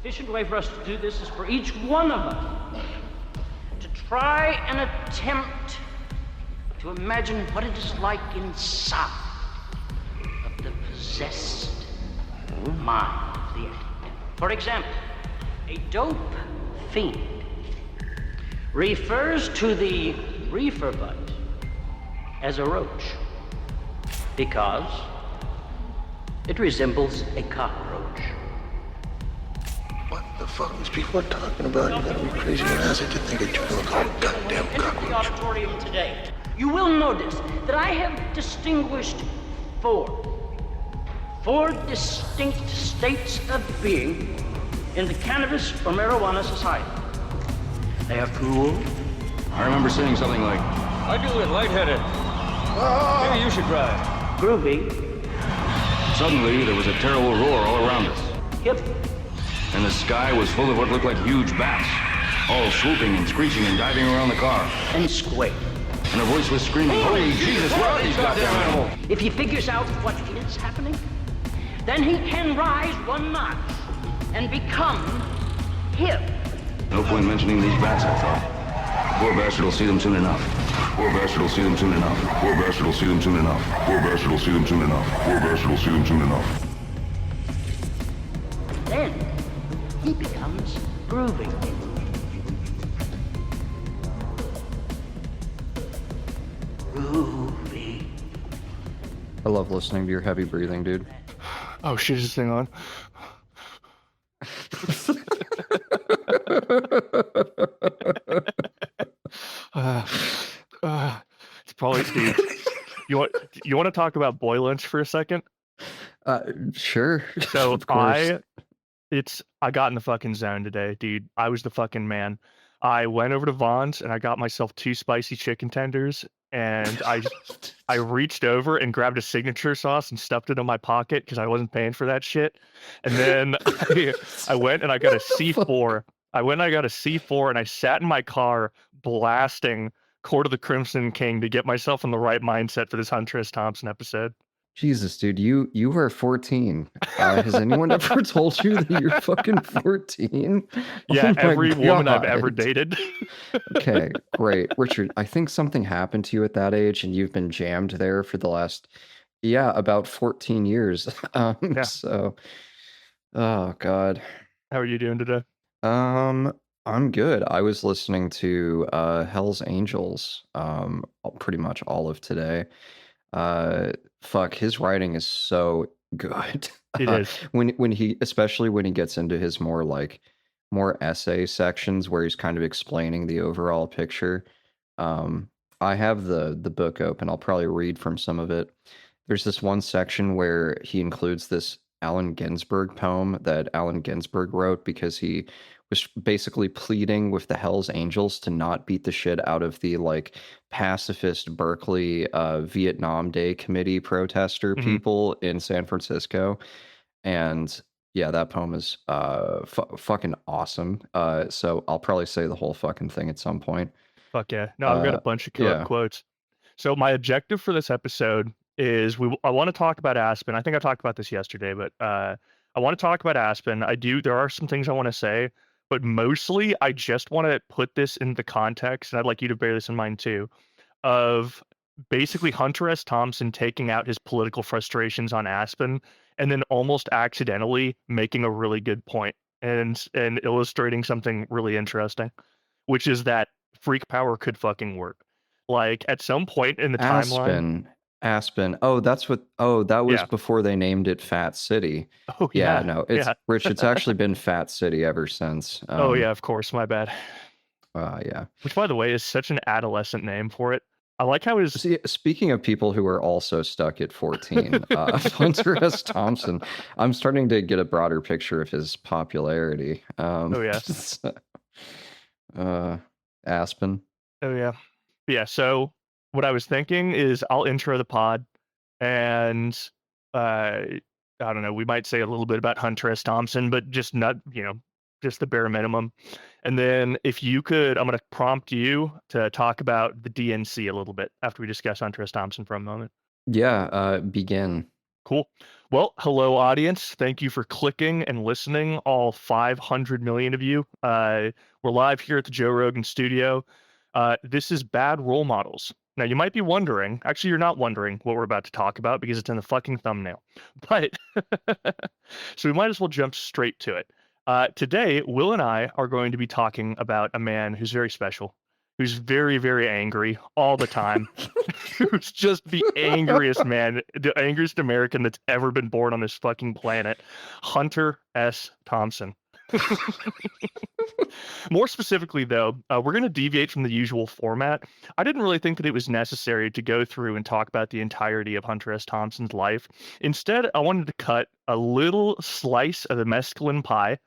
efficient way for us to do this is for each one of us to try and attempt to imagine what it is like inside of the possessed mind of the addict. For example, a dope fiend refers to the reefer butt as a roach because it resembles a cockroach. What the fuck these people are talking about? You gotta be crazy and acid to think that you look like a goddamn Enter the cockroach. auditorium today. You will notice that I have distinguished four distinct states of being in the cannabis or marijuana society. They are cool. I remember saying something like, I do it lightheaded. Maybe you should try it. Groovy. Suddenly there was a terrible roar all around us, Hip. and the sky was full of what looked like huge bats, all swooping and screeching and diving around the car. And square. And a voice was screaming, "Holy Jesus, where are these goddamn animals?" If he figures out what is happening, then he can rise one notch and become hip. No point mentioning these bats, I thought. Poor bastard will see them soon enough. Poor bastard will see them soon enough. Poor bastard will see them soon enough. Poor bastard will see them soon enough. Poor bastard will see them soon enough. Then he becomes groovy. Groovy. I love listening to your heavy breathing, dude. Oh shit, is this thing on? It's probably Steve. You want to talk about boy lunch for a second? Sure. So Of course. I got in the fucking zone today, dude. I was the fucking man. I went over to Vaughn's and I got myself 2 spicy chicken tenders, and I reached over and grabbed a signature sauce and stuffed it in my pocket because I wasn't paying for that shit. And then I went and I got a C4. I went and I got a C4 and I sat in my car blasting Court of the Crimson King to get myself in the right mindset for this Huntress Thompson episode. Jesus, dude, you were 14. Has anyone ever told you that you're fucking 14? Yeah, Oh my every woman I've God. ever dated. Okay, great. Richard, I think something happened to you at that age and you've been jammed there for the last, about 14 years. Yeah. So, oh God. How are you doing today? I'm good. I was listening to Hell's Angels pretty much all of today. Fuck, his writing is so good. It is. Especially when he gets into his more essay sections where he's kind of explaining the overall picture. I have the book open. I'll probably read from some of it. There's this one section where he includes this Allen Ginsberg poem that Allen Ginsberg wrote because he was basically pleading with the Hells Angels to not beat the shit out of the pacifist Berkeley Vietnam Day Committee protester people in San Francisco. And yeah, that poem is fucking awesome. So I'll probably say the whole fucking thing at some point. Fuck yeah. No, I've got a bunch of quotes. So my objective for this episode is I want to talk about Aspen. I think I talked about this yesterday, but I want to talk about Aspen. There are some things I want to say, but mostly I just want to put this in the context, and I'd like you to bear this in mind too, of basically Hunter S. Thompson taking out his political frustrations on Aspen and then almost accidentally making a really good point and illustrating something really interesting, which is that freak power could fucking work. Like at some point in the timeline. Aspen. Oh, that was before they named it Fat City. Oh yeah. No, Rich, it's actually been Fat City ever since. Oh yeah, of course, my bad. Yeah. Which, by the way, is such an adolescent name for it. I like how speaking of people who are also stuck at 14, Hunter S. Thompson, I'm starting to get a broader picture of his popularity. Oh yeah. Aspen. Oh yeah. Yeah, so what I was thinking is I'll intro the pod, and I don't know, we might say a little bit about Hunter S. Thompson, but just not, just the bare minimum. And then if you could, I'm going to prompt you to talk about the DNC a little bit after we discuss Hunter S. Thompson for a moment. Yeah, begin. Cool. Well, hello, audience. Thank you for clicking and listening, all 500 million of you. We're live here at the Joe Rogan studio. This is Bad Role Models. Now, you might be wondering, actually, you're not wondering what we're about to talk about because it's in the fucking thumbnail. But, so we might as well jump straight to it. Today, Will and I are going to be talking about a man who's very special, who's very, very angry all the time, who's just the angriest man, the angriest American that's ever been born on this fucking planet, Hunter S. Thompson. More specifically, though, we're going to deviate from the usual format. I didn't really think that it was necessary to go through and talk about the entirety of Hunter S. Thompson's life. Instead, I wanted to cut a little slice of the mescaline pie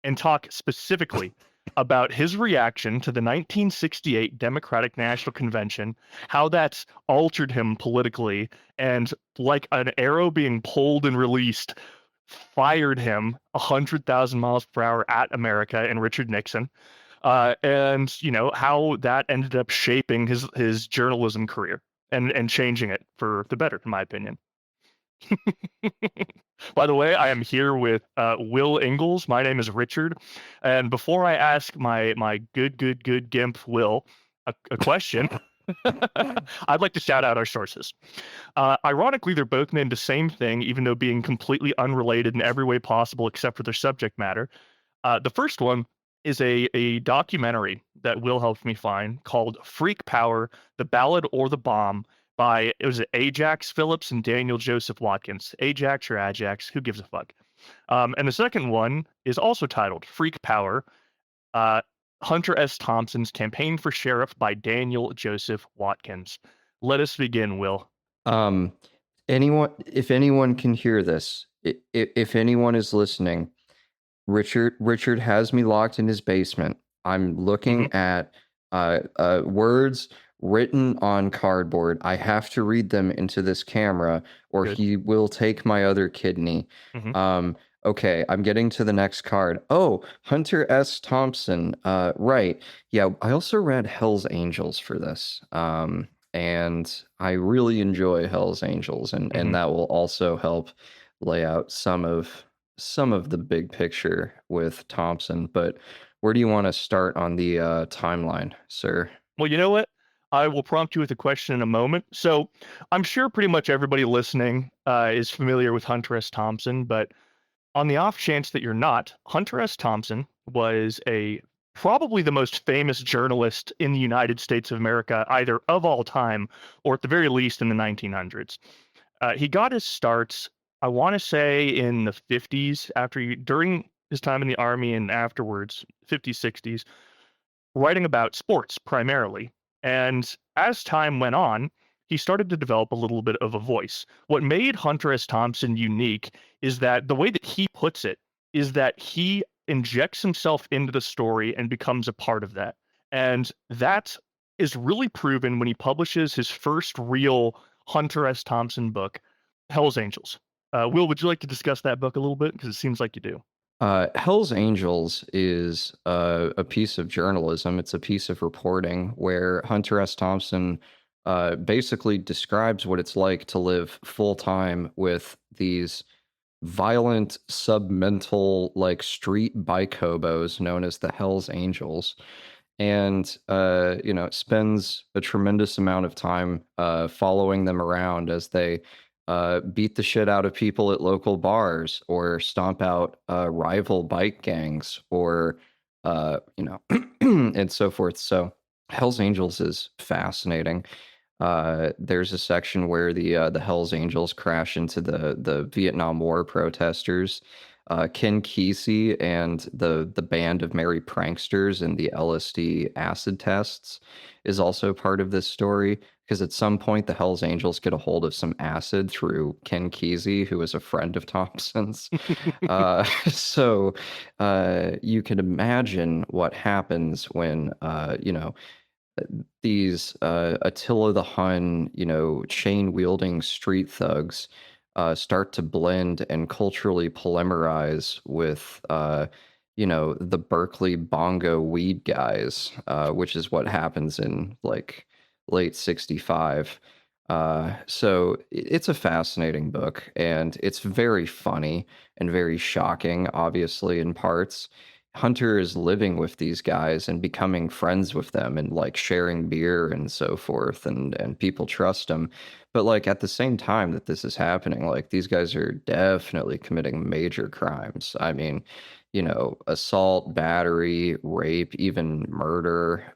and talk specifically about his reaction to the 1968 Democratic National Convention, how that's altered him politically, and like an arrow being pulled and released, fired him 100,000 miles per hour at America and Richard Nixon, and how that ended up shaping his journalism career and changing it for the better, in my opinion. By the way, I am here with Will Ingalls. My name is Richard, and before I ask my good gimp Will a question, I'd like to shout out our sources. Ironically, they're both named the same thing, even though being completely unrelated in every way possible except for their subject matter. The first one is a documentary that Will helped me find called Freak Power: The Ballad or the Bomb by, it was Ajax Phillips and Daniel Joseph Watkins. Ajax or Ajax, who gives a fuck? And the second one is also titled Freak Power, Hunter S. Thompson's Campaign for Sheriff by Daniel Joseph Watkins. Let us begin, Will. If anyone can hear this, if anyone is listening, Richard has me locked in his basement. I'm looking at words written on cardboard. I have to read them into this camera or Good. he will take my other kidney. Okay, I'm getting to the next card. Oh, Hunter S. Thompson. Right. Yeah, I also read Hell's Angels for this. And I really enjoy Hell's Angels, and that will also help lay out some of the big picture with Thompson. But where do you want to start on the timeline, sir? Well, you know what? I will prompt you with a question in a moment. So I'm sure pretty much everybody listening is familiar with Hunter S. Thompson, but on the off chance that you're not, Hunter S. Thompson was probably the most famous journalist in the United States of America, either of all time or at the very least in the 1900s. He got his starts, I want to say, in the 50s, during his time in the Army and afterwards, 50s, 60s, writing about sports primarily. And as time went on, he started to develop a little bit of a voice. What made Hunter S. Thompson unique is that the way that he puts it is that he injects himself into the story and becomes a part of that. And that is really proven when he publishes his first real Hunter S. Thompson book, Hell's Angels. Will, would you like to discuss that book a little bit? Because it seems like you do. Hell's Angels is a piece of journalism. It's a piece of reporting where Hunter S. Thompson basically describes what it's like to live full time with these violent, submental, like street bike hobos known as the Hell's Angels, and spends a tremendous amount of time following them around as they beat the shit out of people at local bars or stomp out rival bike gangs or and so forth. So Hell's Angels is fascinating. There's a section where the Hell's Angels crash into the Vietnam War protesters. Ken Kesey and the band of merry pranksters and the LSD acid tests is also part of this story, because at some point the Hell's Angels get a hold of some acid through Ken Kesey, who is a friend of Thompson's. So you can imagine what happens when these Attila the Hun, chain wielding street thugs start to blend and culturally polymerize with, the Berkeley bongo weed guys, which is what happens in like late 65. So it's a fascinating book, and it's very funny and very shocking, obviously, in parts. Hunter is living with these guys and becoming friends with them and like sharing beer and so forth, and people trust him. But like at the same time that this is happening, like these guys are definitely committing major crimes. I mean, assault, battery, rape, even murder.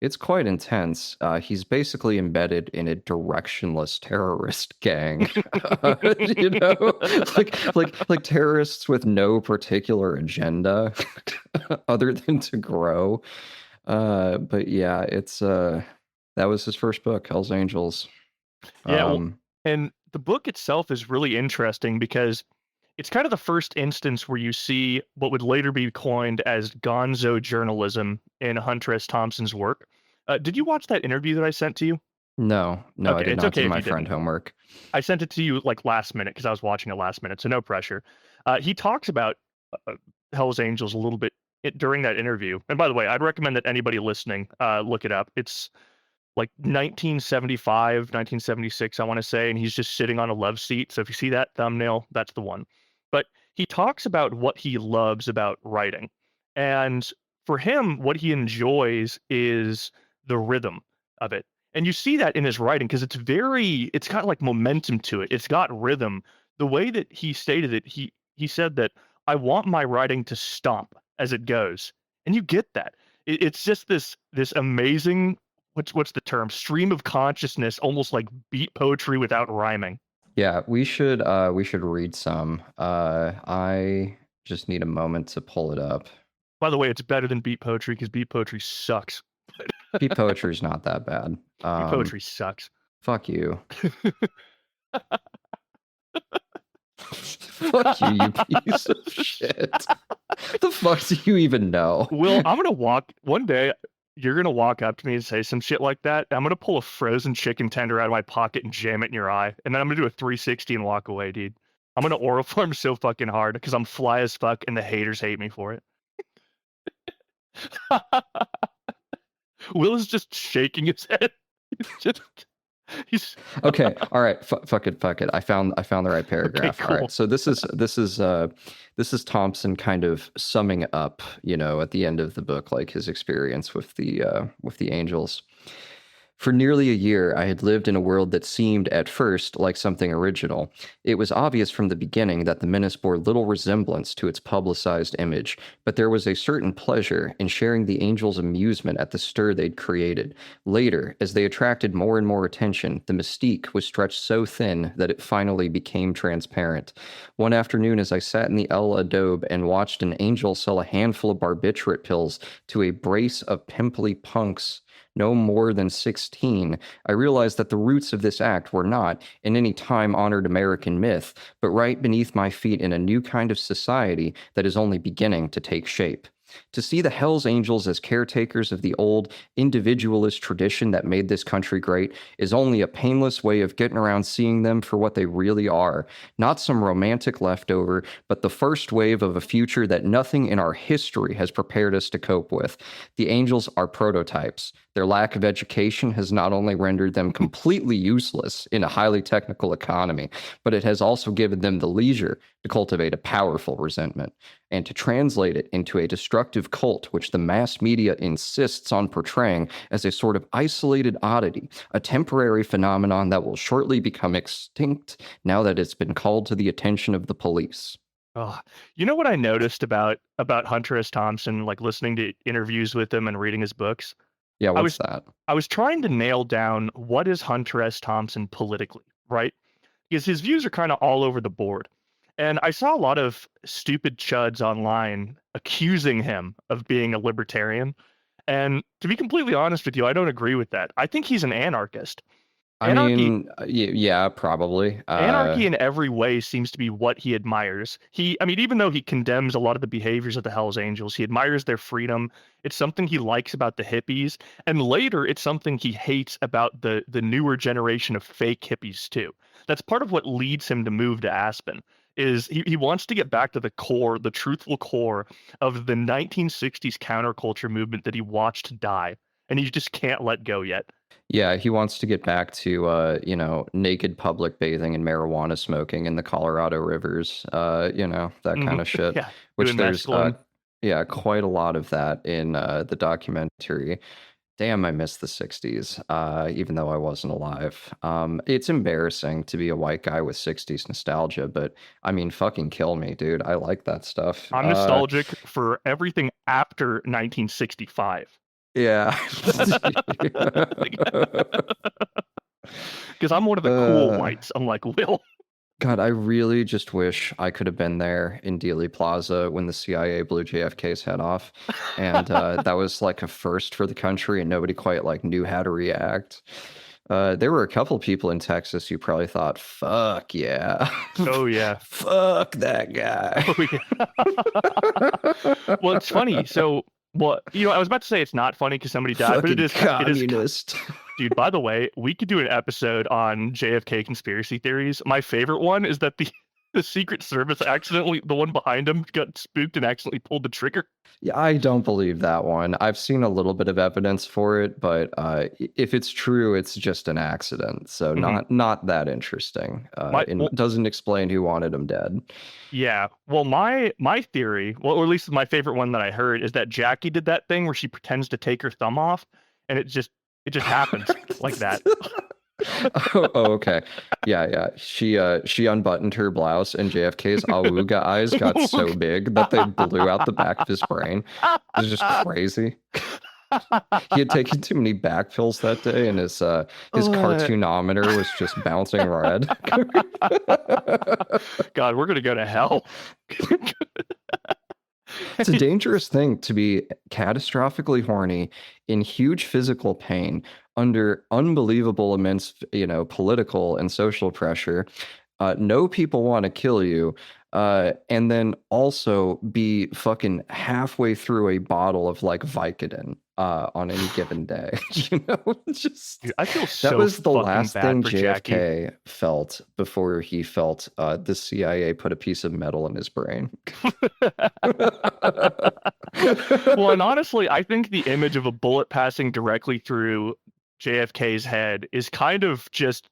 It's quite intense. He's basically embedded in a directionless terrorist gang. you know, like terrorists with no particular agenda other than to grow. But yeah, it's that was his first book, Hell's Angels. Yeah, and the book itself is really interesting because it's kind of the first instance where you see what would later be coined as Gonzo journalism in Hunter S. Thompson's work. Did you watch that interview that I sent to you? No, I Okay, did it's not okay do if my you friend didn't. homework. I sent it to you like last minute because I was watching it last minute, so no pressure. He talks about Hell's Angels a little bit during that interview. And by the way, I'd recommend that anybody listening look it up. It's like 1975, 1976, I want to say, and he's just sitting on a love seat. So if you see that thumbnail, that's the one. But he talks about what he loves about writing. And for him, what he enjoys is the rhythm of it. And you see that in his writing because it's got like momentum to it. It's got rhythm. The way that he stated it, he said that I want my writing to stomp as it goes. And you get that. It's just this amazing what's the term? Stream of consciousness, almost like beat poetry without rhyming. Yeah, we should read some. I just need a moment to pull it up. By the way, it's better than beat poetry because beat poetry sucks. Beat poetry's not that bad. Beat poetry sucks. Fuck you. Fuck you, you piece of shit. The fuck do you even know? Will, one day, you're gonna walk up to me and say some shit like that. I'm gonna pull a frozen chicken tender out of my pocket and jam it in your eye. And then I'm gonna do a 360 and walk away, dude. I'm gonna oral farm so fucking hard because I'm fly as fuck and the haters hate me for it. Will is just shaking his head. He's okay. All right. Fuck it. I found the right paragraph. Okay, cool. All right. So this is Thompson kind of summing up, at the end of the book, like his experience with the angels. For nearly a year, I had lived in a world that seemed, at first, like something original. It was obvious from the beginning that the menace bore little resemblance to its publicized image, but there was a certain pleasure in sharing the angels' amusement at the stir they'd created. Later, as they attracted more and more attention, the mystique was stretched so thin that it finally became transparent. One afternoon, as I sat in the El Adobe and watched an angel sell a handful of barbiturate pills to a brace of pimply punks no more than 16, I realized that the roots of this act were not in any time-honored American myth, but right beneath my feet in a new kind of society that is only beginning to take shape. To see the Hells Angels as caretakers of the old individualist tradition that made this country great is only a painless way of getting around seeing them for what they really are. Not some romantic leftover, but the first wave of a future that nothing in our history has prepared us to cope with. The Angels are prototypes. Their lack of education has not only rendered them completely useless in a highly technical economy, but it has also given them the leisure to cultivate a powerful resentment and to translate it into a destructive cult which the mass media insists on portraying as a sort of isolated oddity, a temporary phenomenon that will shortly become extinct now that it's been called to the attention of the police. Oh, you know what I noticed about Hunter S. Thompson, like listening to interviews with him and reading his books? Yeah, what's that? I was trying to nail down what is Hunter S. Thompson politically, right? Because his views are kind of all over the board. And I saw a lot of stupid chuds online accusing him of being a libertarian. And to be completely honest with you, I don't agree with that. I think he's an anarchist. Yeah, probably. Anarchy in every way seems to be what he admires. Even though he condemns a lot of the behaviors of the Hells Angels, he admires their freedom. It's something he likes about the hippies. And later, it's something he hates about the newer generation of fake hippies, too. That's part of what leads him to move to Aspen, is he wants to get back to the core, the truthful core of the 1960s counterculture movement that he watched die. and he just can't let go yet. Yeah, he wants to get back to naked public bathing and marijuana smoking in the Colorado rivers, that kind of shit. Yeah, Which doing there's mescaline. quite a lot of that in the documentary. Damn, I miss the 60s, even though I wasn't alive. It's embarrassing to be a white guy with 60s nostalgia, but I mean, fucking kill me, dude. I like that stuff. I'm nostalgic for everything after 1965. Yeah. Because I'm one of the cool whites, unlike Will. God, I really just wish I could have been there in Dealey Plaza when the CIA blew JFK's head off. And that was like a first for the country, and nobody quite like knew how to react. There were a couple people in Texas who probably thought, fuck yeah. Oh, yeah. Fuck that guy. Oh, yeah. Well, it's funny. So, I was about to say it's not funny because somebody died, but it is communist. Dude, by the way, we could do an episode on JFK conspiracy theories. My favorite one is that the Secret Service accidentally, the one behind him got spooked and accidentally pulled the trigger. Yeah, I don't believe that one. I've seen a little bit of evidence for it, but if it's true, it's just an accident. So not that interesting. It doesn't explain who wanted him dead. Yeah. Well, my theory, or at least my favorite one that I heard, is that Jackie did that thing where she pretends to take her thumb off, and it just happens like that. Oh, okay. Yeah. She unbuttoned her blouse, and JFK's awooga eyes got so big that they blew out the back of his brain. It was just crazy. He had taken too many back pills that day, and his cartoonometer was just bouncing red. God, we're gonna go to hell. It's a dangerous thing to be catastrophically horny, in huge physical pain, under unbelievable immense, political and social pressure. Know people want to kill you, and then also be fucking halfway through a bottle of like Vicodin on any given day. Just dude, I feel so that was the last thing JFK felt before he felt the CIA put a piece of metal in his brain. Well, and honestly, I think the image of a bullet passing directly through JFK's head is kind of just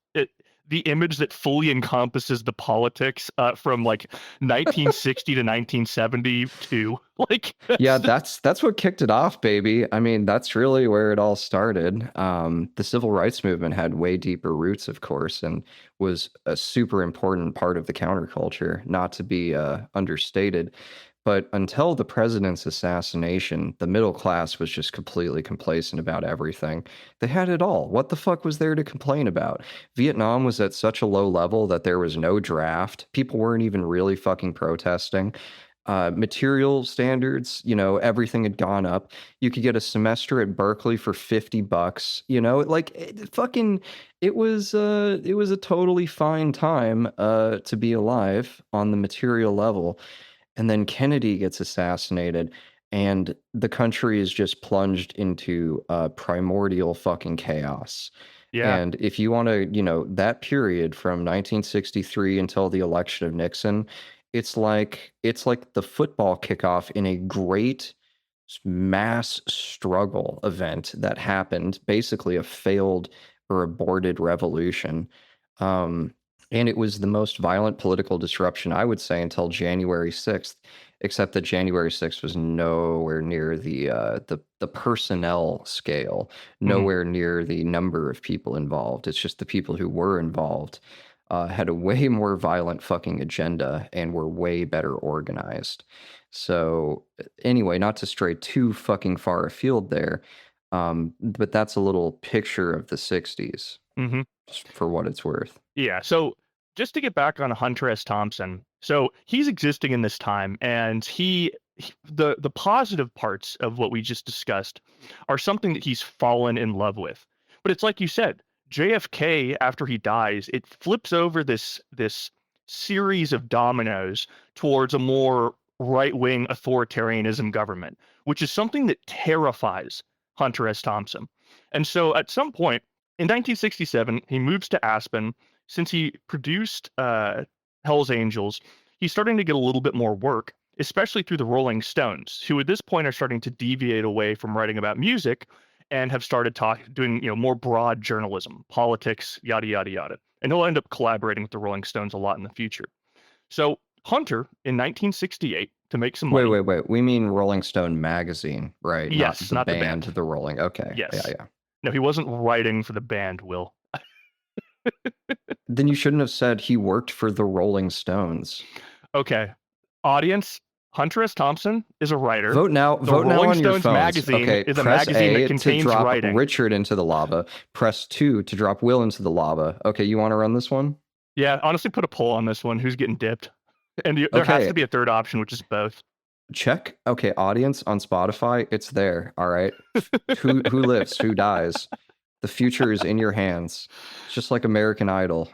the image that fully encompasses the politics from like 1960 to 1972. Like, yeah, that's what kicked it off, baby. I mean, that's really where it all started. The civil rights movement had way deeper roots, of course, and was a super important part of the counterculture, not to be understated. But until the president's assassination, the middle class was just completely complacent about everything. They had it all. What the fuck was there to complain about? Vietnam was at such a low level that there was no draft. People weren't even really fucking protesting. Material standards, everything had gone up. You could get a semester at Berkeley for $50. It was a totally fine time to be alive on the material level. And then Kennedy gets assassinated, and the country is just plunged into primordial fucking chaos. yeah. And if you want to, that period from 1963 until the election of Nixon, it's like the football kickoff in a great mass struggle event that happened, basically a failed or aborted revolution. And it was the most violent political disruption, I would say, until January 6th, except that January 6th was nowhere near the personnel scale, nowhere near the number of people involved. It's just the people who were involved had a way more violent fucking agenda and were way better organized. So anyway, not to stray too fucking far afield there, but that's a little picture of the 60s, for what it's worth. Yeah, so just to get back on Hunter S. Thompson, so he's existing in this time, and the positive parts of what we just discussed are something that he's fallen in love with. But it's like you said, JFK, after he dies, it flips over this series of dominoes towards a more right-wing authoritarianism government, which is something that terrifies Hunter S. Thompson. And so at some point in 1967, he moves to Aspen. Since he produced Hell's Angels, he's starting to get a little bit more work, especially through the Rolling Stones, who at this point are starting to deviate away from writing about music and have started doing more broad journalism, politics, yada yada yada. And he'll end up collaborating with the Rolling Stones a lot in the future. So Hunter in 1968 to make some money. Wait. We mean Rolling Stone magazine, right? Yes, not the band. The Rolling. Okay. Yes. Yeah. No, he wasn't writing for the band, Will. Then you shouldn't have said he worked for the Rolling Stones. Okay. Audience, Hunter S. Thompson is a writer. Vote now. Vote now on your phones. Magazine is a press magazine A that contains to drop writing. Richard into the lava. Press 2 to drop Will into the lava. Okay, you want to run this one? Yeah, honestly, put a poll on this one. Who's getting dipped? And there has to be a third option, which is both. Check. Okay, audience on Spotify. It's there. All right. who lives? Who dies? The future is in your hands. It's just like American Idol.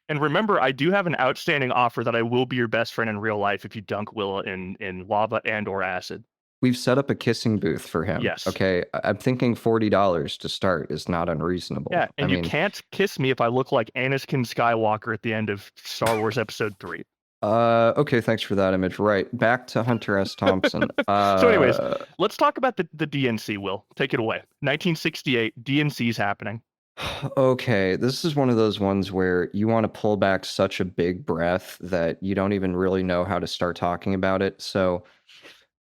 And remember, I do have an outstanding offer that I will be your best friend in real life if you dunk Will in lava and or acid. We've set up a kissing booth for him. Yes. Okay. I'm thinking $40 to start is not unreasonable. Yeah, and you can't kiss me if I look like Anakin Skywalker at the end of Star Wars Episode 3. Okay, thanks for that image. Right, back to Hunter S. Thompson. So anyways, let's talk about the DNC, Will. Take it away. 1968, DNC's happening. Okay, this is one of those ones where you want to pull back such a big breath that you don't even really know how to start talking about it. So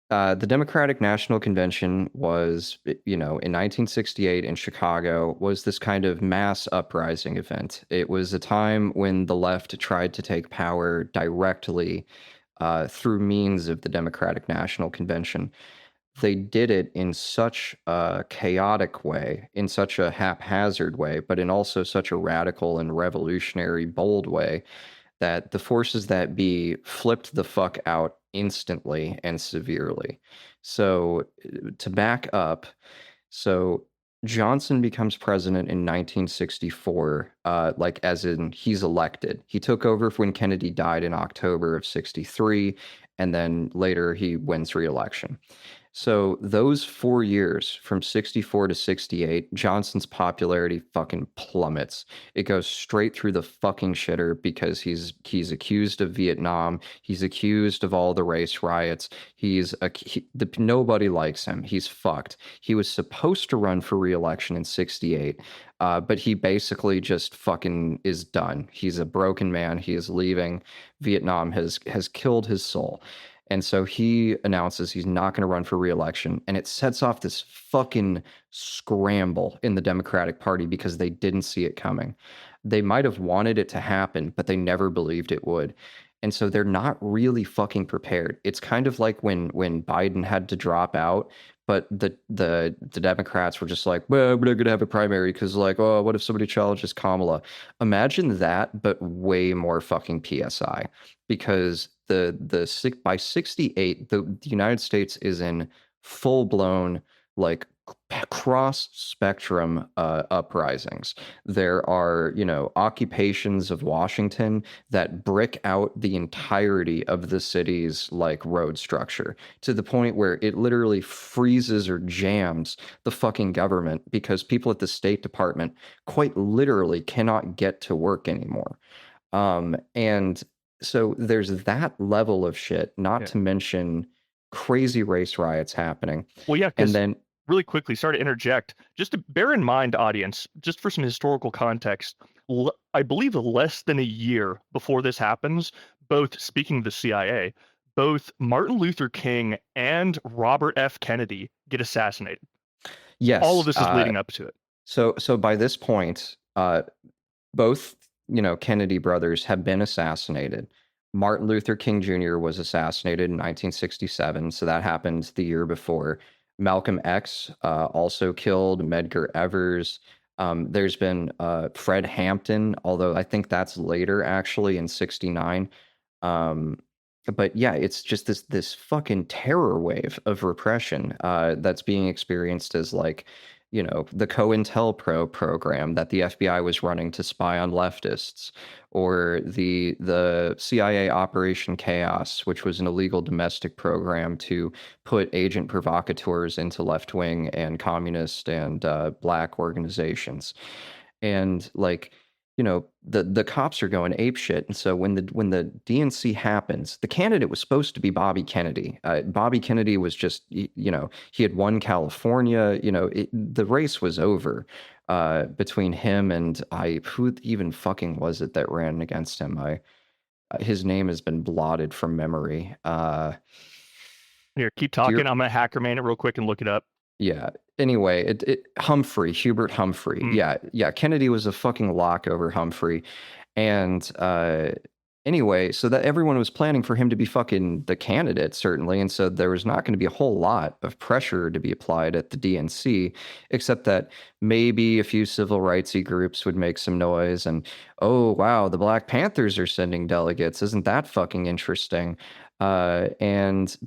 the Democratic National Convention was, in 1968 in Chicago, was this kind of mass uprising event. It was a time when the left tried to take power directly through means of the Democratic National Convention. They did it in such a chaotic way, in such a haphazard way, but in also such a radical and revolutionary, bold way that the forces that be flipped the fuck out instantly and severely. So to back up, Johnson becomes president in 1964, as in he's elected. He took over when Kennedy died in October of 63, and then later he wins re-election. So those 4 years from 64 to 68, Johnson's popularity fucking plummets. It goes straight through the fucking shitter because he's accused of Vietnam. He's accused of all the race riots. Nobody likes him. He's fucked. He was supposed to run for re-election in 68, but he basically just fucking is done. He's a broken man. He is leaving. Vietnam has killed his soul. And so he announces he's not going to run for re-election, and it sets off this fucking scramble in the Democratic Party because they didn't see it coming. They might have wanted it to happen, but they never believed it would. And so they're not really fucking prepared. It's kind of like when Biden had to drop out, but the Democrats were just like, well, we're not going to have a primary because, what if somebody challenges Kamala? Imagine that, but way more fucking PSI, because by 68, the United States is in full-blown, cross-spectrum uprisings. There are, occupations of Washington that brick out the entirety of the city's, road structure to the point where it literally freezes or jams the fucking government because people at the State Department quite literally cannot get to work anymore. And so there's that level of shit, not to mention crazy race riots happening. Well, yeah, and then really quickly, sorry to interject, just to bear in mind, audience, just for some historical context, I believe less than a year before this happens, speaking of the CIA, both Martin Luther King and Robert F. Kennedy get assassinated. Yes. All of this is leading up to it. So by this point, both Kennedy brothers have been assassinated. Martin Luther King Jr. was assassinated in 1967, so that happened the year before. Malcolm X also killed. Medgar Evers. There's been Fred Hampton, although I think that's later, actually, in 69. But yeah, it's just this fucking terror wave of repression that's being experienced as the COINTELPRO program that the FBI was running to spy on leftists, or the CIA Operation Chaos, which was an illegal domestic program to put agent provocateurs into left-wing and communist and black organizations. And the cops are going ape shit. And so when the DNC happens, the candidate was supposed to be Bobby Kennedy. Bobby Kennedy was just, he had won California. The race was over between him and who even fucking was it that ran against him? His name has been blotted from memory. Here, keep talking. I'm gonna hacker man it real quick and look it up. Yeah. Anyway, Hubert Humphrey. Yeah. Kennedy was a fucking lock over Humphrey. And anyway, so that everyone was planning for him to be fucking the candidate, certainly. And so there was not going to be a whole lot of pressure to be applied at the DNC, except that maybe a few civil rightsy groups would make some noise. And, oh, wow, the Black Panthers are sending delegates. Isn't that fucking interesting? But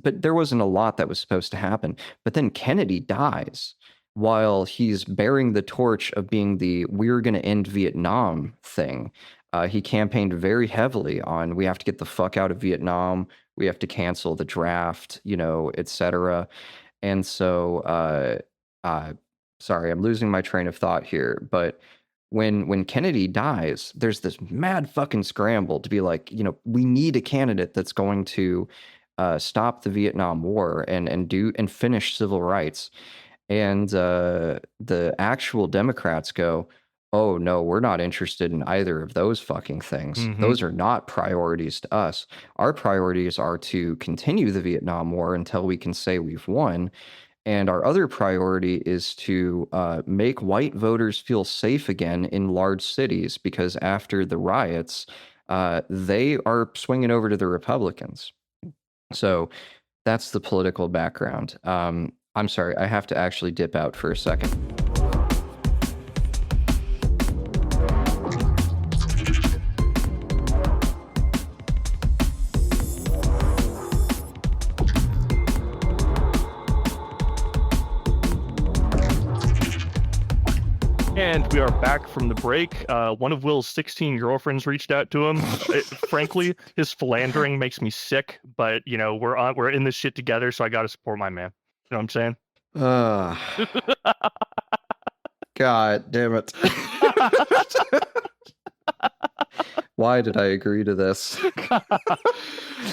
there wasn't a lot that was supposed to happen. But then Kennedy dies while he's bearing the torch of being the "we're going to end Vietnam" thing. He campaigned very heavily on, we have to get the fuck out of Vietnam, we have to cancel the draft, etc. And so, sorry, I'm losing my train of thought here, but when Kennedy dies, there's this mad fucking scramble to be like, we need a candidate that's going to stop the Vietnam War and finish civil rights. And the actual Democrats go, oh no, we're not interested in either of those fucking things. Mm-hmm. Those are not priorities to us. Our priorities are to continue the Vietnam War until we can say we've won. And our other priority is to make white voters feel safe again in large cities, because after the riots, they are swinging over to the Republicans. So that's the political background. I'm sorry, I have to actually dip out for a second. And we are back from the break. One of Will's 16 girlfriends reached out to him. Frankly, his philandering makes me sick, but we're in this shit together, so I got to support my man. You know what I'm saying? God damn it. Why did I agree to this?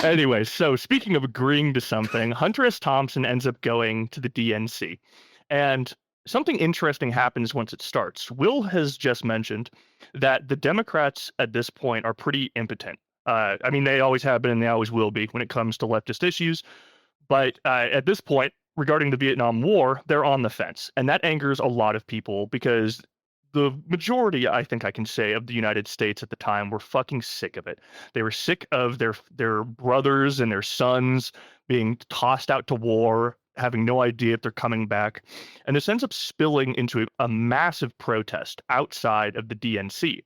Anyway, so speaking of agreeing to something, Hunter S. Thompson ends up going to the DNC. And something interesting happens once it starts. Will has just mentioned that the Democrats at this point are pretty impotent. I mean, they always have been and they always will be when it comes to leftist issues. But at this point, regarding the Vietnam War, they're on the fence. And that angers a lot of people because the majority, I think I can say, of the United States at the time were fucking sick of it. They were sick of their brothers and their sons being tossed out to war, having no idea if they're coming back. And this ends up spilling into a massive protest outside of the DNC.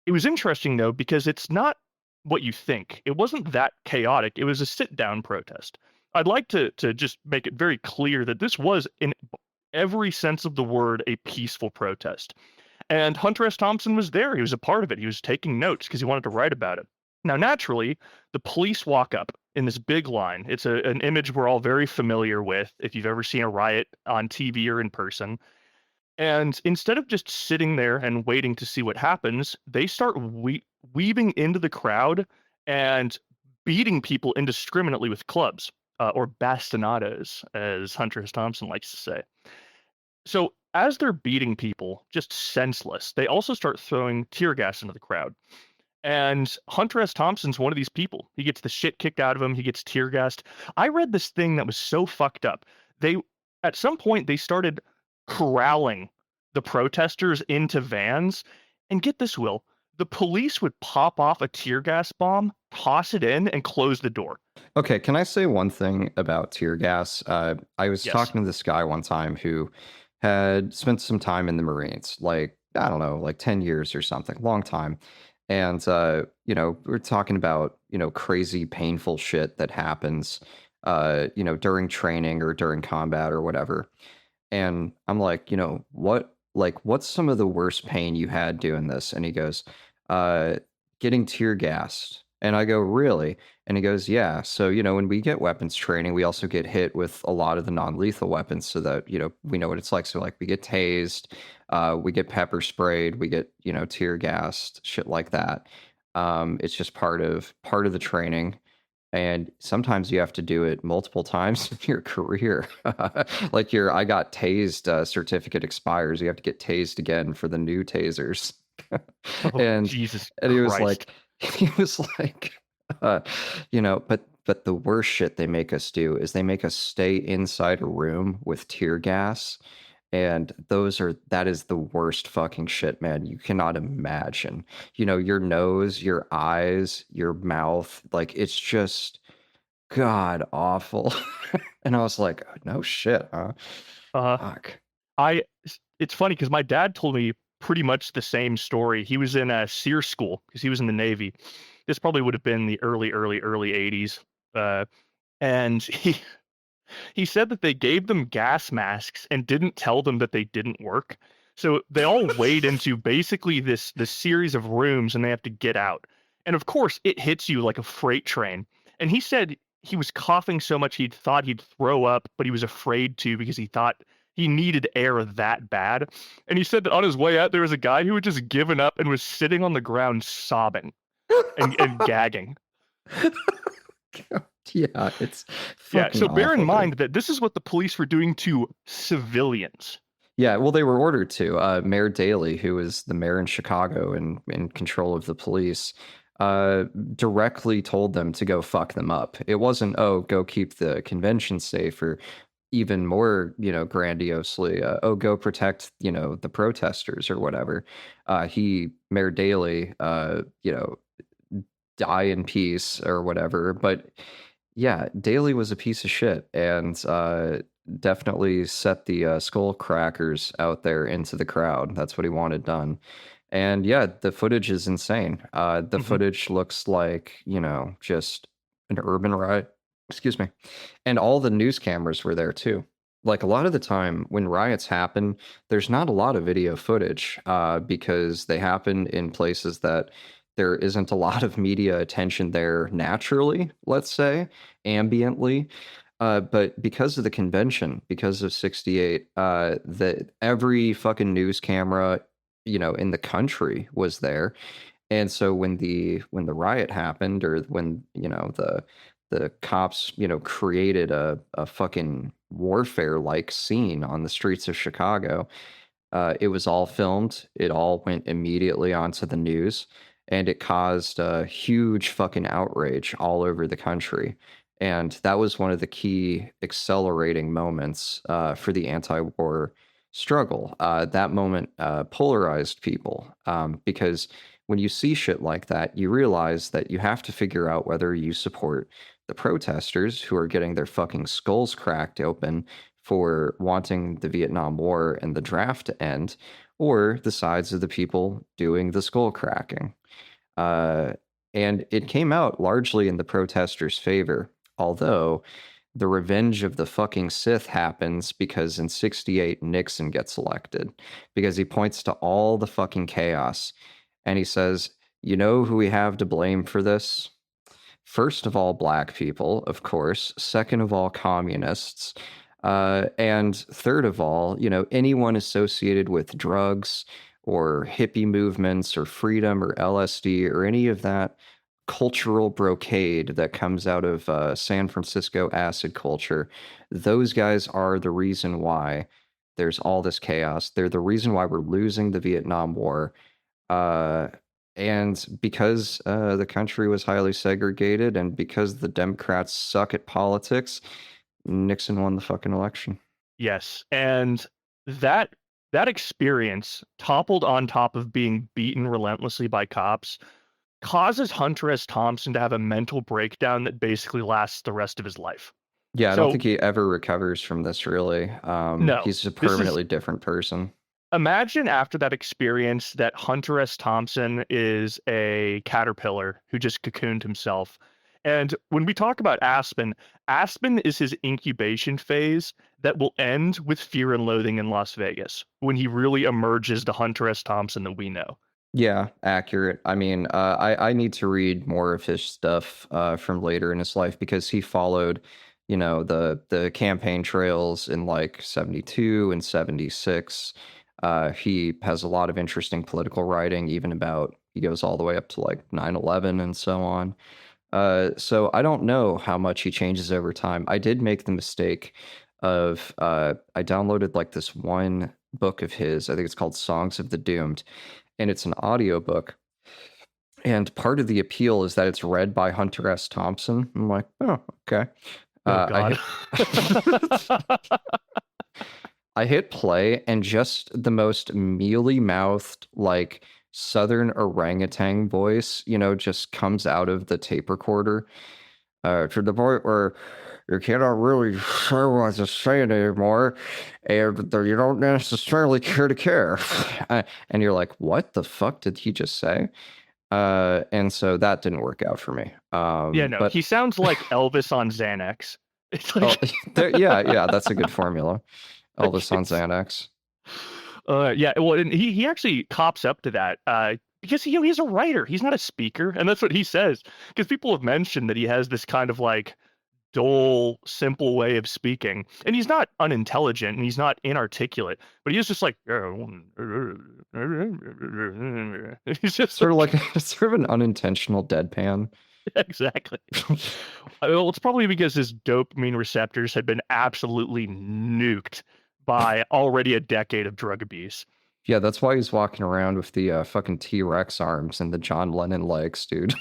It was interesting, though, because it's not what you think. It wasn't that chaotic. It was a sit-down protest. I'd like to just make it very clear that this was, in every sense of the word, a peaceful protest. And Hunter S. Thompson was there. He was a part of it. He was taking notes because he wanted to write about it. Now, naturally, the police walk up in this big line. It's an image we're all very familiar with if you've ever seen a riot on TV or in person. And instead of just sitting there and waiting to see what happens, they start weaving into the crowd and beating people indiscriminately with clubs, or bastonadas, as Hunter S. Thompson likes to say. So as they're beating people, just senseless, they also start throwing tear gas into the crowd. And Hunter S. Thompson's one of these people. He gets the shit kicked out of him. He gets tear gassed. I read this thing that was so fucked up. At some point, they started corralling the protesters into vans. And get this, Will, the police would pop off a tear gas bomb, toss it in, and close the door. Okay, can I say one thing about tear gas? I was talking to this guy one time who had spent some time in the Marines, like, I don't know, like 10 years or something, long time. And, we're talking about, crazy, painful shit that happens, during training or during combat or whatever. And I'm like, what's some of the worst pain you had doing this? And he goes, getting tear gassed And I go, really? And he goes, yeah. So, when we get weapons training, we also get hit with a lot of the non-lethal weapons so that, we know what it's like. So, like, we get tased, we get pepper sprayed, we get, tear gassed, shit like that. It's just part of the training. And sometimes you have to do it multiple times in your career. Like I got tased certificate expires. You have to get tased again for the new tasers. Oh, and Jesus and he was Christ. like, but the worst shit they make us do is they make us stay inside a room with tear gas. And that is the worst fucking shit, man. You cannot imagine. Your nose, your eyes, your mouth, like it's just god awful. And I was like, no shit, huh? Fuck. It's funny because my dad told me pretty much the same story. He was in a SEER school because he was in the Navy. This probably would have been the early 80s. And he said that they gave them gas masks and didn't tell them that they didn't work. So they all wade into basically this series of rooms and they have to get out. And of course, it hits you like a freight train. And he said he was coughing so much he thought he'd throw up, but he was afraid to because he thought he needed air that bad. And he said that on his way out, there was a guy who had just given up and was sitting on the ground sobbing and gagging. Yeah, it's fucking so bear in awful, mind dude. that this is what the police were doing to civilians. Yeah, well, they were ordered to. Mayor Daley, who was the mayor in Chicago and in control of the police, directly told them to go fuck them up. It wasn't, oh, go keep the convention safe, or even more, grandiosely, go protect, the protesters or whatever. Mayor Daley, die in peace or whatever. But yeah, Daley was a piece of shit and definitely set the skull crackers out there into the crowd. That's what he wanted done. And yeah, the footage is insane. The footage looks like, just an urban riot. Excuse me. And all the news cameras were there too. Like a lot of the time when riots happen, there's not a lot of video footage because they happen in places that there isn't a lot of media attention there naturally, let's say, ambiently. But because of the convention, because of 68, that every fucking news camera, in the country was there. And so when the riot happened, or when, the cops, created a fucking warfare-like scene on the streets of Chicago, it was all filmed. It all went immediately onto the news. And it caused a huge fucking outrage all over the country. And that was one of the key accelerating moments for the anti-war struggle. That moment polarized people because when you see shit like that, you realize that you have to figure out whether you support the protesters who are getting their fucking skulls cracked open for wanting the Vietnam War and the draft to end, or the sides of the people doing the skull cracking. And it came out largely in the protesters' favor, although the revenge of the fucking Sith happens because in 68 Nixon gets elected, because he points to all the fucking chaos and he says, you know who we have to blame for this? First of all, black people, of course. Second of all, communists. And third of all, anyone associated with drugs or hippie movements or freedom or LSD or any of that cultural brocade that comes out of San Francisco acid culture. Those guys are the reason why there's all this chaos. They're the reason why we're losing the Vietnam War. And because the country was highly segregated and because the Democrats suck at politics, Nixon won the fucking election. Yes, and that experience, toppled on top of being beaten relentlessly by cops, causes Hunter S. Thompson to have a mental breakdown that basically lasts the rest of his life. Yeah, I don't think he ever recovers from this, really. No. He's a permanently different person. Imagine after that experience that Hunter S. Thompson is a caterpillar who just cocooned himself. And when we talk about Aspen is his incubation phase that will end with Fear and Loathing in Las Vegas, when he really emerges the Hunter S. Thompson that we know. Yeah, accurate. I mean, I need to read more of his stuff from later in his life because he followed, the campaign trails in like 72 and 76. He has a lot of interesting political writing, even about he goes all the way up to like 9/11 and so on. So I don't know how much he changes over time. I did make the mistake of I downloaded like this one book of his. I think it's called Songs of the Doomed, and it's an audiobook. And part of the appeal is that it's read by Hunter S. Thompson. I'm like, oh, okay. Oh God. I hit play, and just the most mealy mouthed, like southern orangutan voice, just comes out of the tape recorder to the point where you cannot really say what to say anymore, and you don't necessarily care to care. And you're like, what the fuck did he just say? And so that didn't work out for me. Yeah, no, but he sounds like Elvis on Xanax. It's like, yeah, that's a good formula. Elvis on Xanax. Yeah, well, and he actually cops up to that because he's a writer. He's not a speaker, and that's what he says. Because people have mentioned that he has this kind of like dull, simple way of speaking, and he's not unintelligent and he's not inarticulate, but he is just like he's just sort of like sort of an unintentional deadpan. Exactly. Well, it's probably because his dopamine receptors had been absolutely nuked by already a decade of drug abuse. Yeah, that's why he's walking around with the fucking T-Rex arms and the John Lennon legs, dude.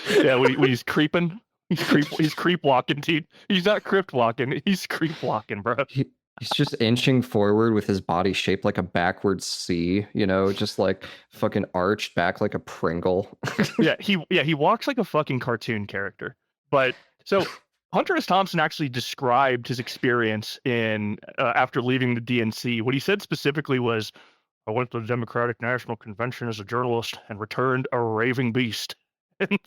Yeah, when he's creeping, he's creep walking, dude. He's not crypt walking, he's creep walking, bro. He's just inching forward with his body shaped like a backwards C, just like fucking arched back like a Pringle. Yeah, he walks like a fucking cartoon character. But so Hunter S. Thompson actually described his experience in after leaving the DNC. What he said specifically was, "I went to the Democratic National Convention as a journalist and returned a raving beast." And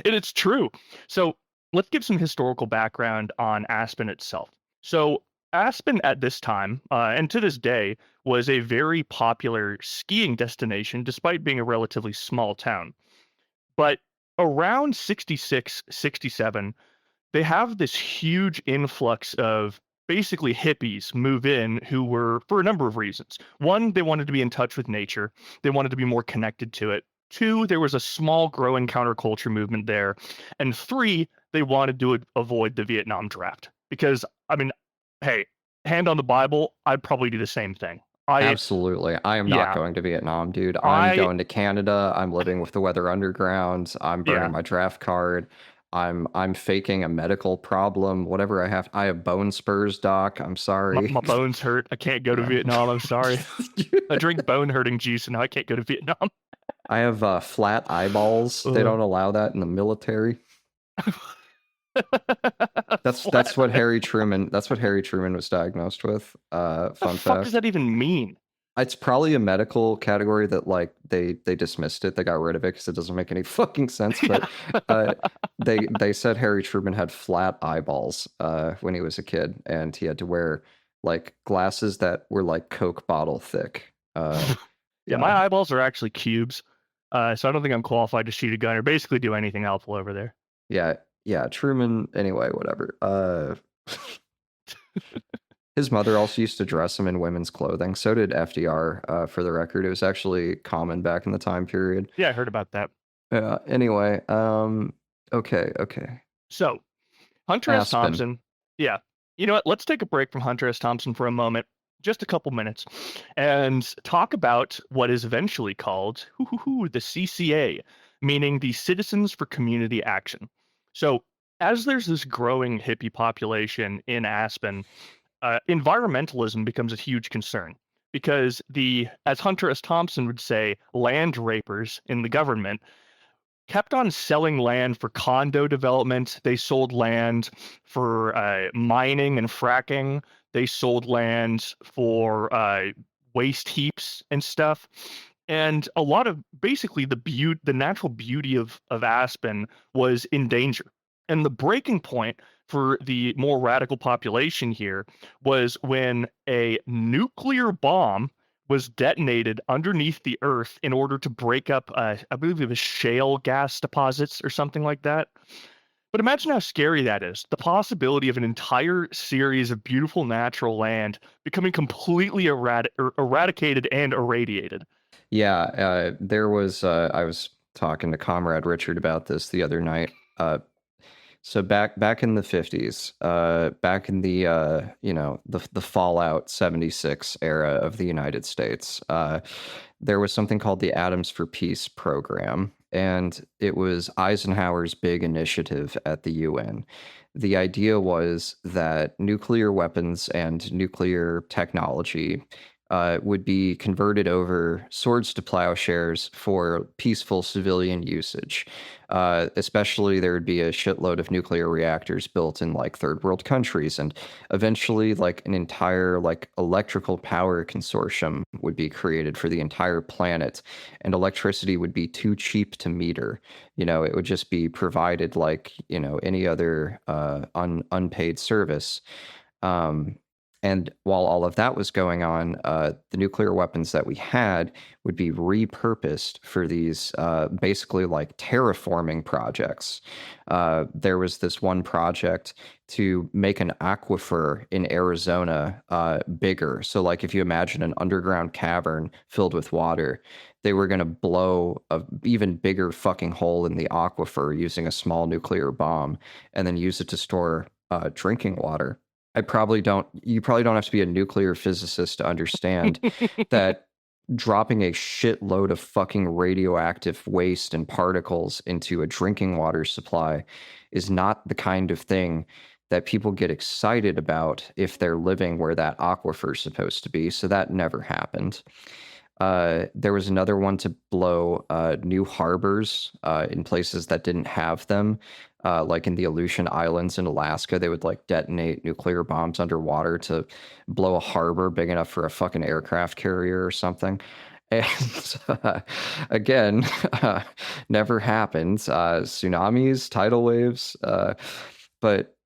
it's true. So let's give some historical background on Aspen itself. So Aspen at this time, and to this day, was a very popular skiing destination despite being a relatively small town. But around 66, 67, they have this huge influx of basically hippies move in who were, for a number of reasons. One, they wanted to be in touch with nature. They wanted to be more connected to it. Two, there was a small growing counterculture movement there. And three, they wanted to avoid the Vietnam draft. Because, I mean, hey, hand on the Bible, I'd probably do the same thing. Absolutely. I am not going to Vietnam, dude. I'm going to Canada. I'm living with the Weather Underground. I'm burning my draft card. I'm faking a medical problem. Whatever I have. I have bone spurs, doc. I'm sorry. My bones hurt. I can't go to Vietnam. I'm sorry. I drink bone hurting juice and now I can't go to Vietnam. I have flat eyeballs. They don't allow that in the military. That's what Harry Truman was diagnosed with. Fun fact. What does that even mean? It's probably a medical category that like they dismissed it. They got rid of it because it doesn't make any fucking sense. But they said Harry Truman had flat eyeballs when he was a kid, and he had to wear like glasses that were like Coke bottle thick. Yeah, my eyeballs are actually cubes, so I don't think I'm qualified to shoot a gun or basically do anything helpful over there. Yeah, Truman. Anyway, whatever. His mother also used to dress him in women's clothing. So did FDR, for the record. It was actually common back in the time period. Yeah, I heard about that. Anyway, okay. So, Hunter S. Thompson. Yeah. You know what? Let's take a break from Hunter S. Thompson for a moment, just a couple minutes, and talk about what is eventually called the CCA, meaning the Citizens for Community Action. So, as there's this growing hippie population in Aspen, environmentalism becomes a huge concern because as Hunter S. Thompson would say, land rapers in the government kept on selling land for condo development. They sold land for mining and fracking. They sold land for waste heaps and stuff. And a lot of basically the natural beauty of Aspen was in danger. And the breaking point for the more radical population here was when a nuclear bomb was detonated underneath the earth in order to break up, I believe it was shale gas deposits or something like that. But imagine how scary that is. The possibility of an entire series of beautiful natural land becoming completely eradicated and irradiated. Yeah, there was, I was talking to Comrade Richard about this the other night. So back in the 50s, back in the the Fallout 76 era of the United States, there was something called the Atoms for Peace program, and it was Eisenhower's big initiative at the UN. The idea was that nuclear weapons and nuclear technology would be converted over swords to plowshares for peaceful civilian usage. Especially, there would be a shitload of nuclear reactors built in like third world countries, and eventually, like an entire like electrical power consortium would be created for the entire planet, and electricity would be too cheap to meter. It would just be provided like any other unpaid service. And while all of that was going on, the nuclear weapons that we had would be repurposed for these basically like terraforming projects. There was this one project to make an aquifer in Arizona bigger. So, like, if you imagine an underground cavern filled with water, they were going to blow a even bigger fucking hole in the aquifer using a small nuclear bomb and then use it to store drinking water. You probably don't have to be a nuclear physicist to understand that dropping a shitload of fucking radioactive waste and particles into a drinking water supply is not the kind of thing that people get excited about if they're living where that aquifer is supposed to be. So that never happened. There was another one to blow new harbors in places that didn't have them. Like in the Aleutian Islands in Alaska, they would like detonate nuclear bombs underwater to blow a harbor big enough for a fucking aircraft carrier or something. And again, never happened. Tsunamis, tidal waves. But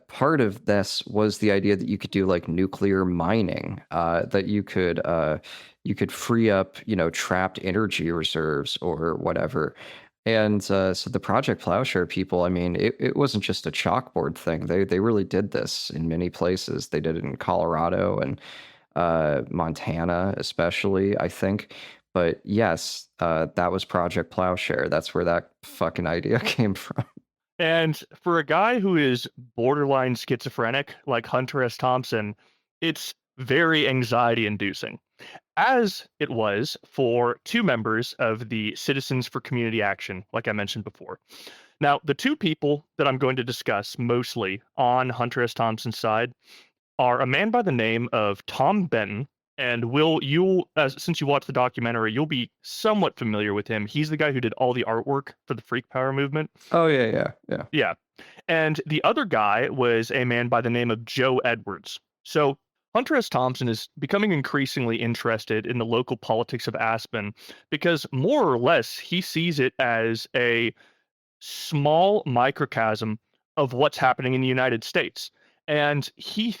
part of this was the idea that you could do like nuclear mining, that you could free up, trapped energy reserves or whatever. And so the Project Plowshare people, I mean, it wasn't just a chalkboard thing. They really did this in many places. They did it in Colorado and Montana, especially, I think. But yes, that was Project Plowshare. That's where that fucking idea came from. And for a guy who is borderline schizophrenic, like Hunter S. Thompson, it's very anxiety-inducing, as it was for two members of the Citizens for Community Action, like I mentioned before. Now, the two people that I'm going to discuss mostly on Hunter S. Thompson's side are a man by the name of Tom Benton, and since you watched the documentary, you'll be somewhat familiar with him. He's the guy who did all the artwork for the Freak Power movement. Oh, yeah. Yeah. And the other guy was a man by the name of Joe Edwards. So Hunter S. Thompson is becoming increasingly interested in the local politics of Aspen because more or less he sees it as a small microcosm of what's happening in the United States. And he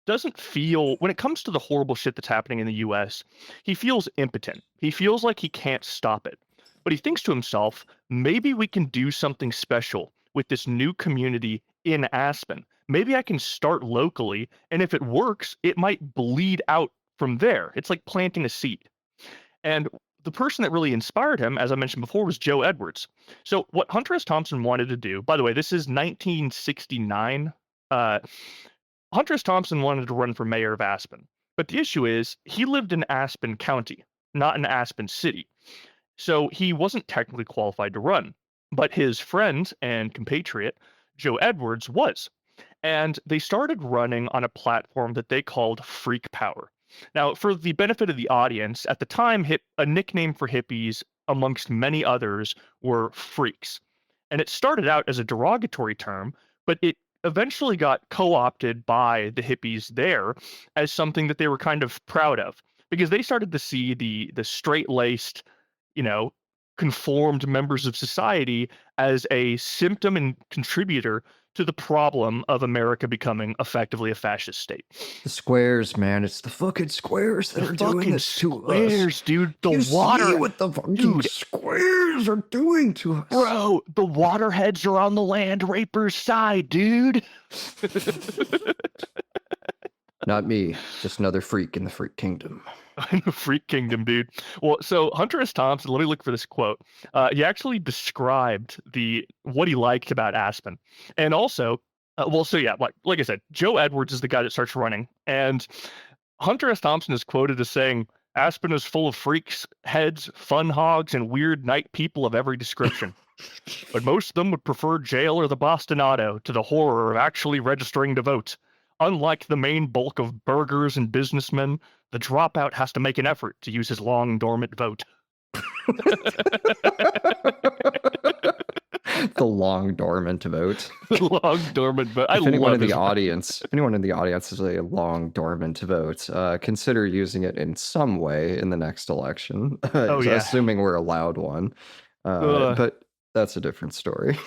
doesn't feel, when it comes to the horrible shit that's happening in the US, he feels impotent. He feels like he can't stop it. But he thinks to himself, maybe we can do something special with this new community in Aspen. Maybe I can start locally, and if it works, it might bleed out from there. It's like planting a seed. And the person that really inspired him, as I mentioned before, was Joe Edwards. So what Hunter S. Thompson wanted to do, by the way, this is 1969. Hunter S. Thompson wanted to run for mayor of Aspen. But the issue is, he lived in Aspen County, not in Aspen City. So he wasn't technically qualified to run. But his friend and compatriot, Joe Edwards, was. And they started running on a platform that they called Freak Power. Now, for the benefit of the audience, at the time, a nickname for hippies, amongst many others, were freaks. And it started out as a derogatory term, but it eventually got co-opted by the hippies there as something that they were kind of proud of, because they started to see the straight-laced, conformed members of society as a symptom and contributor to the problem of America becoming effectively a fascist state. The squares, man. It's the fucking squares that are doing this to squares, us. Dude. The you water. See what the fucking squares are doing to us. Bro, the waterheads are on the land rapers' side, dude. Not me. Just another freak in the freak kingdom. In the freak kingdom, dude. Well, so Hunter S. Thompson, let me look for this quote. He actually described what he liked about Aspen. And also, like I said, Joe Edwards is the guy that starts running. And Hunter S. Thompson is quoted as saying, Aspen is full of freaks, heads, fun hogs, and weird night people of every description. But most of them would prefer jail or the Bastinado to the horror of actually registering to vote. Unlike the main bulk of burghers and businessmen, the dropout has to make an effort to use his long dormant vote. The long dormant vote. The long dormant vote. If anyone in the audience has a long dormant vote, consider using it in some way in the next election. Assuming we're allowed one. But that's a different story.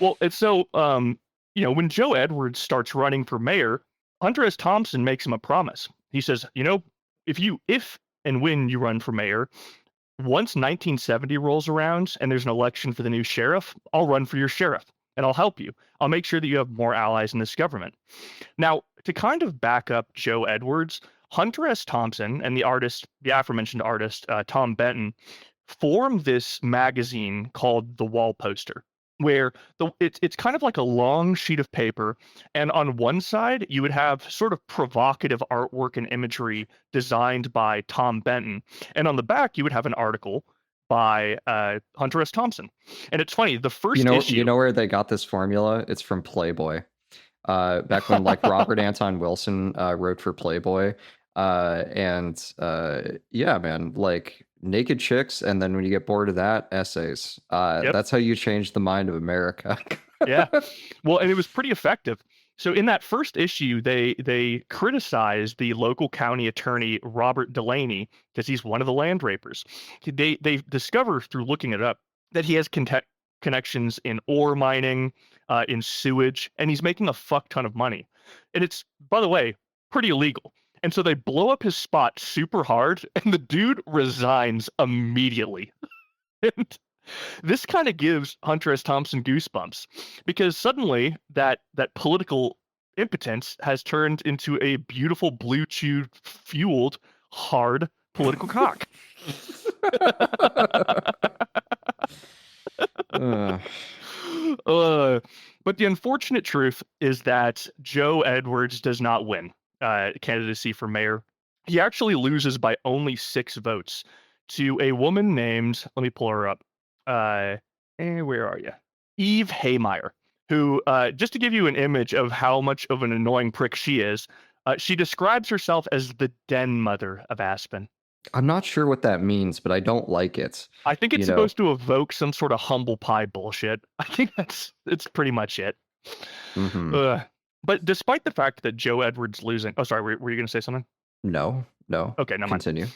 Well, it's so when Joe Edwards starts running for mayor, Hunter S. Thompson makes him a promise. He says, if and when you run for mayor, once 1970 rolls around and there's an election for the new sheriff, I'll run for your sheriff and I'll help you. I'll make sure that you have more allies in this government. Now, to kind of back up Joe Edwards, Hunter S. Thompson and the aforementioned artist, Tom Benton, formed this magazine called The Wall Poster, where it's kind of like a long sheet of paper, and on one side you would have sort of provocative artwork and imagery designed by Tom Benton, and on the back you would have an article by Hunter S. Thompson. And it's funny, the first issue... You know where they got this formula? It's from Playboy. Back when like Robert Anton Wilson wrote for Playboy. Yeah, man, like naked chicks, and then when you get bored of that, essays. That's how you change the mind of America. Yeah, well, and it was pretty effective. So in that first issue, they criticized the local county attorney Robert Delaney because he's one of the land rapers. They discover through looking it up that he has connections in ore mining, in sewage, and he's making a fuck ton of money. And it's, by the way, pretty illegal. And so they blow up his spot super hard, and the dude resigns immediately. And this kind of gives Hunter S. Thompson goosebumps, because suddenly that political impotence has turned into a beautiful blue chew fueled hard political cock. But the unfortunate truth is that Joe Edwards does not win candidacy for mayor. He actually loses by only 6 votes to a woman named, let me pull her up. Where are you? Eve Haymeyer, who, just to give you an image of how much of an annoying prick she is, she describes herself as the den mother of Aspen. I'm not sure what that means, but I don't like it. I think it's supposed to evoke some sort of humble pie bullshit. I think it's pretty much it. Mm-hmm. But despite the fact that Joe Edwards losing... Oh, sorry, were you going to say something? No. Okay, no mind. Continue.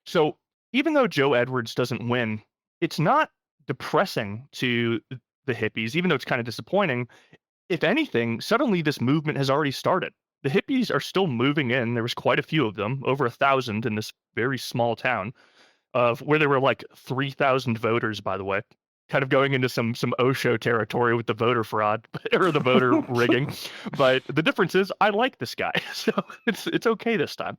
So even though Joe Edwards doesn't win, it's not depressing to the hippies, even though it's kind of disappointing. If anything, suddenly this movement has already started. The hippies are still moving in. There was quite a few of them, over 1,000 in this very small town, where there were like 3,000 voters, by the way. Kind of going into some Osho territory with the voter fraud or the voter rigging. But the difference is I like this guy, so it's okay this time.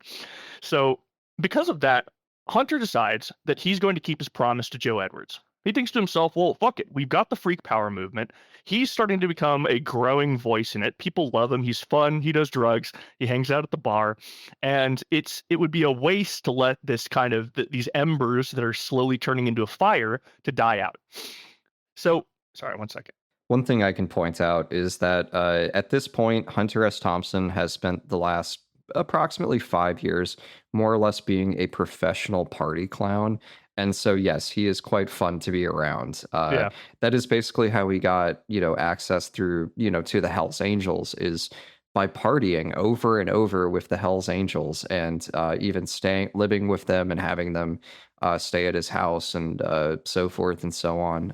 So because of that, Hunter decides that he's going to keep his promise to Joe Edwards. He thinks to himself, well, fuck it. We've got the freak power movement. He's starting to become a growing voice in it. People love him. He's fun. He does drugs. He hangs out at the bar. And it would be a waste to let this kind of these embers that are slowly turning into a fire to die out. So, sorry, one second. One thing I can point out is that at this point, Hunter S. Thompson has spent the last approximately 5 years more or less being a professional party clown. And so, yes, he is quite fun to be around. That is basically how he got, access through, to the Hells Angels, is by partying over and over with the Hells Angels, and even living with them and having them stay at his house and so forth and so on.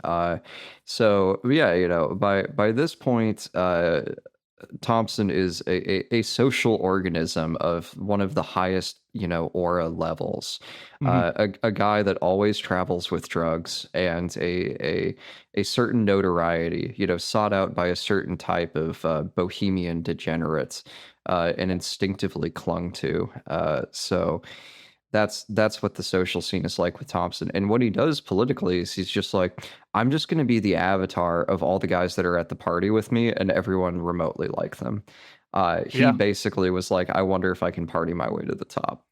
So yeah, by this point, Thompson is a social organism of one of the highest, aura levels. A guy that always travels with drugs and a certain notoriety, sought out by a certain type of bohemian degenerates, and instinctively clung to. So that's what the social scene is like with Thompson. And what he does politically is he's just like, I'm just going to be the avatar of all the guys that are at the party with me and everyone remotely like them. He basically was like, I wonder if I can party my way to the top.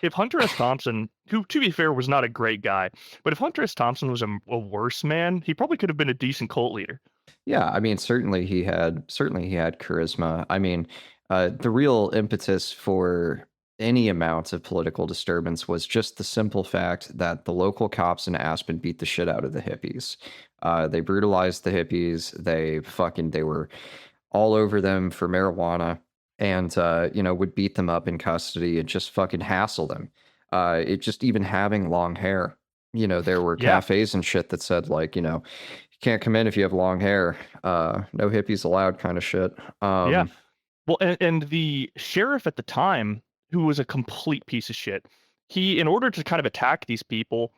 If Hunter S. Thompson, who to be fair was not a great guy, but if Hunter S. Thompson was a worse man, he probably could have been a decent cult leader. Yeah, I mean, certainly he had charisma. I mean, the real impetus for any amount of political disturbance was just the simple fact that the local cops in Aspen beat the shit out of the hippies. They brutalized the hippies. They were all over them for marijuana, and would beat them up in custody and just fucking hassle them. It just even having long hair. There were cafes and shit that said like, you can't come in if you have long hair. No hippies allowed, kind of shit. Yeah. Well, and the sheriff at the time, who was a complete piece of shit, in order to kind of attack these people,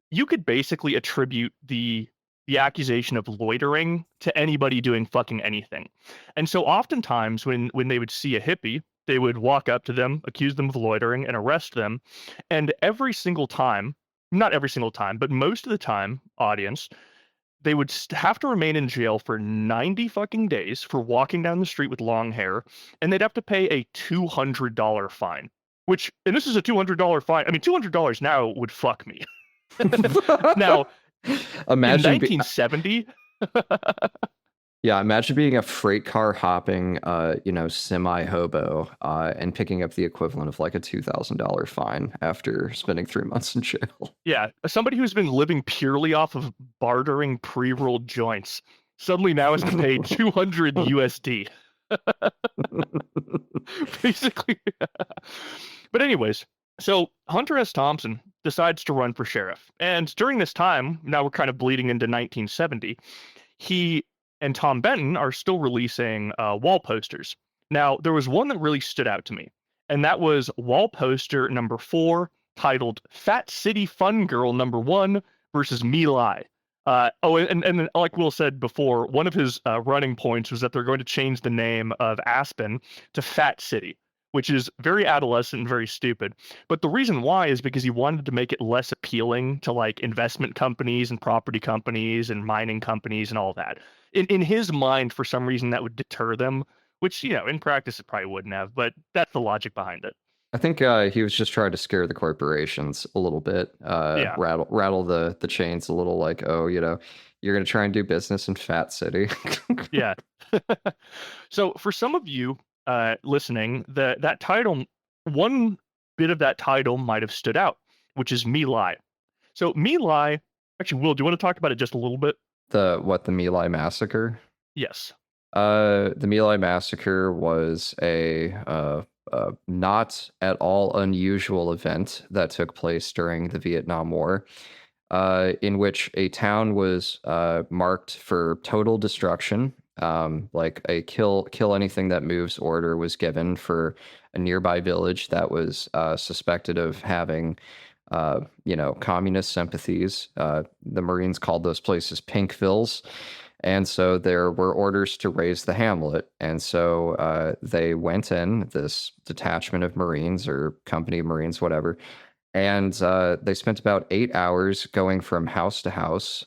you could basically attribute the accusation of loitering to anybody doing fucking anything. And so oftentimes when they would see a hippie, they would walk up to them, accuse them of loitering, and arrest them. And every single time, not every single time, but most of the time, audience, they would have to remain in jail for 90 fucking days for walking down the street with long hair, and they'd have to pay a $200 fine. And this is a $200 fine. I mean, $200 now would fuck me. Now, imagine in 1970. Yeah, imagine being a freight car hopping, semi hobo, and picking up the equivalent of like a $2,000 fine after spending 3 months in jail. Yeah, somebody who's been living purely off of bartering pre-rolled joints suddenly now has to pay 200 USD. Basically. But anyways, so Hunter S. Thompson decides to run for sheriff. And during this time, now we're kind of bleeding into 1970, he and Tom Benton are still releasing wall posters. Now, there was one that really stood out to me, and that was wall poster number 4, titled Fat City Fun Girl number 1 versus Me Lie. And like Will said before, one of his running points was that they're going to change the name of Aspen to Fat City, which is very adolescent and very stupid. But the reason why is because he wanted to make it less appealing to like investment companies and property companies and mining companies and all that. In his mind, for some reason, that would deter them, which, in practice, it probably wouldn't have, but that's the logic behind it. I think he was just trying to scare the corporations a little bit, rattle the chains a little, like, oh, you're going to try and do business in Fat City. Yeah. So for some of you listening, that title, one bit of that title might have stood out, which is Me Lie. So Me Lie, actually, Will, do you want to talk about it just a little bit? The My Lai Massacre? Yes. The My Lai Massacre was a not at all unusual event that took place during the Vietnam War, in which a town was marked for total destruction. Like a kill anything that moves order was given for a nearby village that was suspected of having communist sympathies. The Marines called those places Pinkvilles. And so there were orders to raise the hamlet. And so they went in, this detachment of Marines or company of Marines, whatever. And they spent about 8 hours going from house to house,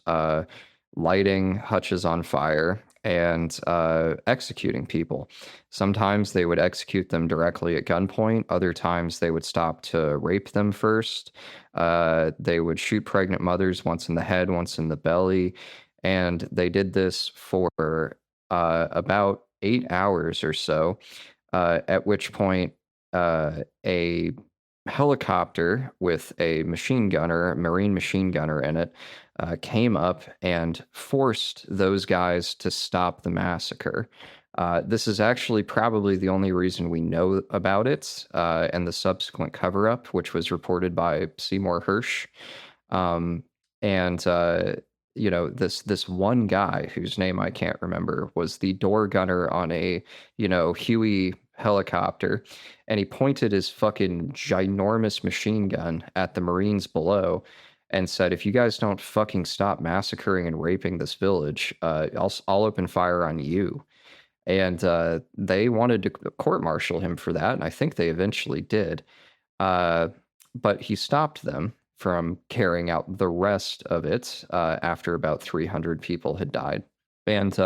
lighting hutches on fire and executing people. Sometimes they would execute them directly at gunpoint. Other times they would stop to rape them first. They would shoot pregnant mothers, once in the head, once in the belly. And they did this for about 8 hours or so, at which point a helicopter with a marine machine gunner in it, came up and forced those guys to stop the massacre. This is actually probably the only reason we know about it, and the subsequent cover-up, which was reported by Seymour Hersh. And this one guy whose name I can't remember was the door gunner on a Huey helicopter, and he pointed his fucking ginormous machine gun at the Marines below and said, "If you guys don't fucking stop massacring and raping this village, I'll open fire on you." And they wanted to court-martial him for that, and I think they eventually did. But he stopped them from carrying out the rest of it after about 300 people had died. And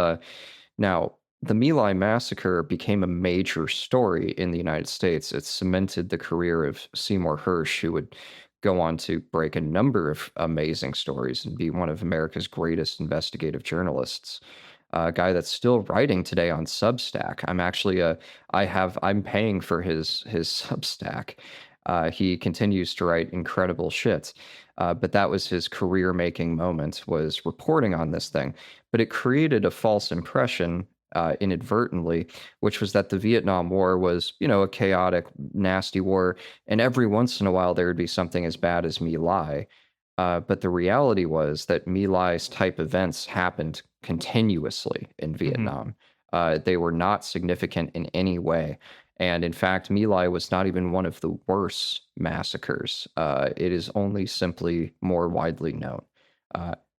now, the My Lai massacre became a major story in the United States. It cemented the career of Seymour Hersh, who would go on to break a number of amazing stories and be one of America's greatest investigative journalists. A guy that's still writing today on Substack. I'm paying for his Substack. He continues to write incredible shit. But that was his career-making moment, was reporting on this thing. But it created a false impression inadvertently, which was that the Vietnam War was, a chaotic, nasty war, and every once in a while there would be something as bad as My Lai. But the reality was that My Lai's type events happened continuously in Vietnam. They were not significant in any way. And in fact, My Lai was not even one of the worst massacres. It is only simply more widely known.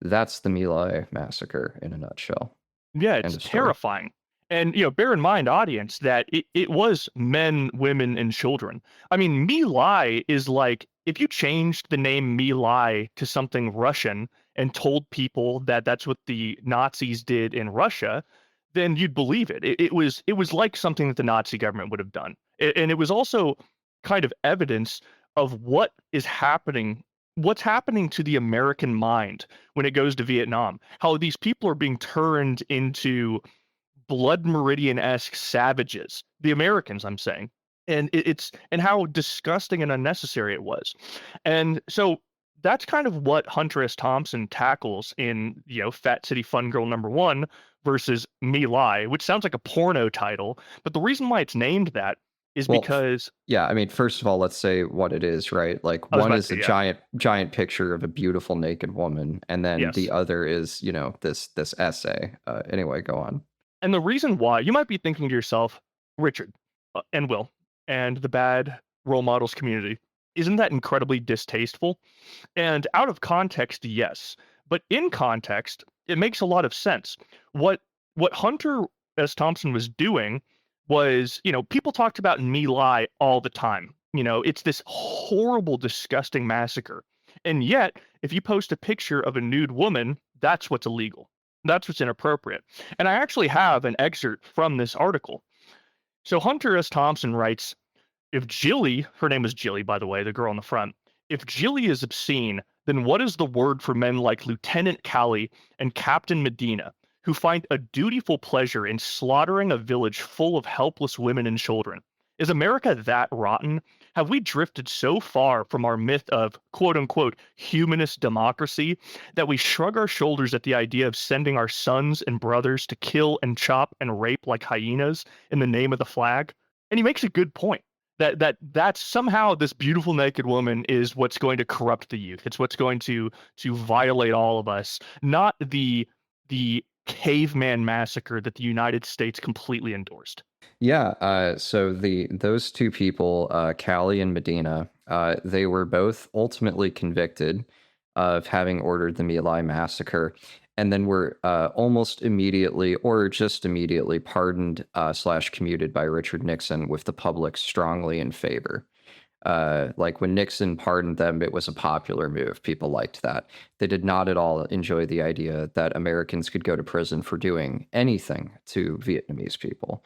That's the My Lai massacre in a nutshell. Yeah, it's terrifying. And, bear in mind, audience, that it was men, women, and children. I mean, My Lai is like, if you changed the name My Lai to something Russian and told people that that's what the Nazis did in Russia, then you'd believe it. It was like something that the Nazi government would have done. And it was also kind of evidence of what is happening, what's happening to the American mind when it goes to Vietnam. How these people are being turned into Blood Meridian-esque savages. The Americans, I'm saying. And and how disgusting and unnecessary it was. And so that's kind of what Hunter S. Thompson tackles in, Fat City Fun Girl #1 versus My Lai, which sounds like a porno title. But the reason why it's named that is because... Yeah, I mean, first of all, let's say what it is, right? Like, one is a giant picture of a beautiful naked woman, and then the other is, this essay. Anyway, go on. And the reason why, you might be thinking to yourself, Richard and Will, and the bad role models community, isn't that incredibly distasteful? And out of context, yes. But in context, it makes a lot of sense. What Hunter S. Thompson was doing was, people talked about My Lai all the time. It's this horrible, disgusting massacre. And yet, if you post a picture of a nude woman, that's what's illegal. That's what's inappropriate. And I actually have an excerpt from this article. So Hunter S. Thompson writes, if Jilly, her name is Jilly, by the way, the girl on the front, if Jilly is obscene, then what is the word for men like Lieutenant Calley and Captain Medina, who find a dutiful pleasure in slaughtering a village full of helpless women and children? Is America that rotten? Have we drifted so far from our myth of quote-unquote humanist democracy that we shrug our shoulders at the idea of sending our sons and brothers to kill and chop and rape like hyenas in the name of the flag? And he makes a good point. That somehow this beautiful naked woman is what's going to corrupt the youth. It's what's going to violate all of us, not the caveman massacre that the United States completely endorsed. Yeah, so those two people, Callie and Medina, they were both ultimately convicted of having ordered the My Lai massacre, and then were almost immediately, or just immediately, pardoned / commuted by Richard Nixon, with the public strongly in favor. Like, when Nixon pardoned them, it was a popular move. People liked that. They did not at all enjoy the idea that Americans could go to prison for doing anything to Vietnamese people,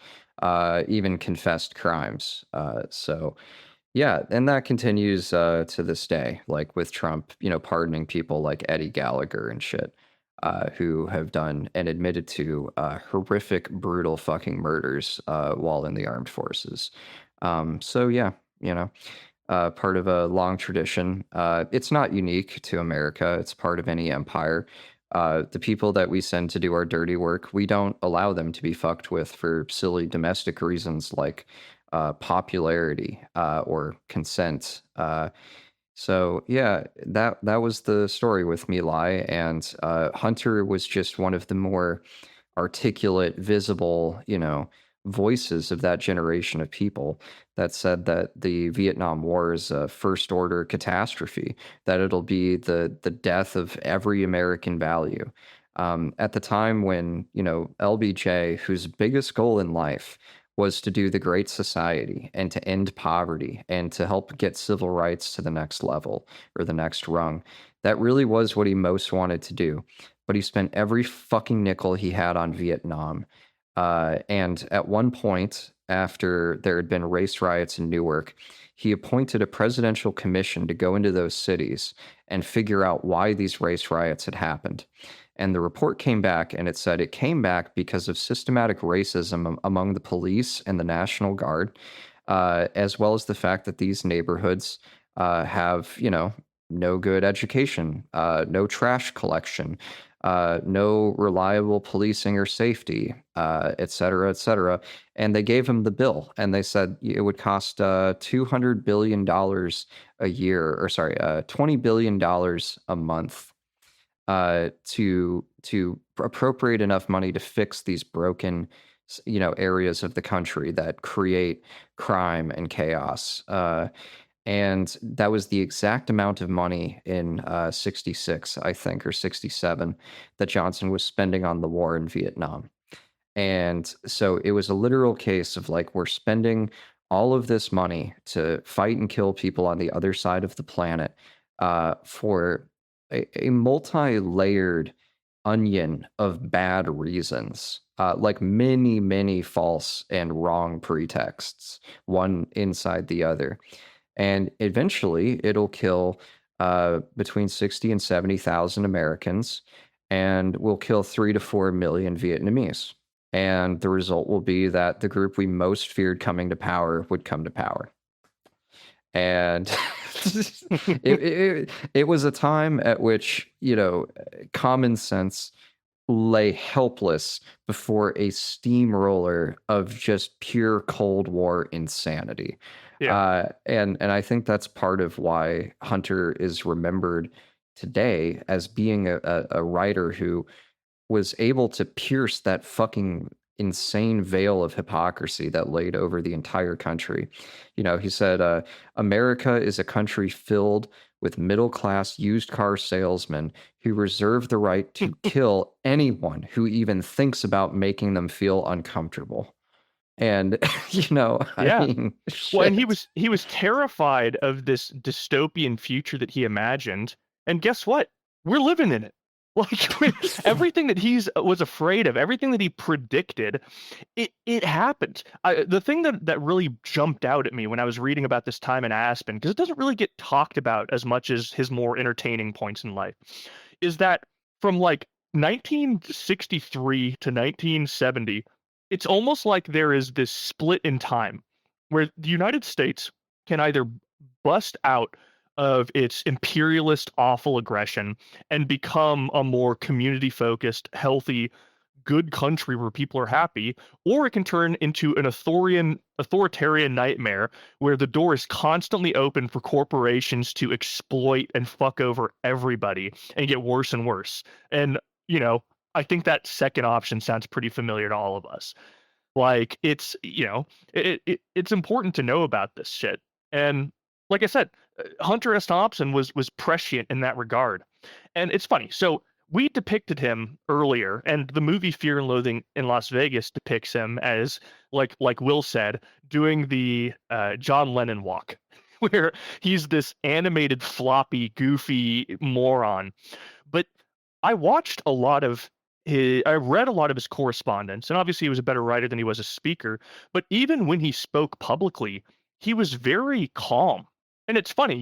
even confessed crimes. So yeah, and that continues to this day, like with Trump, pardoning people like Eddie Gallagher and shit, who have done and admitted to horrific, brutal fucking murders while in the armed forces. So yeah, part of a long tradition. It's not unique to America. It's part of any empire. The people that we send to do our dirty work, we don't allow them to be fucked with for silly domestic reasons like popularity or consent. So yeah, that was the story with My Lai, and Hunter was just one of the more articulate, visible, voices of that generation of people that said that the Vietnam War is a first order catastrophe, that it'll be the death of every American value. At the time when, LBJ, whose biggest goal in life was to do the Great Society and to end poverty and to help get civil rights to the next level or the next rung, that really was what he most wanted to do. But he spent every fucking nickel he had on Vietnam. And at one point, after there had been race riots in Newark, he appointed a presidential commission to go into those cities and figure out why these race riots had happened. And the report came back, and it said it came back because of systematic racism among the police and the National Guard, as well as the fact that these neighborhoods have, no good education, no trash collection, no reliable policing or safety, et cetera, et cetera. And they gave him the bill, and they said it would cost $200 billion a year, or sorry, $20 billion a month to appropriate enough money to fix these broken, areas of the country that create crime and chaos. And that was the exact amount of money in 66, I think, or 67, that Johnson was spending on the war in Vietnam. And so it was a literal case of like, we're spending all of this money to fight and kill people on the other side of the planet for a multi-layered onion of bad reasons, like many, many false and wrong pretexts, one inside the other. And eventually it'll kill between 60 and 70,000 Americans, and will kill 3 to 4 million Vietnamese. And the result will be that the group we most feared coming to power would come to power. And it was a time at which, common sense lay helpless before a steamroller of just pure Cold War insanity. Yeah. And I think that's part of why Hunter is remembered today as being a writer who was able to pierce that fucking insane veil of hypocrisy that laid over the entire country. He said, America is a country filled with middle-class used car salesmen who reserve the right to kill anyone who even thinks about making them feel uncomfortable. And I mean, shit. Well, and he was terrified of this dystopian future that he imagined, and guess what? We're living in it. Like everything that was afraid of, everything that he predicted, it happened. The thing that really jumped out at me when I was reading about this time in Aspen, because it doesn't really get talked about as much as his more entertaining points in life, is that from like 1963 to 1970, it's almost like there is this split in time where the United States can either bust out of its imperialist, awful aggression and become a more community-focused, healthy, good country where people are happy, or it can turn into an authoritarian nightmare where the door is constantly open for corporations to exploit and fuck over everybody and get worse and worse. And, I think that second option sounds pretty familiar to all of us. Like, it's, it's important to know about this shit. And like I said, Hunter S. Thompson was prescient in that regard. And it's funny. So we depicted him earlier, and the movie Fear and Loathing in Las Vegas depicts him as, like Will said, doing the John Lennon walk, where he's this animated, floppy, goofy moron. But I read a lot of his correspondence, and obviously he was a better writer than he was a speaker. But even when he spoke publicly, he was very calm. And it's funny,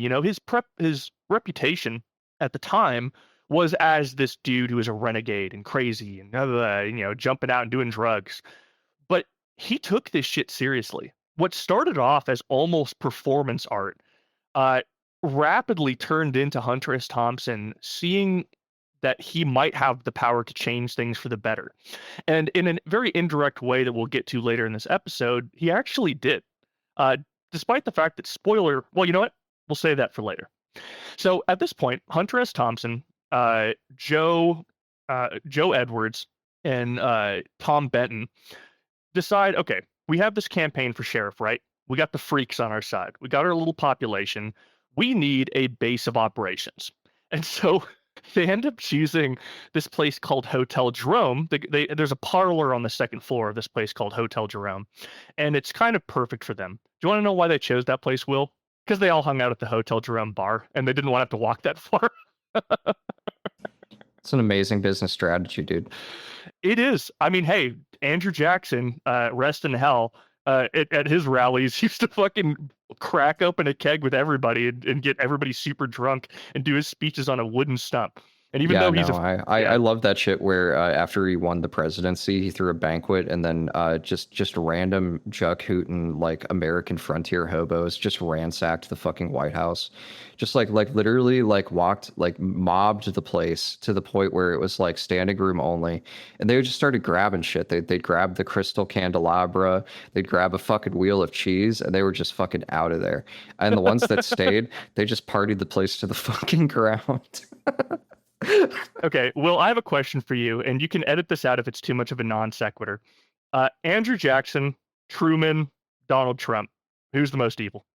his reputation at the time was as this dude who was a renegade and crazy and jumping out and doing drugs. But he took this shit seriously. What started off as almost performance art rapidly turned into Hunter S. Thompson seeing that he might have the power to change things for the better. And in a very indirect way that we'll get to later in this episode, he actually did. Despite the fact that well, you know what? We'll save that for later. So at this point, Hunter S. Thompson, Joe Edwards, and Tom Benton decide, okay, we have this campaign for sheriff, right? We got the freaks on our side. We got our little population. We need a base of operations. And so they end up choosing this place called Hotel Jerome. There's a parlor on the second floor of this place called Hotel Jerome, and it's kind of perfect for them. Do you want to know why they chose that place, Will? Because they all hung out at the Hotel Jerome bar, and they didn't want to have to walk that far. It's an amazing business strategy, dude. It is. I mean, hey, Andrew Jackson, rest in hell, at his rallies, used to fucking crack open a keg with everybody and get everybody super drunk and do his speeches on a wooden stump. And even though he's I love that shit where after he won the presidency, he threw a banquet and then just random Juck hootin' like American frontier hobos just ransacked the fucking White House. Just like literally like mobbed the place to the point where it was like standing room only. And they just started grabbing shit. They'd grab the crystal candelabra, they'd grab a fucking wheel of cheese, and they were just fucking out of there. And the ones that stayed, they just partied the place to the fucking ground. Okay, Will, I have a question for you, and you can edit this out if it's too much of a non sequitur. Andrew Jackson, Truman, Donald Trump. Who's the most evil?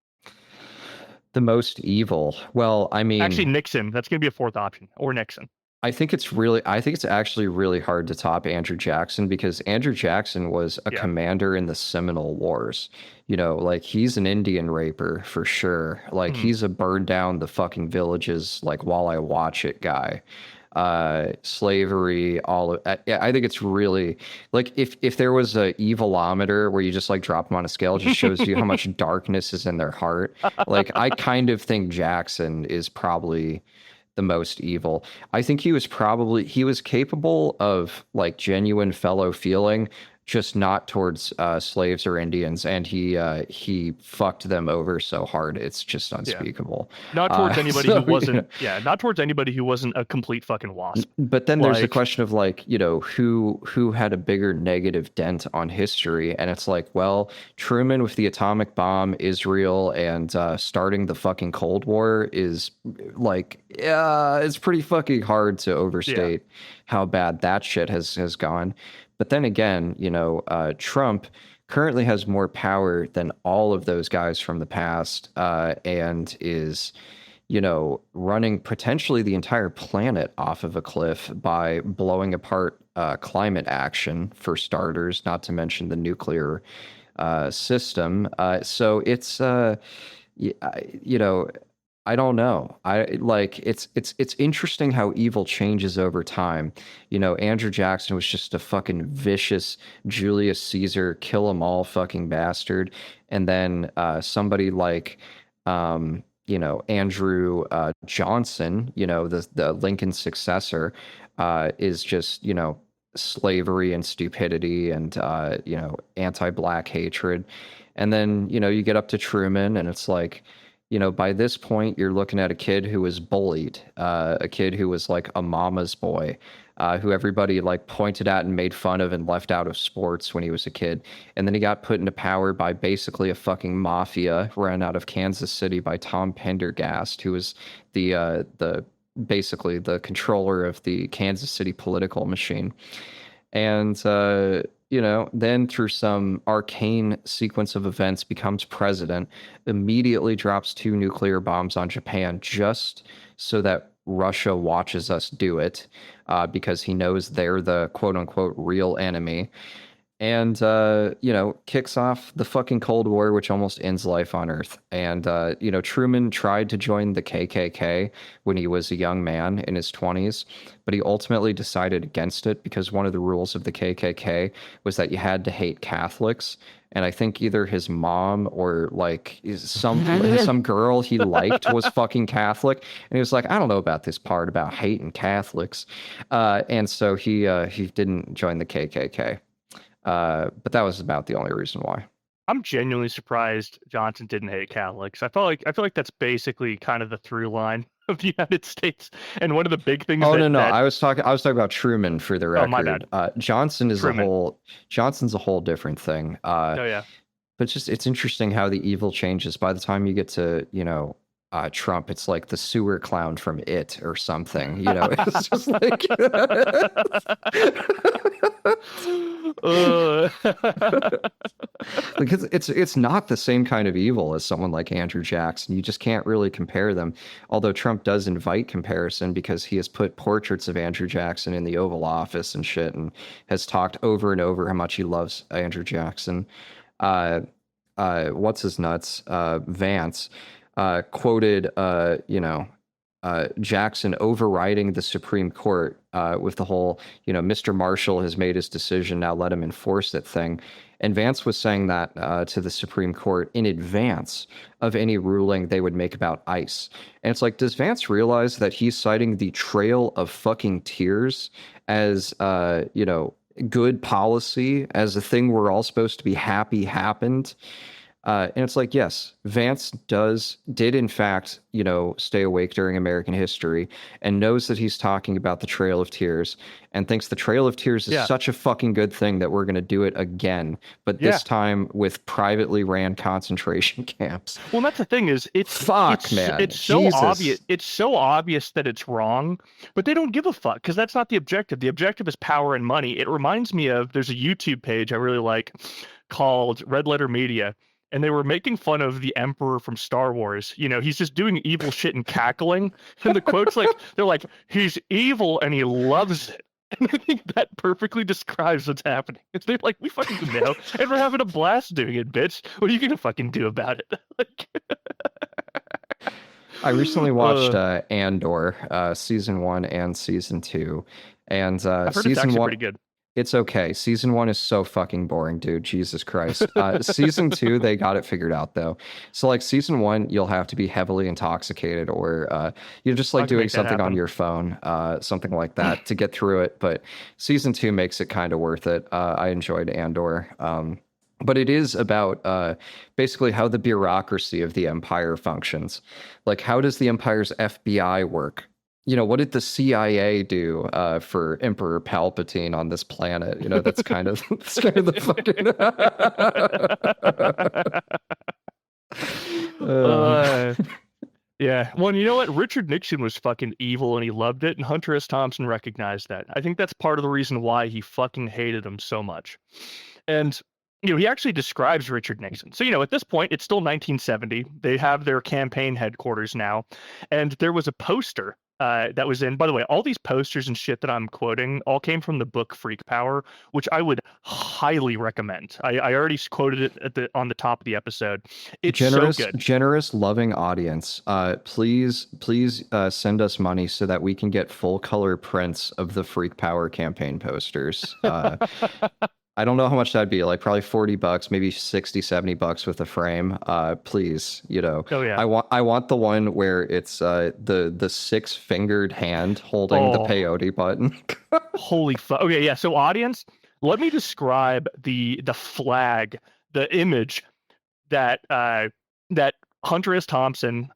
The most evil? Well, I mean... Actually, Nixon. That's going to be a fourth option. Or Nixon. I think it's actually really hard to top Andrew Jackson, because Andrew Jackson was a commander in the Seminole Wars. You know, like, he's an Indian raper for sure. Like, he's a burn down the fucking villages, like, while I watch it guy. Slavery, I think it's really, like, if there was a evilometer where you just like drop them on a scale, it just shows you how much darkness is in their heart. Like, I kind of think Jackson is probably the most evil. I think he was capable of like genuine fellow feeling, just not towards slaves or Indians, and he fucked them over so hard it's just unspeakable. Not towards anybody who wasn't not towards anybody who wasn't a complete fucking wasp. But then there's the question of like, you know, who had a bigger negative dent on history, and it's like, well, Truman with the atomic bomb, Israel, and starting the fucking Cold War is like, it's pretty fucking hard to overstate how bad that shit has gone. But then again, you know, Trump currently has more power than all of those guys from the past, and is, you know, running potentially the entire planet off of a cliff by blowing apart climate action, for starters, not to mention the nuclear system. So it's, you know, I don't know. It's interesting how evil changes over time. You know, Andrew Jackson was just a fucking vicious Julius Caesar, kill 'em all fucking bastard. And then somebody like, you know, Andrew Johnson, you know, the Lincoln successor, is just, you know, slavery and stupidity and, you know, anti-black hatred. And then, you know, you get up to Truman and it's like, you know, by this point, you're looking at a kid who was bullied, a kid who was like a mama's boy, who everybody like pointed at and made fun of and left out of sports when he was a kid. And then he got put into power by basically a fucking mafia run out of Kansas City by Tom Pendergast, who was basically the controller of the Kansas City political machine. And, you know, then through some arcane sequence of events becomes president, immediately drops 2 nuclear bombs on Japan just so that Russia watches us do it, because he knows they're the quote unquote real enemy. And, you know, kicks off the fucking Cold War, which almost ends life on Earth. And, you know, Truman tried to join the KKK when he was a young man in his 20s, but he ultimately decided against it because one of the rules of the KKK was that you had to hate Catholics. And I think either his mom or like some girl he liked was fucking Catholic. And he was like, I don't know about this part about hating Catholics. And so he didn't join the KKK. But that was about the only reason why. I'm genuinely surprised Johnson didn't hate Catholics. I feel like that's basically kind of the through line of the United States. And one of the big things Oh no, I was talking about Truman for the record. Oh, my bad. Johnson is Truman. Johnson's a whole different thing. Oh yeah. But it's interesting how the evil changes. By the time you get to, Trump, it's like the sewer clown from It or something. It's just like because it's not the same kind of evil as someone like Andrew Jackson. You just can't really compare them. Although Trump does invite comparison because he has put portraits of Andrew Jackson in the Oval Office and shit, and has talked over and over how much he loves Andrew Jackson. What's his nuts? Vance quoted, Jackson overriding the Supreme Court with the whole, Mr. Marshall has made his decision, now let him enforce that thing. And Vance was saying that to the Supreme Court in advance of any ruling they would make about ICE. And it's like, does Vance realize that he's citing the Trail of fucking Tears as, good policy, as a thing we're all supposed to be happy happened? And it's like, yes, Vance did in fact, stay awake during American history and knows that he's talking about the Trail of Tears and thinks the Trail of Tears is such a fucking good thing that we're going to do it again, but this time with privately ran concentration camps. Well, that's the thing is, man. It's so Jesus. obvious. It's so obvious that it's wrong, but they don't give a fuck because that's not the objective. The objective is power and money. It reminds me of, there's a YouTube page I really like called Red Letter Media. And they were making fun of the Emperor from Star Wars. He's just doing evil shit and cackling. And the quotes, they're like, he's evil and he loves it. And I think that perfectly describes what's happening. They're like, we fucking know. And we're having a blast doing it, bitch. What are you going to fucking do about it? I recently watched Andor, season 1 and season 2. And I've heard it's actually pretty good. It's okay. Season 1 is so fucking boring, dude. Jesus Christ. Season 2, they got it figured out, though. So, season 1, you'll have to be heavily intoxicated or you're just, doing something on your phone, something like that to get through it. But season 2 makes it kind of worth it. I enjoyed Andor. But it is about basically how the bureaucracy of the Empire functions. How does the Empire's FBI work? What did the CIA do for Emperor Palpatine on this planet? That's kind of the fucking. Yeah. Well, you know what? Richard Nixon was fucking evil and he loved it, and Hunter S. Thompson recognized that. I think that's part of the reason why he fucking hated him so much. And he actually describes Richard Nixon. So, at this point, it's still 1970. They have their campaign headquarters now, and there was a poster that was in, by the way, all these posters and shit that I'm quoting all came from the book Freak Power, which I would highly recommend. I already quoted it on the top of the episode. It's so good. Generous, loving audience. Please send us money so that we can get full color prints of the Freak Power campaign posters. I don't know how much that'd be, probably $40, maybe $60-$70 with a frame. Please, Oh yeah. I want the one where it's the 6-fingered hand holding the peyote button. Holy fuck. Okay, yeah. So audience, let me describe the flag, the image that Hunter S. Thompson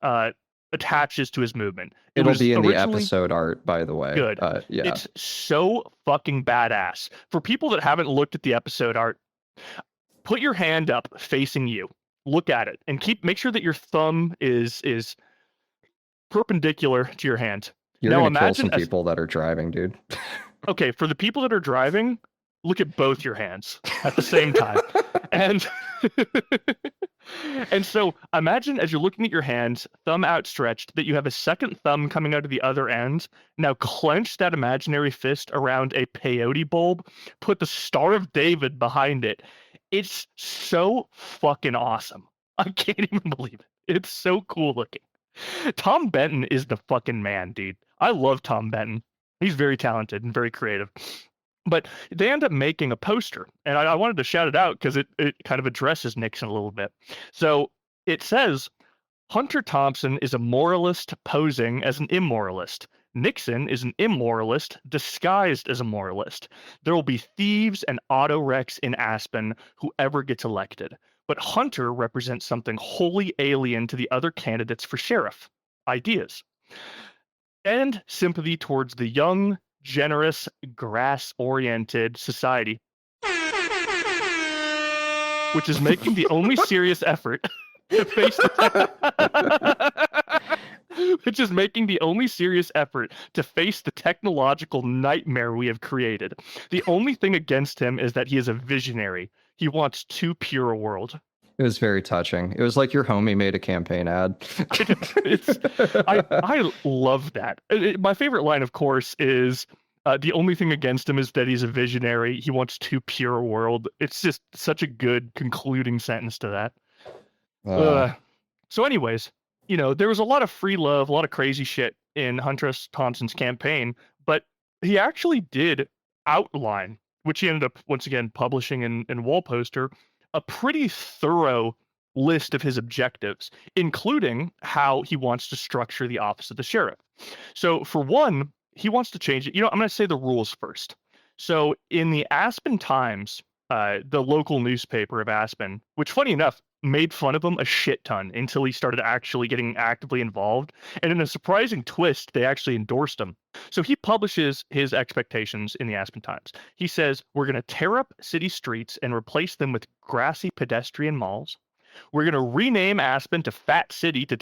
attaches to his movement. It'll be in the episode art, by the way. Good. Yeah. It's so fucking badass. For people that haven't looked at the episode art, put your hand up facing you. Look at it and make sure that your thumb is perpendicular to your hand. You're gonna kill some people that are driving, dude. Okay, for the people that are driving, look at both your hands at the same time. And so imagine as you're looking at your hands, thumb outstretched, that you have a second thumb coming out of the other end. Now clench that imaginary fist around a peyote bulb, put the Star of David behind it. It's so fucking awesome. I can't even believe it. It's so cool looking. Tom Benton is the fucking man, dude. I love Tom Benton. He's very talented and very creative. But they end up making a poster, and I wanted to shout it out because it kind of addresses Nixon a little bit. So it says, Hunter Thompson is a moralist posing as an immoralist. Nixon is an immoralist disguised as a moralist. There will be thieves and auto wrecks in Aspen, whoever gets elected. But Hunter represents something wholly alien to the other candidates for sheriff: ideas. And sympathy towards the young, generous, grass-oriented society, which is making the only serious effort to face which is making the only serious effort to face the technological nightmare we have created. The only thing against him is that he is a visionary. He wants too pure a world. It was very touching. It was like your homie made a campaign ad. I love that. My favorite line, of course, is the only thing against him is that he's a visionary. He wants too pure a world. It's just such a good concluding sentence to that. So anyways, there was a lot of free love, a lot of crazy shit in Hunter S. Thompson's campaign, but he actually did outline, which he ended up, once again, publishing in Wall Poster, a pretty thorough list of his objectives, including how he wants to structure the office of the sheriff. So for one, he wants to change it. I'm going to say the rules first. So in the Aspen Times, the local newspaper of Aspen, which, funny enough, made fun of him a shit ton until he started actually getting actively involved. And in a surprising twist, they actually endorsed him. So he publishes his expectations in the Aspen Times. He says, we're going to tear up city streets and replace them with grassy pedestrian malls. We're going to rename Aspen to Fat City to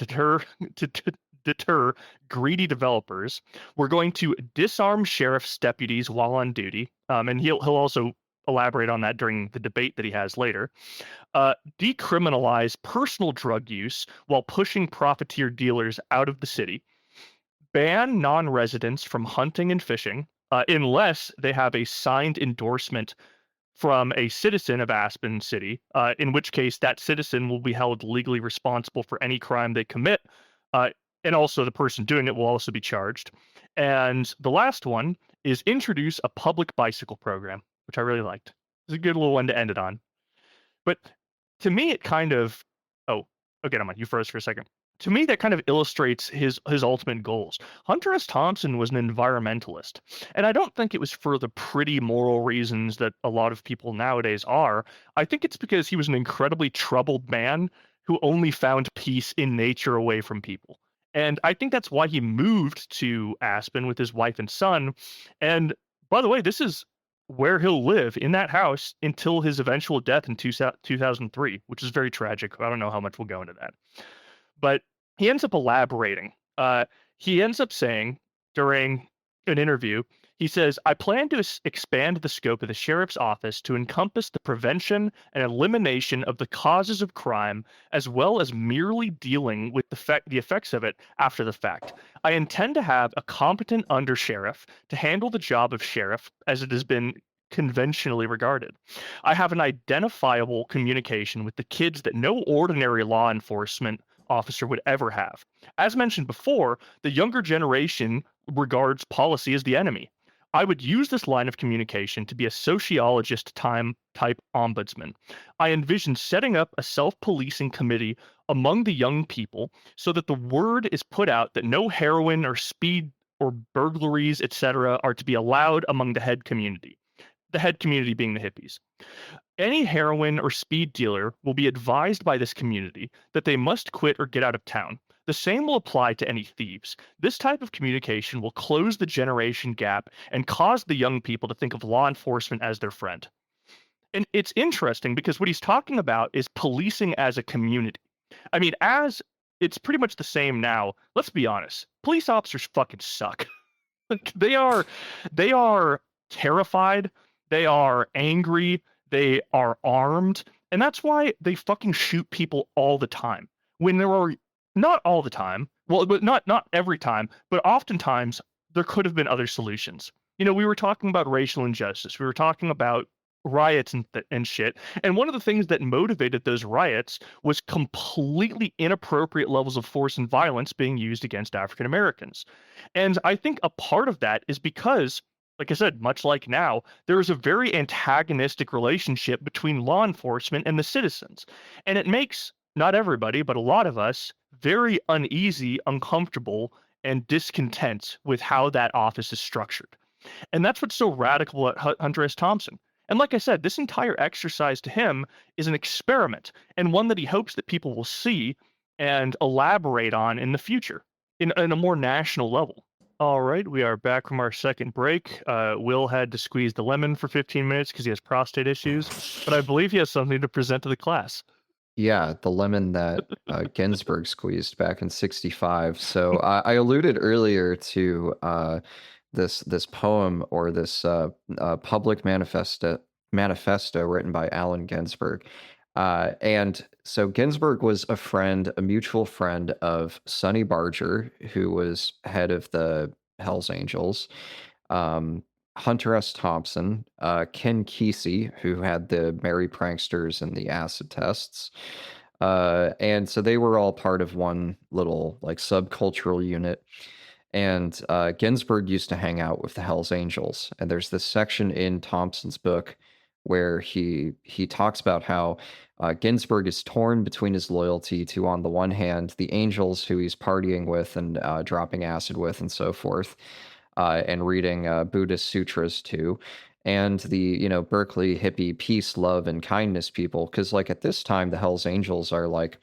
deter greedy developers. We're going to disarm sheriff's deputies while on duty. And he'll also elaborate on that during the debate that he has later. Decriminalize personal drug use while pushing profiteer dealers out of the city. Ban non-residents from hunting and fishing unless they have a signed endorsement from a citizen of Aspen City, in which case that citizen will be held legally responsible for any crime they commit, and also the person doing it will also be charged. And the last one is introduce a public bicycle program, which I really liked. It's a good little one to end it on. But to me, it kind of... Oh, okay, never mind. You froze for a second. To me, that kind of illustrates his ultimate goals. Hunter S. Thompson was an environmentalist, and I don't think it was for the pretty moral reasons that a lot of people nowadays are. I think it's because he was an incredibly troubled man who only found peace in nature away from people. And I think that's why he moved to Aspen with his wife and son. And by the way, this is where he'll live, in that house, until his eventual death in 2003, which is very tragic. I don't know how much we'll go into that. But he ends up elaborating. He ends up saying during an interview, he says, I plan to expand the scope of the sheriff's office to encompass the prevention and elimination of the causes of crime, as well as merely dealing with the effects of it after the fact. I intend to have a competent undersheriff to handle the job of sheriff as it has been conventionally regarded. I have an identifiable communication with the kids that no ordinary law enforcement officer would ever have. As mentioned before, the younger generation regards policy as the enemy. I would use this line of communication to be a sociologist type ombudsman. I envision setting up a self-policing committee among the young people so that the word is put out that no heroin or speed or burglaries, etc., are to be allowed among the head community. The head community being the hippies. Any heroin or speed dealer will be advised by this community that they must quit or get out of town. The same will apply to any thieves. This type of communication will close the generation gap and cause the young people to think of law enforcement as their friend. And it's interesting because what he's talking about is policing as a community. I mean, it's pretty much the same now. Let's be honest. Police officers fucking suck. They are terrified. They are angry. They are armed. And that's why they fucking shoot people all the time. When there are, not all the time, well, but not every time, but oftentimes there could have been other solutions. We were talking about racial injustice. We were talking about riots and shit. And one of the things that motivated those riots was completely inappropriate levels of force and violence being used against African Americans. And I think a part of that is because, like I said, much like now, there is a very antagonistic relationship between law enforcement and the citizens. And it makes not everybody, but a lot of us very uneasy, uncomfortable, and discontent with how that office is structured. And that's what's so radical at Hunter S. Thompson. And like I said, this entire exercise to him is an experiment, and one that he hopes that people will see and elaborate on in the future in a more national level. All right, we are back from our second break. Will had to squeeze the lemon for 15 minutes because he has prostate issues, but I believe he has something to present to the class. Yeah, the lemon that Ginsburg squeezed back in '65. So I alluded earlier to this poem, or this public manifesto written by Allen Ginsberg. And so Ginsburg was a mutual friend of Sonny Barger, who was head of the Hells Angels, Hunter S. Thompson, Ken Kesey, who had the Merry Pranksters and the acid tests. And so they were all part of one little like subcultural unit. And Ginsburg used to hang out with the Hells Angels. And there's this section in Thompson's book where he talks about how Ginsburg is torn between his loyalty to, on the one hand, the angels who he's partying with and dropping acid with and so forth, and reading Buddhist sutras too, and the Berkeley hippie peace, love, and kindness people. Because like at this time, the Hells Angels are like,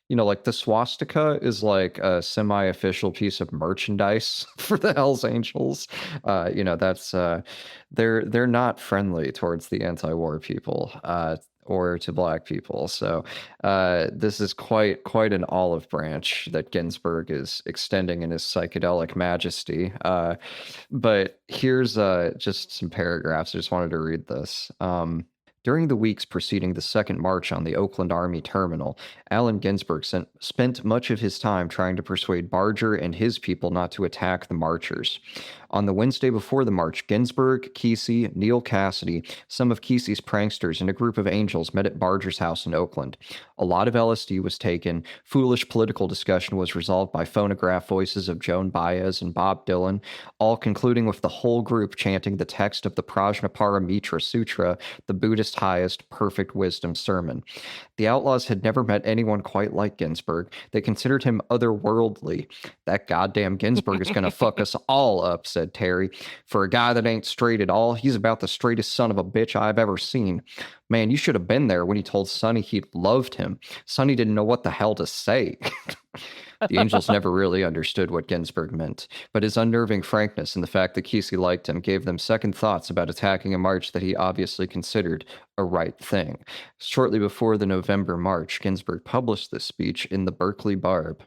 like the swastika is like a semi-official piece of merchandise for the Hells Angels. That's they're not friendly towards the anti-war people or to black people. So this is quite an olive branch that Ginsburg is extending in his psychedelic majesty. But here's just some paragraphs. I just wanted to read this. During the weeks preceding the second march on the Oakland Army Terminal, Allen Ginsberg spent much of his time trying to persuade Barger and his people not to attack the marchers. On the Wednesday before the march, Ginsberg, Kesey, Neil Cassidy, some of Kesey's pranksters, and a group of angels met at Barger's house in Oakland. A lot of LSD was taken. Foolish political discussion was resolved by phonograph voices of Joan Baez and Bob Dylan, all concluding with the whole group chanting the text of the Prajnapara Mitra Sutra, the Buddhist highest perfect wisdom sermon. The outlaws had never met anyone quite like Ginsberg. They considered him otherworldly. That goddamn Ginsberg is going to fuck us all up, said Terry. For a guy that ain't straight at all, he's about the straightest son of a bitch I've ever seen. Man, you should have been there when he told Sonny he loved him. Sonny didn't know what the hell to say. The Angels never really understood what Ginsberg meant, but his unnerving frankness and the fact that Kesey liked him gave them second thoughts about attacking a march that he obviously considered a right thing. Shortly before the November march, Ginsberg published this speech in the Berkeley Barb.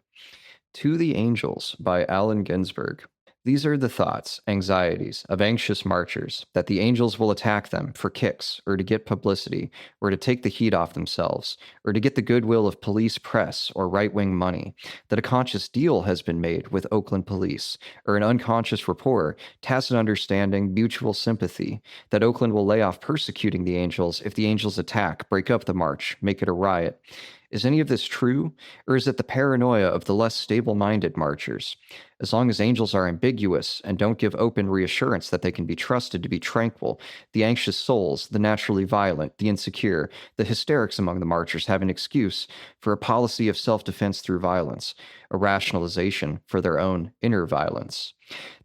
To the Angels by Allen Ginsberg. These are the thoughts, anxieties of anxious marchers, that the angels will attack them for kicks, or to get publicity, or to take the heat off themselves, or to get the goodwill of police press or right-wing money, that a conscious deal has been made with Oakland police, or an unconscious rapport, tacit understanding, mutual sympathy, that Oakland will lay off persecuting the angels if the angels attack, break up the march, make it a riot. Is any of this true, or is it the paranoia of the less stable-minded marchers? As long as angels are ambiguous and don't give open reassurance that they can be trusted to be tranquil, the anxious souls, the naturally violent, the insecure, the hysterics among the marchers have an excuse for a policy of self-defense through violence, a rationalization for their own inner violence.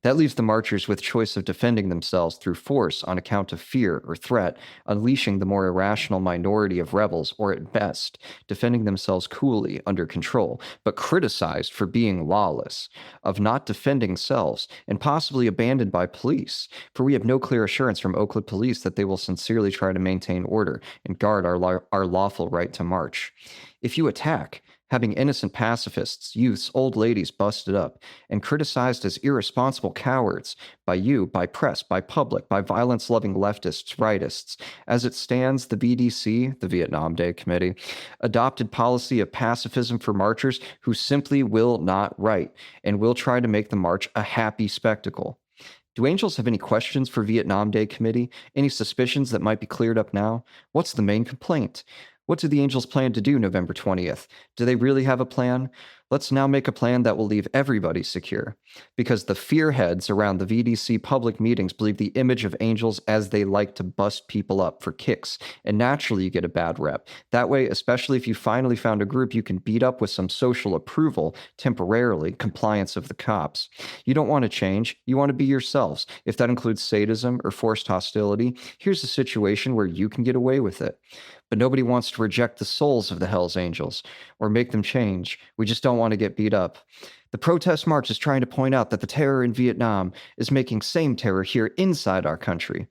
That leaves the marchers with choice of defending themselves through force on account of fear or threat, unleashing the more irrational minority of rebels, or at best, defending themselves coolly under control, but criticized for being lawless, of not defending selves, and possibly abandoned by police, for we have no clear assurance from Oakland police that they will sincerely try to maintain order and guard our lawful right to march. If you attack, having innocent pacifists, youths, old ladies busted up and criticized as irresponsible cowards by you, by press, by public, by violence-loving leftists, rightists. As it stands, the VDC, the Vietnam Day Committee, adopted policy of pacifism for marchers who simply will not write and will try to make the march a happy spectacle. Do angels have any questions for Vietnam Day Committee? Any suspicions that might be cleared up now? What's the main complaint? What do the Angels plan to do November 20th? Do they really have a plan? Let's now make a plan that will leave everybody secure. Because the fearheads around the VDC public meetings believe the image of Angels as they like to bust people up for kicks, and naturally you get a bad rep. That way, especially if you finally found a group you can beat up with some social approval, temporarily, compliance of the cops. You don't want to change, you want to be yourselves. If that includes sadism or forced hostility, here's a situation where you can get away with it. But nobody wants to reject the souls of the Hells Angels or make them change. We just don't want to get beat up. The protest march is trying to point out that the terror in Vietnam is making same terror here inside our country.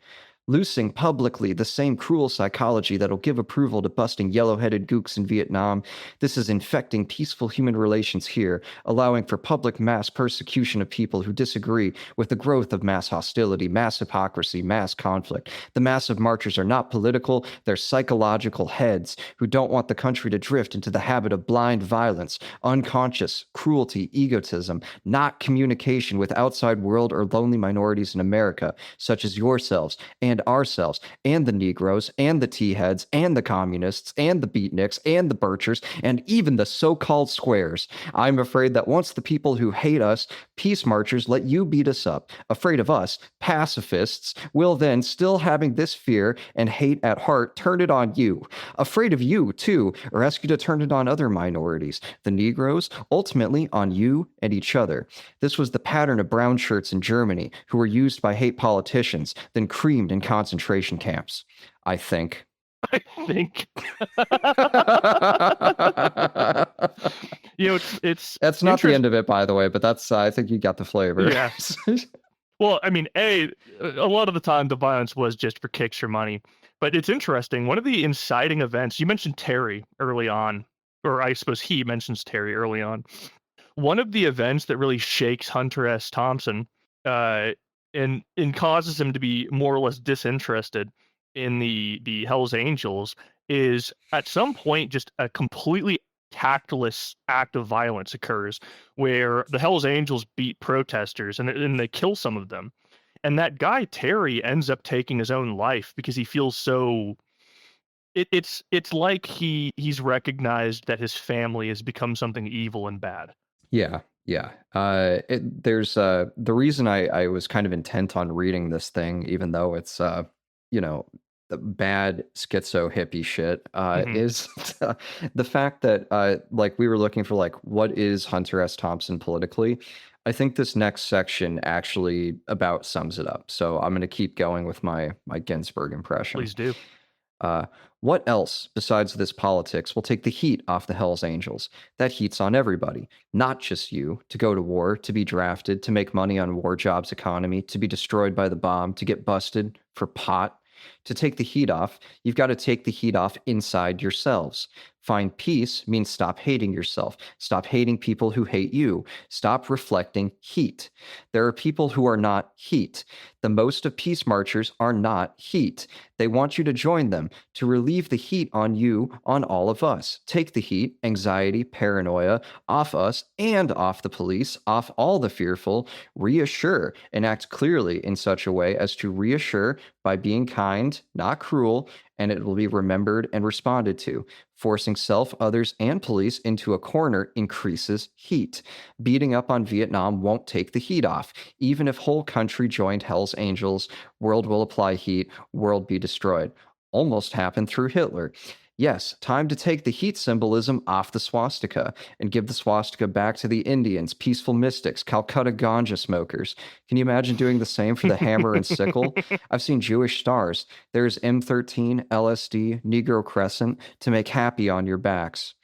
Loosing publicly the same cruel psychology that'll give approval to busting yellow-headed gooks in Vietnam, this is infecting peaceful human relations here, allowing for public mass persecution of people who disagree with the growth of mass hostility, mass hypocrisy, mass conflict. The massive marchers are not political, they're psychological heads who don't want the country to drift into the habit of blind violence, unconscious cruelty, egotism, not communication with outside world or lonely minorities in America, such as yourselves and ourselves, and the Negroes, and the T-heads, and the communists, and the beatniks, and the birchers, and even the so-called squares. I'm afraid that once the people who hate us, peace marchers, let you beat us up, afraid of us, pacifists, will then, still having this fear and hate at heart, turn it on you. Afraid of you, too, or ask you to turn it on other minorities, the Negroes, ultimately on you and each other. This was the pattern of brown shirts in Germany, who were used by hate politicians, then creamed in concentration camps. I think. It's that's not the end of it, by the way, but that's I think you got the flavor. Yes. Well, I mean, a lot of the time the violence was just for kicks or money, but it's interesting. One of the inciting events, you mentioned Terry early on, or I suppose he mentions Terry early on. One of the events that really shakes Hunter S. Thompson and causes him to be more or less disinterested in the Hells Angels is at some point just a completely tactless act of violence occurs where the Hells Angels beat protesters and they kill some of them. And that guy Terry ends up taking his own life because he feels so it's like he's recognized that his family has become something evil and bad. Yeah. There's the reason I was kind of intent on reading this thing, even though it's the bad schizo hippie shit, is the fact that like we were looking for like what is Hunter S. Thompson politically. I think this next section actually about sums it up. So I'm going to keep going with my Ginsburg impression. Please do. What else besides this politics will take the heat off the Hells Angels? That heat's on everybody, not just you, to go to war, to be drafted, to make money on war jobs economy, to be destroyed by the bomb, to get busted for pot. To take the heat off, you've got to take the heat off inside yourselves. Find peace means stop hating yourself. Stop hating people who hate you. Stop reflecting heat. There are people who are not heat. The most of peace marchers are not heat. They want you to join them, to relieve the heat on you, on all of us. Take the heat, anxiety, paranoia, off us and off the police, off all the fearful. Reassure and act clearly in such a way as to reassure by being kind, not cruel, and it will be remembered and responded to. Forcing self, others, and police into a corner increases heat. Beating up on Vietnam won't take the heat off. Even if whole country joined Hell's Angels, world will apply heat, world be destroyed. Almost happened through Hitler. Yes, time to take the heat symbolism off the swastika and give the swastika back to the Indians, peaceful mystics, Calcutta ganja smokers. Can you imagine doing the same for the hammer and sickle? I've seen Jewish stars. There's M13, LSD, Negro Crescent to make happy on your backs.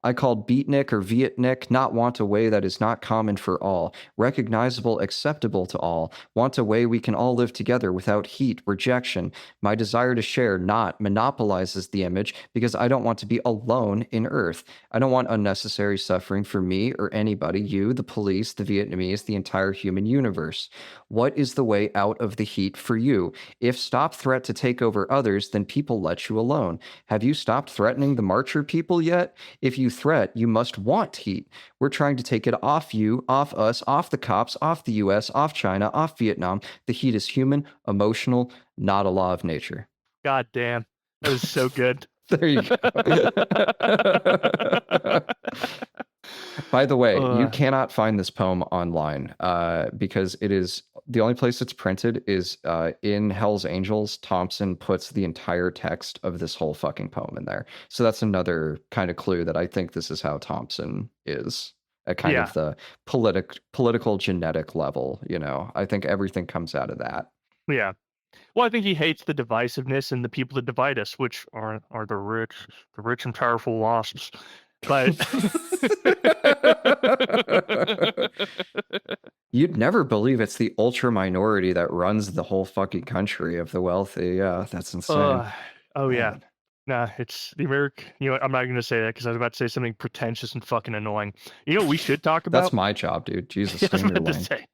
I called beatnik or Vietnik, not want a way that is not common for all, recognizable, acceptable to all, want a way we can all live together without heat, rejection. My desire to share not monopolizes the image because I don't want to be alone in Earth. I don't want unnecessary suffering for me or anybody, you, the police, the Vietnamese, the entire human universe. What is the way out of the heat for you? If stop threat to take over others, then people let you alone. Have you stopped threatening the marcher people yet? If you threat, you must want heat. We're trying to take it off you, off us, off the cops, off the US, off China, off Vietnam. The heat is human, emotional, not a law of nature. God damn. That was so good. There you go. By the way, you cannot find this poem online because it is the only place it's printed is in Hell's Angels. Thompson puts the entire text of this whole fucking poem in there. So that's another kind of clue that I think this is how Thompson is at kind of the political genetic level. You know, I think everything comes out of that. Yeah. Well, I think he hates the divisiveness and the people that divide us, which are the rich and powerful wasps. But you'd never believe it's the ultra minority that runs the whole fucking country of the wealthy. Yeah, that's insane. Yeah. Nah, it's the American. You know, I'm not going to say that because I was about to say something pretentious and fucking annoying. You know what we should talk about? That's my job, dude. Jesus, I was stay in your about to say.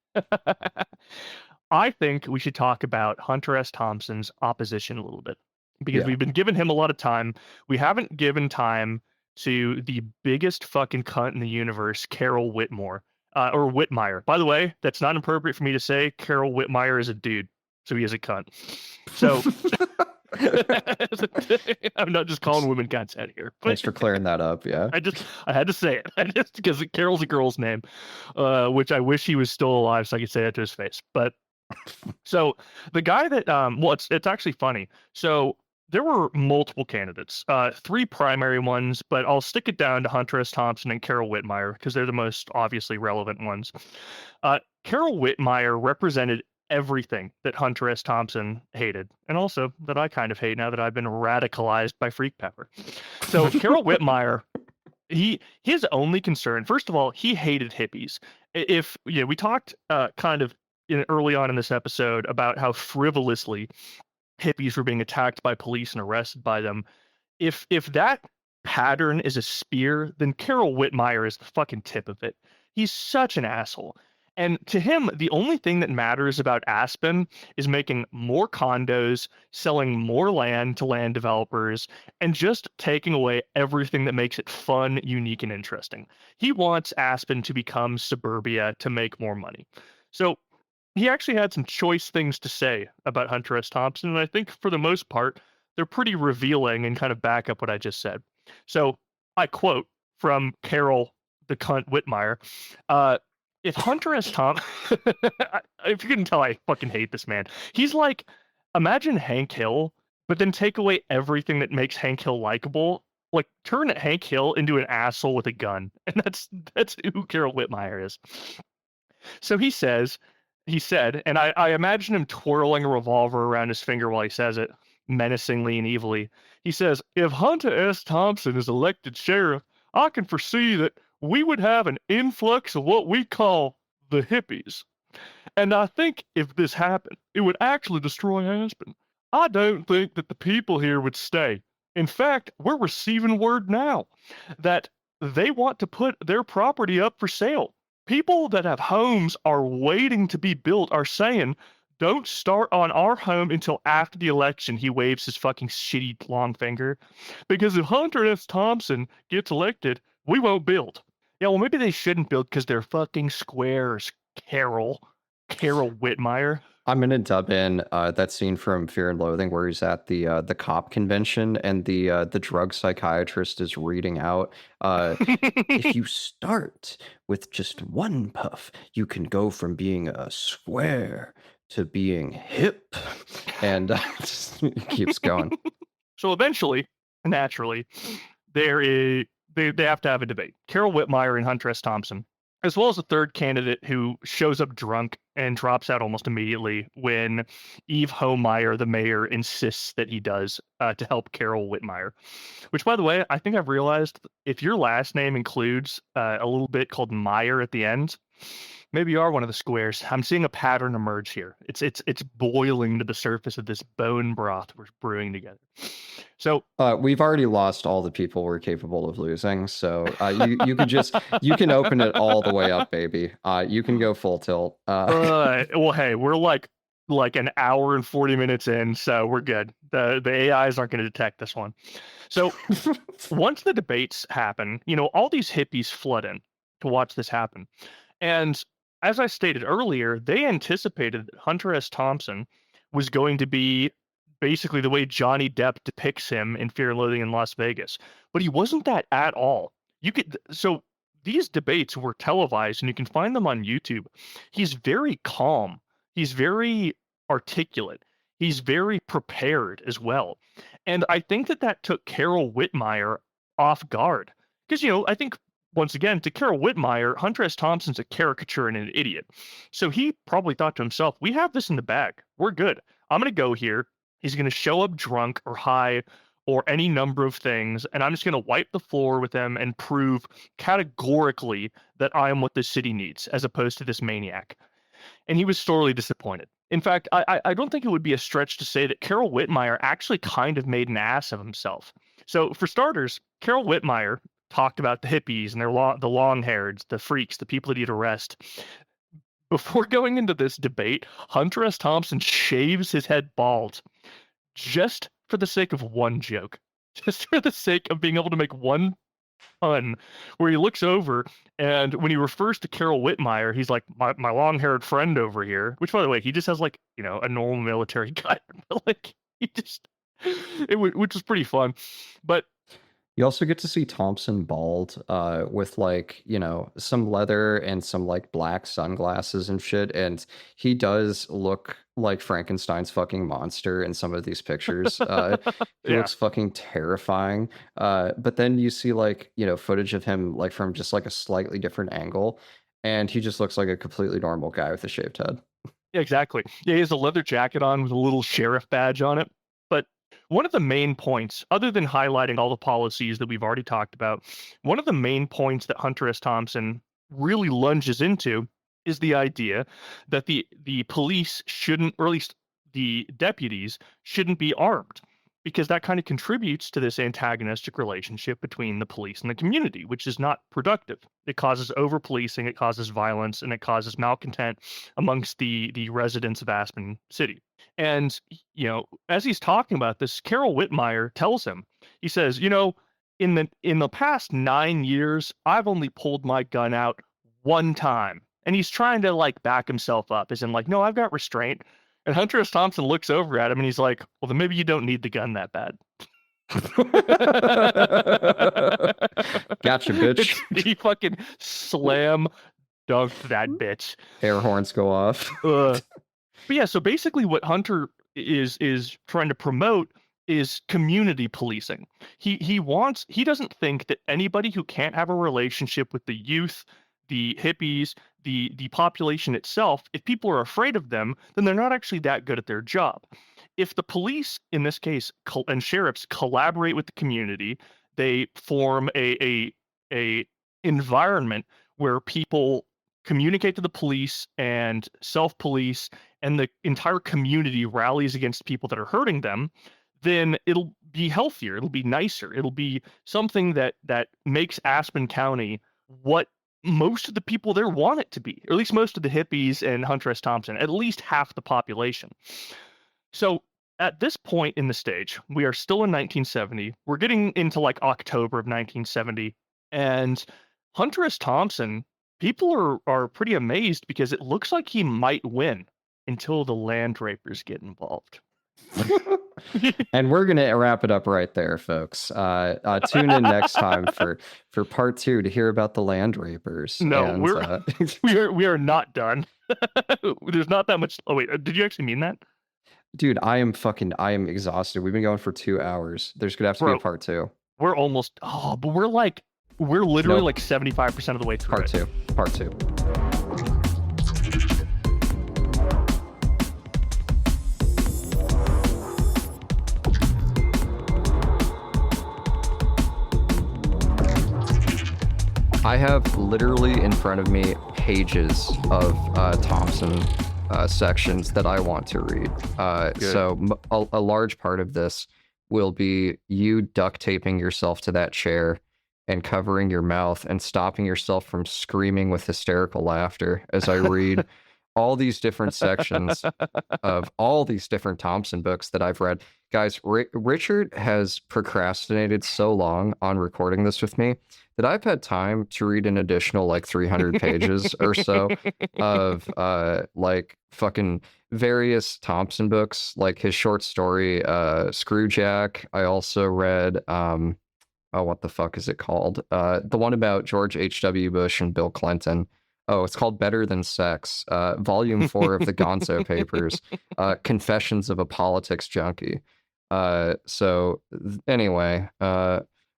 I think we should talk about Hunter S. Thompson's opposition a little bit because we've been giving him a lot of time. We haven't given time to the biggest fucking cunt in the universe, Carol Whitmore, or Whitmire. By the way, that's not appropriate for me to say. Carol Whitmire is a dude, so he is a cunt. So I'm not just calling women cunts out here. Thanks for clearing that up. Yeah, I had to say it. Just because Carol's a girl's name, which I wish he was still alive so I could say that to his face. But so the guy that well, it's actually funny. So there were multiple candidates, 3 primary ones, but I'll stick it down to Hunter S. Thompson and Carol Whitmire because they're the most obviously relevant ones. Carol Whitmire represented everything that Hunter S. Thompson hated, and also that I kind of hate now that I've been radicalized by Freak Pepper. So Carol Whitmire, his only concern, first of all, he hated hippies. If we talked kind of early on in this episode about how frivolously hippies were being attacked by police and arrested by them. If that pattern is a spear, then Carol Whitmire is the fucking tip of it. He's such an asshole. And to him, the only thing that matters about Aspen is making more condos, selling more land to land developers, and just taking away everything that makes it fun, unique, and interesting. He wants Aspen to become suburbia to make more money. So he actually had some choice things to say about Hunter S. Thompson, and I think for the most part, they're pretty revealing and kind of back up what I just said. So I quote from Carol the cunt Whitmire, if Hunter S. Thompson, if you can tell I fucking hate this man, he's like, imagine Hank Hill, but then take away everything that makes Hank Hill likable. Like, turn Hank Hill into an asshole with a gun. And that's who Carol Whitmire is. So he said, and I imagine him twirling a revolver around his finger while he says it, menacingly and evilly. He says, if Hunter S. Thompson is elected sheriff, I can foresee that we would have an influx of what we call the hippies. And I think if this happened, it would actually destroy Aspen. I don't think that the people here would stay. In fact, we're receiving word now that they want to put their property up for sale. People that have homes are waiting to be built are saying, don't start on our home until after the election. He waves his fucking shitty long finger. Because if Hunter S. Thompson gets elected, we won't build. Yeah, well, maybe they shouldn't build because they're fucking squares, Carol Whitmire. I'm gonna dub in that scene from Fear and Loathing where he's at the cop convention and the drug psychiatrist is reading out. If you start with just one puff, you can go from being a square to being hip, and it keeps going. So eventually, naturally, they have to have a debate. Carol Whitmire and Hunter S. Thompson, as well as a third candidate who shows up drunk and drops out almost immediately when Eve Homemeyer, the mayor, insists that he does to help Carol Whitmire. Which, by the way, I think I've realized if your last name includes a little bit called Meyer at the end, maybe you are one of the squares. I'm seeing a pattern emerge here. It's boiling to the surface of this bone broth we're brewing together. So we've already lost all the people we're capable of losing. So you can open it all the way up, baby. You can go full tilt. Well, hey, we're like an hour and 40 minutes in, so we're good. The AIs aren't going to detect this one. So once the debates happen, all these hippies flood in to watch this happen. And as I stated earlier, they anticipated that Hunter S. Thompson was going to be basically the way Johnny Depp depicts him in Fear and Loathing in Las Vegas. But he wasn't that at all. So these debates were televised and you can find them on YouTube. He's very calm. He's very articulate. He's very prepared as well. And I think that took Carol Whitmire off guard. Because, I think, once again, to Carol Whitmire, Hunter S. Thompson's a caricature and an idiot. So he probably thought to himself, we have this in the bag. We're good. I'm going to go here. He's going to show up drunk or high or any number of things, and I'm just going to wipe the floor with him and prove categorically that I am what this city needs, as opposed to this maniac. And he was sorely disappointed. In fact, I don't think it would be a stretch to say that Carol Whitmire actually kind of made an ass of himself. So for starters, Carol Whitmire talked about the hippies and the long-haireds, the freaks, the people that he'd arrest. Before going into this debate, Hunter S. Thompson shaves his head bald just for the sake of one joke. Just for the sake of being able to make one pun where he looks over and when he refers to Carol Whitmire, he's like, my long-haired friend over here, which, by the way, he just has like, a normal military cut, but like which was pretty fun. But you also get to see Thompson bald, with like, some leather and some like black sunglasses and shit. And he does look like Frankenstein's fucking monster in some of these pictures. He looks fucking terrifying. But then you see like, footage of him like from just like a slightly different angle. And he just looks like a completely normal guy with a shaved head. Yeah, exactly. Yeah, he has a leather jacket on with a little sheriff badge on it. But one of the main points, other than highlighting all the policies that we've already talked about, one of the main points that Hunter S. Thompson really lunges into is the idea that the police shouldn't, or at least the deputies shouldn't be armed, because that kind of contributes to this antagonistic relationship between the police and the community, which is not productive. It causes over-policing, it causes violence, and it causes malcontent amongst the residents of Aspen City. And, as he's talking about this, Carol Whitmire tells him, he says, in the past 9 years, I've only pulled my gun out one time. And he's trying to like back himself up, as in like, no, I've got restraint. And Hunter S. Thompson looks over at him and he's like, well, then maybe you don't need the gun that bad. Gotcha, bitch. He fucking slam dunked that bitch. Air horns go off. But yeah, so basically what Hunter is trying to promote is community policing. He doesn't think that anybody who can't have a relationship with the youth, the hippies, the population itself, if people are afraid of them, then they're not actually that good at their job. If the police, in this case, and sheriffs collaborate with the community, they form a environment where people communicate to the police and self-police, and the entire community rallies against people that are hurting them, then it'll be healthier, it'll be nicer, it'll be something that makes Aspen County what most of the people there want it to be, or at least most of the hippies and Hunter S. Thompson, at least half the population. So at this point in the stage, we are still in 1970. We're getting into like October of 1970, and Hunter S. Thompson, people are pretty amazed because it looks like he might win until the land rapers get involved. And we're gonna wrap it up right there, folks. Tune in next time for part 2 to hear about the land rapers. No, and, we are not done. There's not that much. Oh wait, did you actually mean that? Dude, I am exhausted. We've been going for 2 hours. There's gonna have to be a part 2. We're almost. Oh, but we're literally like 75% of the way through. Part 2. I have literally in front of me pages of Thompson sections that I want to read. So a large part of this will be you duct taping yourself to that chair and covering your mouth and stopping yourself from screaming with hysterical laughter as I read all these different sections of all these different Thompson books that I've read. Guys, Richard has procrastinated so long on recording this with me that I've had time to read an additional like 300 pages or so of like fucking various Thompson books, like his short story, Screwjack. I also read, oh, what the fuck is it called? The one about George H.W. Bush and Bill Clinton. Oh, it's called Better Than Sex. Volume 4 of the Gonzo Papers. Confessions of a Politics Junkie. Anyway,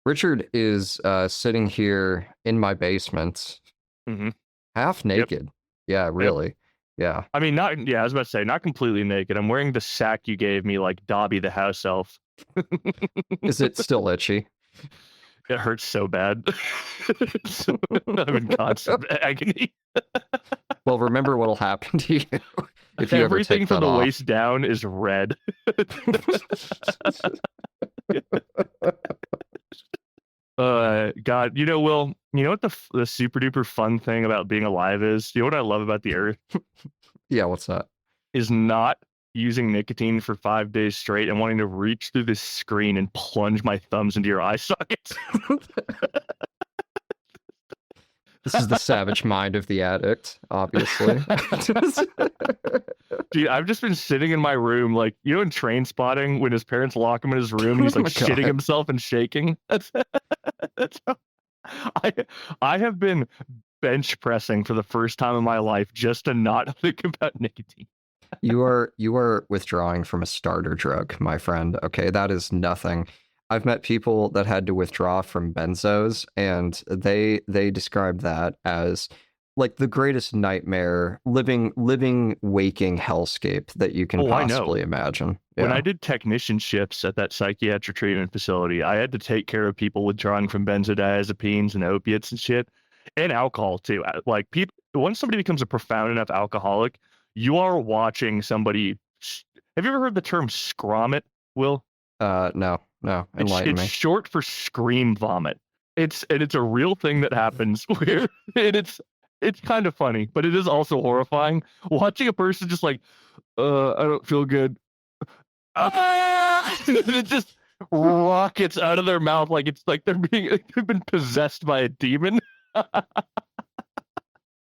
Richard is sitting here in my basement, half naked. Yep. Yeah, really. Yep. Yeah. I mean, I was about to say, not completely naked. I'm wearing the sack you gave me, like Dobby the house elf. Is it still itchy? It hurts so bad. I'm in constant agony. Well, remember what'll happen to you if you everything ever take from that the off. waist down is red. God, Will, you know what the super duper fun thing about being alive is? You know what I love about the Earth? Yeah, what's that? Is not using nicotine for 5 days straight and wanting to reach through this screen and plunge my thumbs into your eye sockets. This is the savage mind of the addict, obviously. Dude, I've just been sitting in my room, like, in Train Spotting, when his parents lock him in his room and he's like shitting himself and shaking. That's how I have been bench pressing for the first time in my life just to not think about nicotine. You are withdrawing from a starter drug, my friend. Okay, that is nothing. I've met people that had to withdraw from benzos, and they described that as like the greatest nightmare, living waking hellscape that you can possibly imagine. Yeah. When I did technician shifts at that psychiatric treatment facility, I had to take care of people withdrawing from benzodiazepines and opiates and shit, and alcohol too. Like, once somebody becomes a profound enough alcoholic, you are watching somebody. Have you ever heard the term scrom it, Will? No. Enlighten me. It's short for scream vomit. It's a real thing that happens where it's kind of funny, but it is also horrifying. Watching a person just like, I don't feel good. It just rockets out of their mouth like it's like they've been possessed by a demon.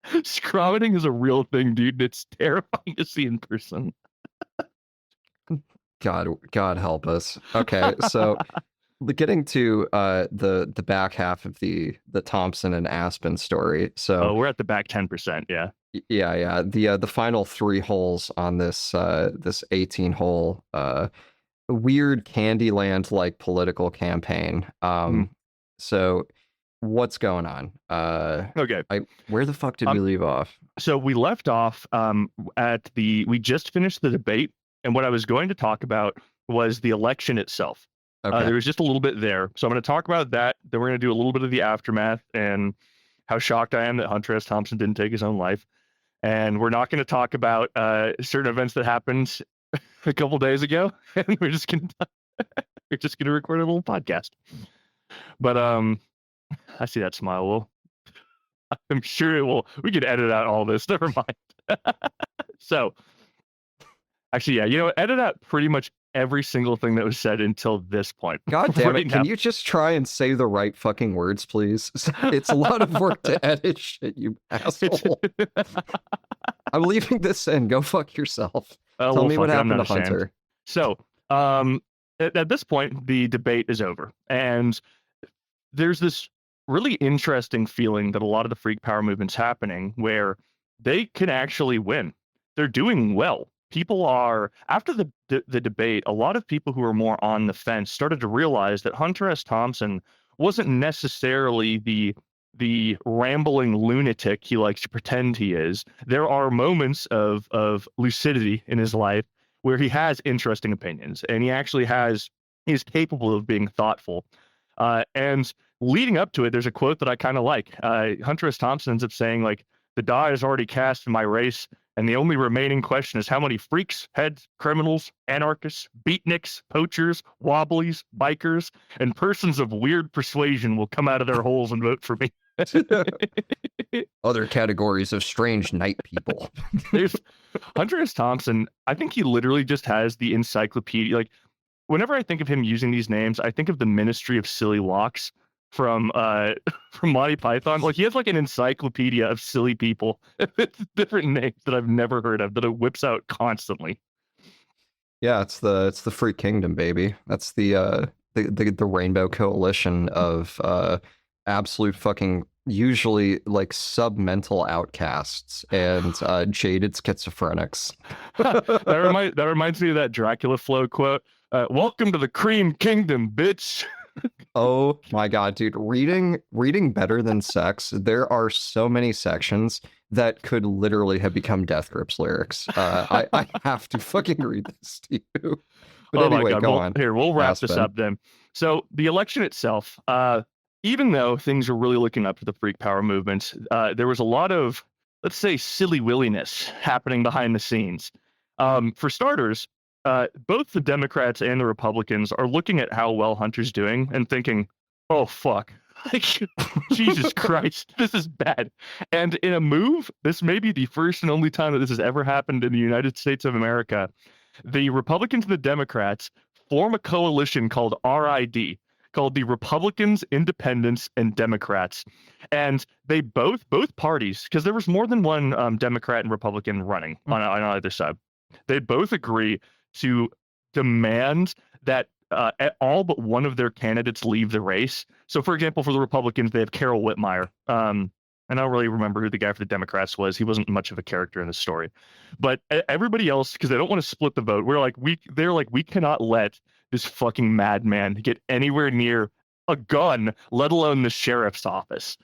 Scromiting is a real thing, dude. And it's terrifying to see in person. God help us. Okay, so getting to the back half of the Thompson and Aspen story. So we're at the back 10%. Yeah. Yeah. The final 3 holes on this 18 hole weird Candyland like political campaign. So what's going on? Okay. Where the fuck did we leave off? So we left off we just finished the debate, and what I was going to talk about was the election itself. Okay. There was just a little bit there. So I'm going to talk about that. Then we're going to do a little bit of the aftermath and how shocked I am that Hunter S. Thompson didn't take his own life. And we're not going to talk about certain events that happened a couple days ago. And we're just going to record a little podcast. But I see that smile, Will. I'm sure it will. We could edit out all this. Never mind. So, actually, yeah, edit out pretty much every single thing that was said until this point. God damn it. Can you just try and say the right fucking words, please? It's a lot of work to edit shit, you asshole. I'm leaving this in. Go fuck yourself. Tell me what happened to Hunter. So, at this point, the debate is over. And there's this really interesting feeling that a lot of the freak power movement's happening where they can actually win. They're doing well. People are, after the debate, a lot of people who are more on the fence started to realize that Hunter S. Thompson wasn't necessarily the rambling lunatic he likes to pretend he is. There are moments of lucidity in his life where he has interesting opinions, and he actually is capable of being thoughtful. And leading up to it, there's a quote that I kind of like. Hunter S. Thompson ends up saying, like, the die is already cast in my race, and the only remaining question is how many freaks, heads, criminals, anarchists, beatniks, poachers, wobblies, bikers, and persons of weird persuasion will come out of their holes and vote for me. Other categories of strange night people. There's Hunter S. Thompson. I think he literally just has the encyclopedia. Like, whenever I think of him using these names, I think of the Ministry of Silly Locks. from from Monty Python. Like he has like an encyclopedia of silly people with different names that I've never heard of that it whips out constantly. Yeah, it's the Free Kingdom, baby. That's the Rainbow Coalition of absolute fucking usually like submental outcasts and jaded schizophrenics. That reminds me of that Dracula Flow quote. Welcome to the Cream Kingdom, bitch. Oh my god, dude. Reading Better Than Sex, there are so many sections that could literally have become Death Grips lyrics. I have to fucking read this to you. But anyway, go on. Here, we'll wrap this Aspen. up then. So the election itself, even though things are really looking up for the Freak Power movement, there was a lot of, let's say, silly williness happening behind the scenes. For starters, both the Democrats and the Republicans are looking at how well Hunter's doing and thinking, oh, fuck. Like, Jesus Christ, this is bad. And in a move, this may be the first and only time that this has ever happened in the United States of America. The Republicans and the Democrats form a coalition called RID, called the Republicans, Independents, and Democrats. And they both parties, because there was more than one Democrat and Republican running on either side, they both agree to demand that all but one of their candidates leave the race. So, for example, for the Republicans, they have Carol Whitmire. And I don't really remember who the guy for the Democrats was. He wasn't much of a character in the story. But everybody else, because they don't want to split the vote, they're like, we cannot let this fucking madman get anywhere near a gun, let alone the sheriff's office.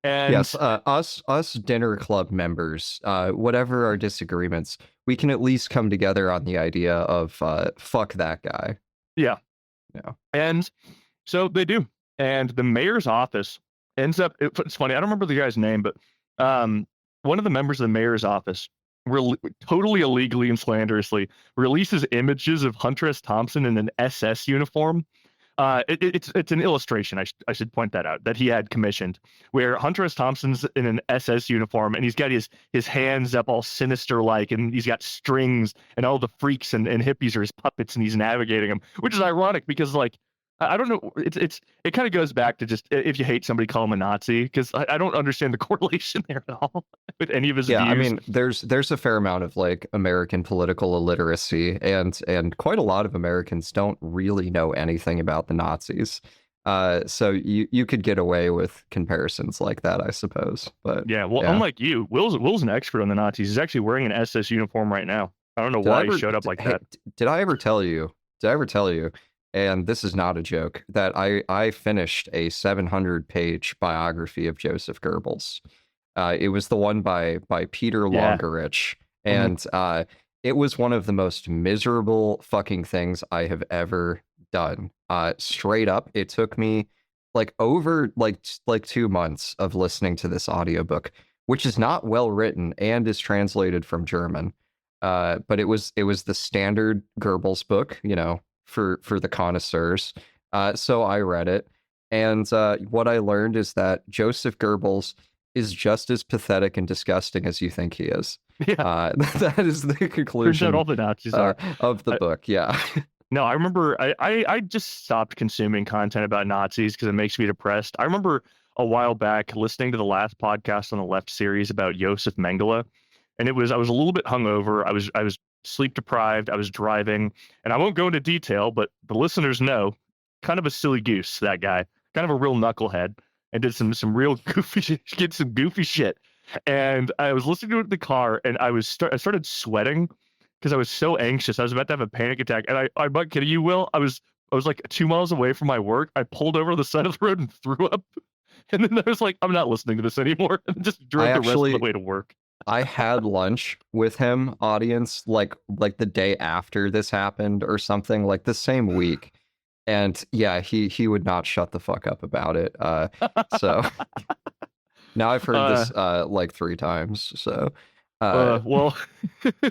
And yes, us dinner club members, whatever our disagreements, we can at least come together on the idea of fuck that guy. Yeah. Yeah. And so they do. And the mayor's office ends up, it's funny, I don't remember the guy's name, but one of the members of the mayor's office totally illegally and slanderously releases images of Hunter S. Thompson in an SS uniform. It's an illustration, I should point that out, that he had commissioned, where Hunter S. Thompson's in an SS uniform, and he's got his hands up all sinister-like, and he's got strings, and all the freaks and hippies are his puppets, and he's navigating them, which is ironic because, like, I don't know, it kind of goes back to just, if you hate somebody, call him a Nazi, because I don't understand the correlation there at all with any of his views. I mean, there's a fair amount of like American political illiteracy, and quite a lot of Americans don't really know anything about the Nazis. So you could get away with comparisons like that, I suppose. But yeah, well, unlike you, Will's an expert on the Nazis. He's actually wearing an SS uniform right now. I don't know why he showed up like that. Did I ever tell you? And this is not a joke, that I finished a 700-page biography of Joseph Goebbels. It was the one by Peter Longerich, and it was one of the most miserable fucking things I have ever done. Straight up, it took me like over like 2 months of listening to this audiobook, which is not well written and is translated from German. But it was the standard Goebbels book, you know, for the connoisseurs. So I read it, and what I learned is that Joseph Goebbels is just as pathetic and disgusting as you think he is. Yeah. That is the conclusion. Turns out all the Nazis are of the book. Yeah. No, I remember I just stopped consuming content about Nazis because it makes me depressed. I remember a while back listening to the last podcast on the Left series about Josef Mengele, and I was a little bit hungover. I was sleep deprived. I was driving, and I won't go into detail, but the listeners know, kind of a silly goose, that guy, kind of a real knucklehead, and did some real goofy shit. And I was listening to it in the car, and I started sweating because I was so anxious. I was about to have a panic attack, and I'm not kidding you, Will. I was like 2 miles away from my work. I pulled over the side of the road and threw up, and then I was like, I'm not listening to this anymore, and just drove the rest of the way to work. I had lunch with him, audience, like the day after this happened or something, like the same week. And yeah, he would not shut the fuck up about it. So now I've heard this like 3 times. So well,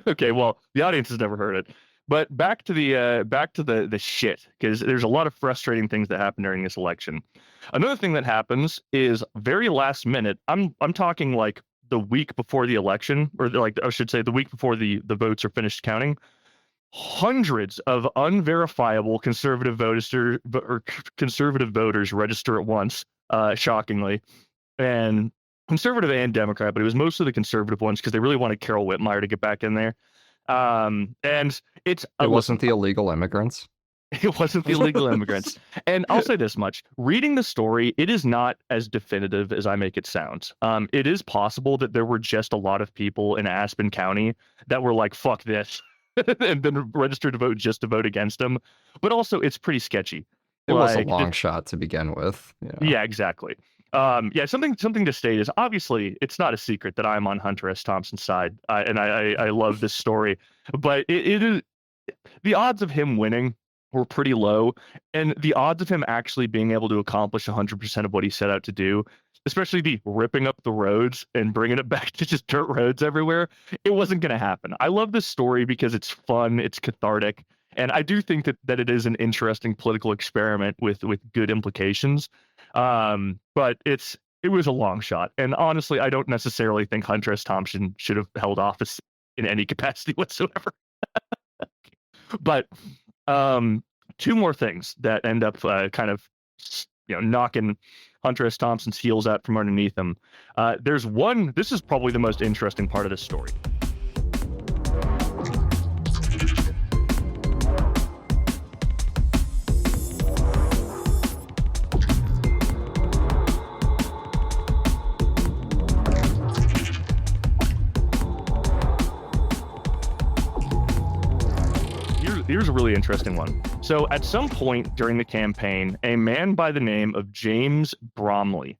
okay, well, the audience has never heard it. But back to the shit, because there's a lot of frustrating things that happen during this election. Another thing that happens is very last minute. I'm talking like the week before the election, or like I should say the week before the votes are finished counting. hundreds of unverifiable conservative voters register at once, shockingly, and conservative and Democrat, but it was mostly the conservative ones because they really wanted Carol Whitmire to get back in there. And it wasn't the illegal immigrants. It wasn't the illegal immigrants. And I'll say this much. Reading the story, it is not as definitive as I make it sound. It is possible that there were just a lot of people in Aspen County that were like, fuck this, and then registered to vote just to vote against him. But also, it's pretty sketchy. It was a long shot to begin with. Yeah, exactly. Something to state is, obviously it's not a secret that I'm on Hunter S. Thompson's side, and I love this story, but it is, the odds of him winning were pretty low, and the odds of him actually being able to accomplish 100% of what he set out to do, especially the ripping up the roads and bringing it back to just dirt roads everywhere, it wasn't going to happen. I love this story because it's fun, it's cathartic, and I do think that it is an interesting political experiment with good implications. But it was a long shot, and honestly, I don't necessarily think Hunter S. Thompson should have held office in any capacity whatsoever. But two more things that end up kind of knocking Hunter S. Thompson's heels out from underneath him. There's one. This is probably the most interesting part of this story. Here's a really interesting one. So at some point during the campaign, a man by the name of James Bromley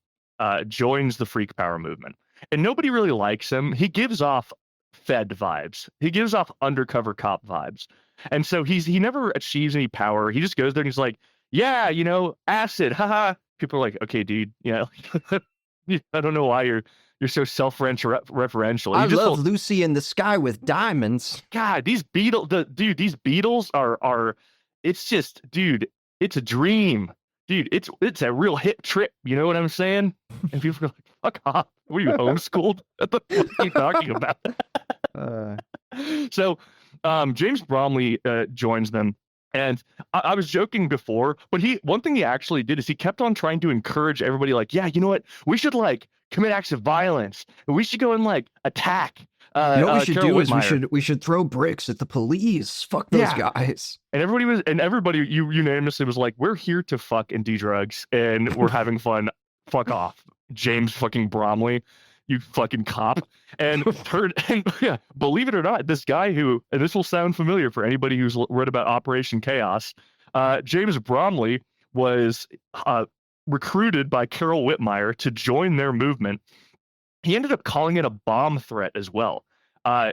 joins the Freak Power movement. And nobody really likes him. He gives off Fed vibes. He gives off undercover cop vibes. And so he never achieves any power. He just goes there and he's like, yeah, acid, haha. People are like, okay, dude, I don't know why you're so self-referential. I love Lucy in the Sky with Diamonds. God, these Beatles are, it's just, dude, it's a dream. Dude, it's a real hit trip. You know what I'm saying? And people are like, fuck off. Were you homeschooled? What the fuck are you talking about? So James Bromley joins them. And I was joking before, but one thing he actually did is he kept on trying to encourage everybody, like, yeah, you know what? We should commit acts of violence. We should go and attack. What we should do is we should throw bricks at the police. Fuck those guys. And everybody unanimously was like, we're here to fuck and do drugs, and we're having fun. Fuck off, James fucking Bromley, you fucking cop. And believe it or not, this guy who, and this will sound familiar for anybody who's read about Operation Chaos, James Bromley was recruited by Carol Whitmire to join their movement. He ended up calling it a bomb threat as well.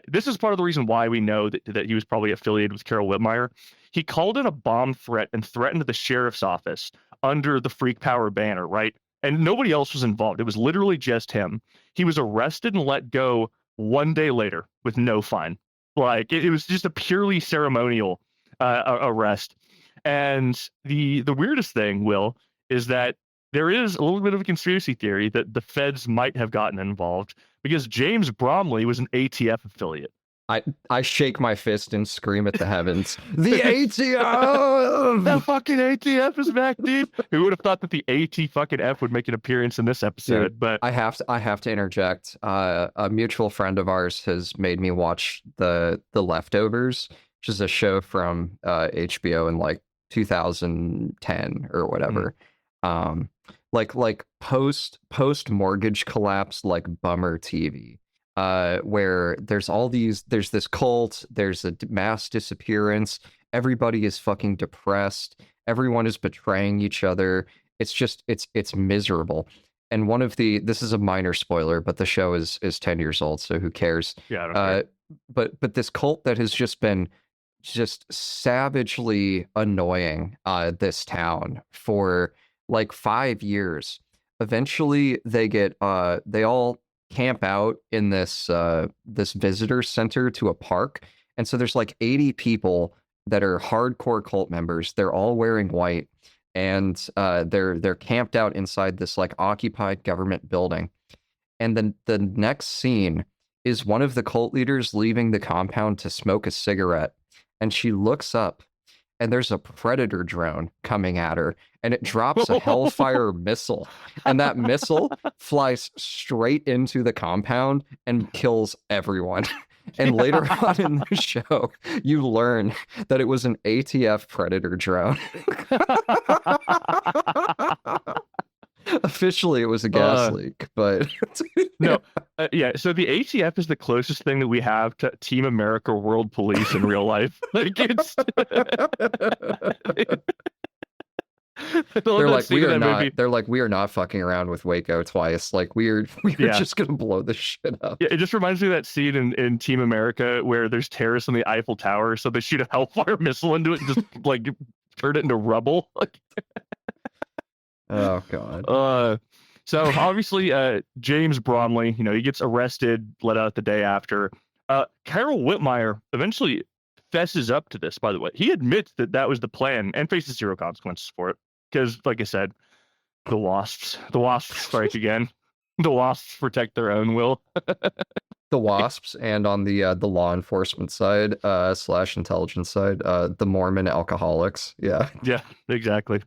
This is part of the reason why we know that he was probably affiliated with Carol Whitmire. He called it a bomb threat and threatened the sheriff's office under the Freak Power banner, right? And nobody else was involved. It was literally just him. He was arrested and let go one day later with no fine. It was just a purely ceremonial arrest. And the weirdest thing, Will, is that there is a little bit of a conspiracy theory that the feds might have gotten involved because James Bromley was an ATF affiliate. I shake my fist and scream at the heavens. The ATF! The fucking ATF is back, dude. Who would have thought that the AT fucking F would make an appearance in this episode? Dude, but I have to interject. A mutual friend of ours has made me watch the Leftovers, which is a show from HBO in 2010 or whatever. Post mortgage collapse, bummer TV. Where there's this cult, there's a mass disappearance, everybody is fucking depressed, everyone is betraying each other. It's just, it's miserable. And this is a minor spoiler, but the show is 10 years old, so who cares? Yeah, I don't care. But this cult that has just been savagely annoying this town for 5 years. Eventually they all camp out in this visitor center to a park, and so there's 80 people that are hardcore cult members. They're all wearing white, and they're camped out inside this occupied government building. And then the next scene is one of the cult leaders leaving the compound to smoke a cigarette, and she looks up, and there's a predator drone coming at her, and it drops a Hellfire missile, and that missile flies straight into the compound and kills everyone. And later on in the show, you learn that it was an ATF predator drone. Officially, it was a gas leak, but no, yeah. So the ATF is the closest thing that we have to Team America World Police in real life. Like it's, they're like, we are not. They're like, we are not fucking around with Waco twice. Like we're just gonna blow this shit up. Yeah, it just reminds me of that scene in Team America where there's terrorists on the Eiffel Tower, so they shoot a Hellfire missile into it and just like turn it into rubble. Oh god. So obviously, James Bromley, he gets arrested, let out the day after. Carol Whitmire eventually fesses up to this. By the way, he admits that was the plan and faces zero consequences for it because, like I said, the wasps strike again. The wasps protect their own will. The wasps, and on the law enforcement side / intelligence side, the Mormon alcoholics. Yeah. Yeah. Exactly.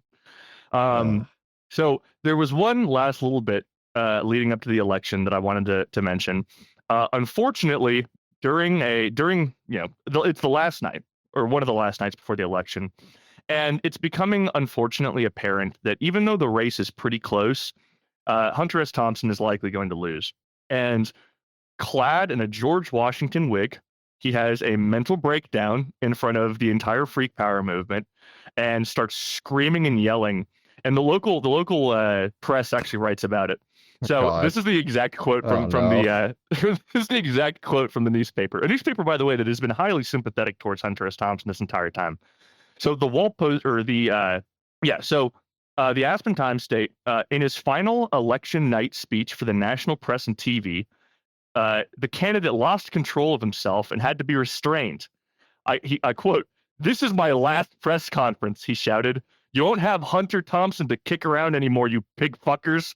So there was one last little bit leading up to the election that I wanted to mention. Unfortunately, it's the last night or one of the last nights before the election, and it's becoming unfortunately apparent that even though the race is pretty close, Hunter S. Thompson is likely going to lose. And clad in a George Washington wig, he has a mental breakdown in front of the entire Freak Power movement and starts screaming and yelling. And the local press actually writes about it. So this is the exact quote from the this is the exact quote from the newspaper. A newspaper, by the way, that has been highly sympathetic towards Hunter S. Thompson this entire time. So the Wall Post or the Aspen Times state in his final election night speech for the national press and TV, the candidate lost control of himself and had to be restrained. I quote, "This is my last press conference," he shouted. "You won't have Hunter Thompson to kick around anymore, you pig fuckers."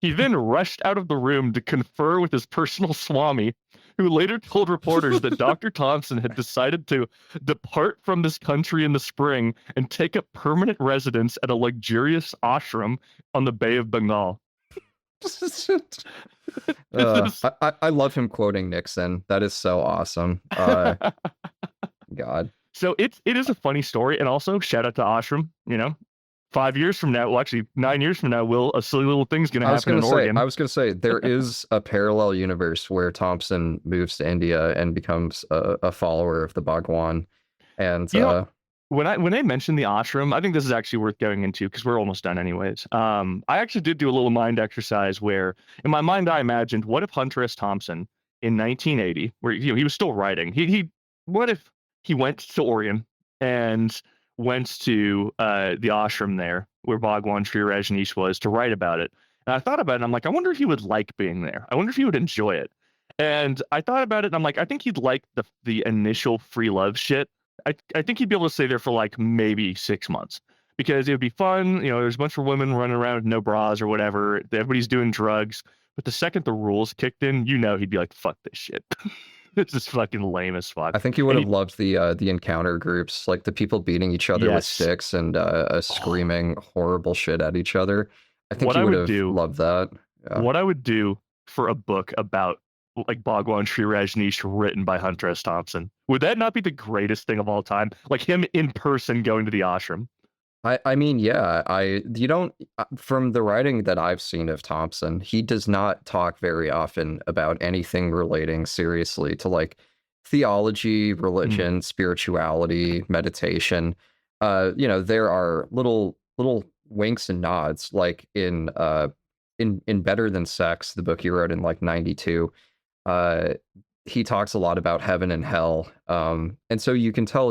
He then rushed out of the room to confer with his personal swami, who later told reporters that Dr. Thompson had decided to depart from this country in the spring and take up permanent residence at a luxurious ashram on the Bay of Bengal. I love him quoting Nixon. That is so awesome. God. So it is a funny story, and also shout out to ashram. 5 years from now, well, actually 9 years from now, a silly little thing's going to happen in Oregon. I was going to say, there is a parallel universe where Thompson moves to India and becomes a follower of the Bhagwan. And when I mentioned the ashram, I think this is actually worth going into because we're almost done anyways. I actually did do a little mind exercise where, in my mind, I imagined, what if Hunter S. Thompson in 1980, where he was still writing, what if he went to Oregon and went to the ashram there where Bhagwan Sri Rajneesh was to write about it. And I thought about it and I'm like, I wonder if he would like being there. I wonder if he would enjoy it. And I thought about it and I'm like, I think he'd like the initial free love shit. I think he'd be able to stay there for like maybe 6 months because it would be fun. There's a bunch of women running around with no bras or whatever. Everybody's doing drugs. But the second the rules kicked in, he'd be like, fuck this shit. It's just fucking lame as fuck. I think he would have loved the encounter groups, like the people beating each other with sticks and screaming horrible shit at each other. I think he would have loved that. Yeah. What I would do for a book about like Bhagwan Sri Rajneesh written by Hunter S. Thompson, would that not be the greatest thing of all time? Like him in person going to the ashram. I mean, yeah, you don't, from the writing that I've seen of Thompson, he does not talk very often about anything relating seriously to like theology, religion, spirituality, meditation. There are little winks and nods, like in Better Than Sex, the book he wrote in like 92. He talks a lot about heaven and hell. And so you can tell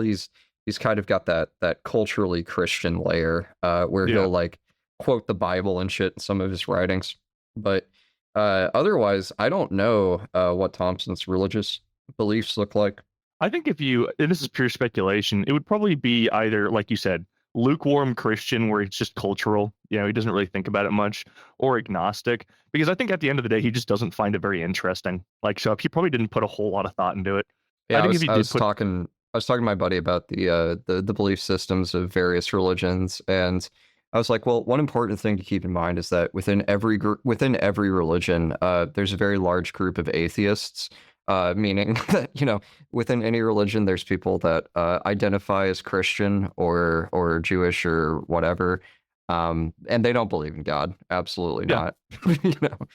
he's kind of got that culturally Christian layer where he'll like quote the Bible and shit in some of his writings. But otherwise, I don't know what Thompson's religious beliefs look like. I think and this is pure speculation, it would probably be either, like you said, lukewarm Christian, where it's just cultural, he doesn't really think about it much, or agnostic, because I think at the end of the day, he just doesn't find it very interesting. Like, so he probably didn't put a whole lot of thought into it. Yeah, I was talking was talking to my buddy about the belief systems of various religions, and I was like, well, one important thing to keep in mind is that within every religion, there's a very large group of atheists. Meaning that, within any religion, there's people that identify as Christian or Jewish or whatever, and they don't believe in God. Absolutely not.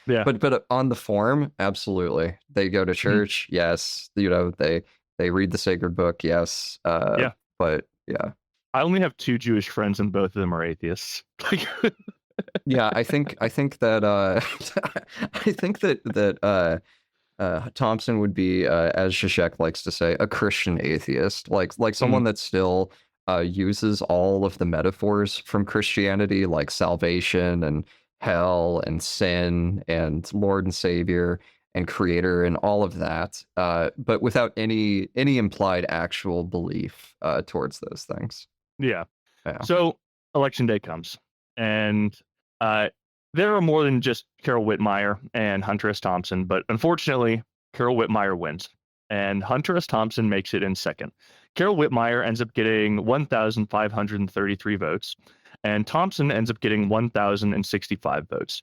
Yeah. But on the form, absolutely, they go to church. Yes, they read the sacred book. Yes. Yeah. But yeah. I only have 2 Jewish friends, and both of them are atheists. Yeah, I think that I think that Thompson would be, as Zizek likes to say, a Christian atheist, like someone that still uses all of the metaphors from Christianity, like salvation and hell and sin and Lord and Savior and Creator and all of that, but without any implied actual belief towards those things. Yeah. So election day comes, and there are more than just Carol Whitmire and Hunter S. Thompson, but unfortunately, Carol Whitmire wins, and Hunter S. Thompson makes it in second. Carol Whitmire ends up getting 1,533 votes, and Thompson ends up getting 1,065 votes.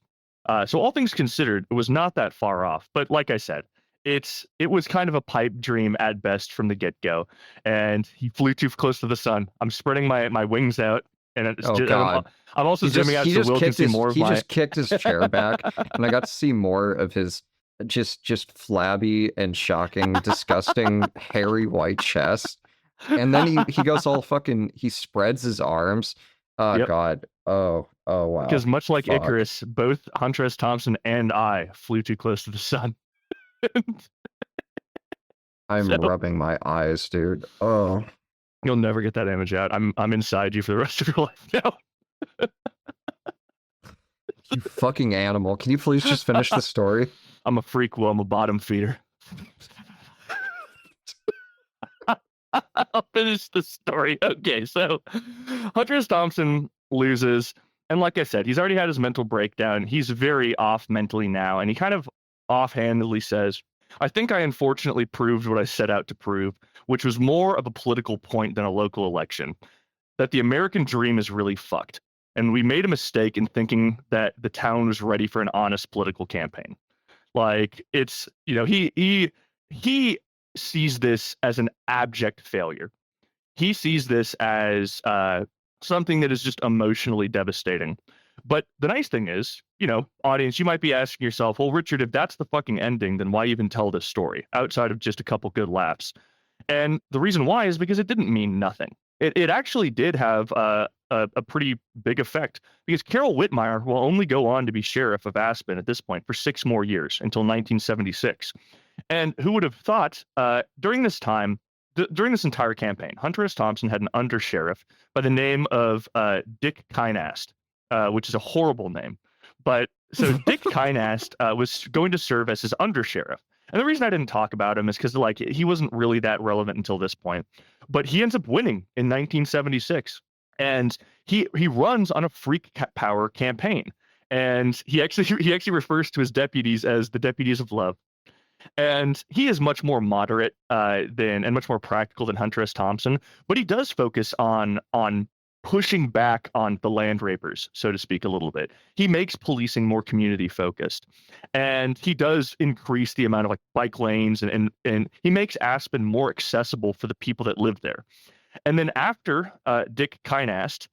So all things considered, it was not that far off. But like I said, it was kind of a pipe dream at best from the get-go, and he flew too close to the sun. I'm spreading my wings out, and it's God. I'm also zooming out so Will can see more of my... He just kicked his chair back, and I got to see more of his just flabby and shocking, disgusting, hairy white chest. And then he goes all fucking... He spreads his arms. Oh, yep. God. Oh, wow. Because much like Icarus, both Hunter S. Thompson and I flew too close to the sun. I'm rubbing my eyes, dude. Oh. You'll never get that image out. I'm inside you for the rest of your life now. You fucking animal. Can you please just finish the story? I'm a freak, Will. I'm a bottom feeder. I'll finish the story. Okay, so Hunter S. Thompson loses. And like I said, he's already had his mental breakdown. He's very off mentally now. And he kind of offhandedly says, I think I unfortunately proved what I set out to prove, which was more of a political point than a local election, that the American dream is really fucked. And we made a mistake in thinking that the town was ready for an honest political campaign. Like, it's, he sees this as an abject failure. He sees this as something that is just emotionally devastating. But the nice thing is, audience, you might be asking yourself, well, Richard, if that's the fucking ending, then why even tell this story outside of just a couple good laughs? And the reason why is because it didn't mean nothing. It actually did have a pretty big effect, because Carol Whitmire will only go on to be Sheriff of Aspen at this point for 6 more years until 1976. And who would have thought during this time, during this entire campaign, Hunter S. Thompson had an undersheriff by the name of Dick Kynast, which is a horrible name. But so Dick Kynast was going to serve as his undersheriff. And the reason I didn't talk about him is because he wasn't really that relevant until this point. But he ends up winning in 1976. And he runs on a freak power campaign. And he actually refers to his deputies as the deputies of love. And he is much more moderate and much more practical than Hunter S. Thompson, but he does focus on pushing back on the land rapers, so to speak, a little bit. He makes policing more community focused, and he does increase the amount of bike lanes, and he makes Aspen more accessible for the people that live there. And then after Dick Kynast,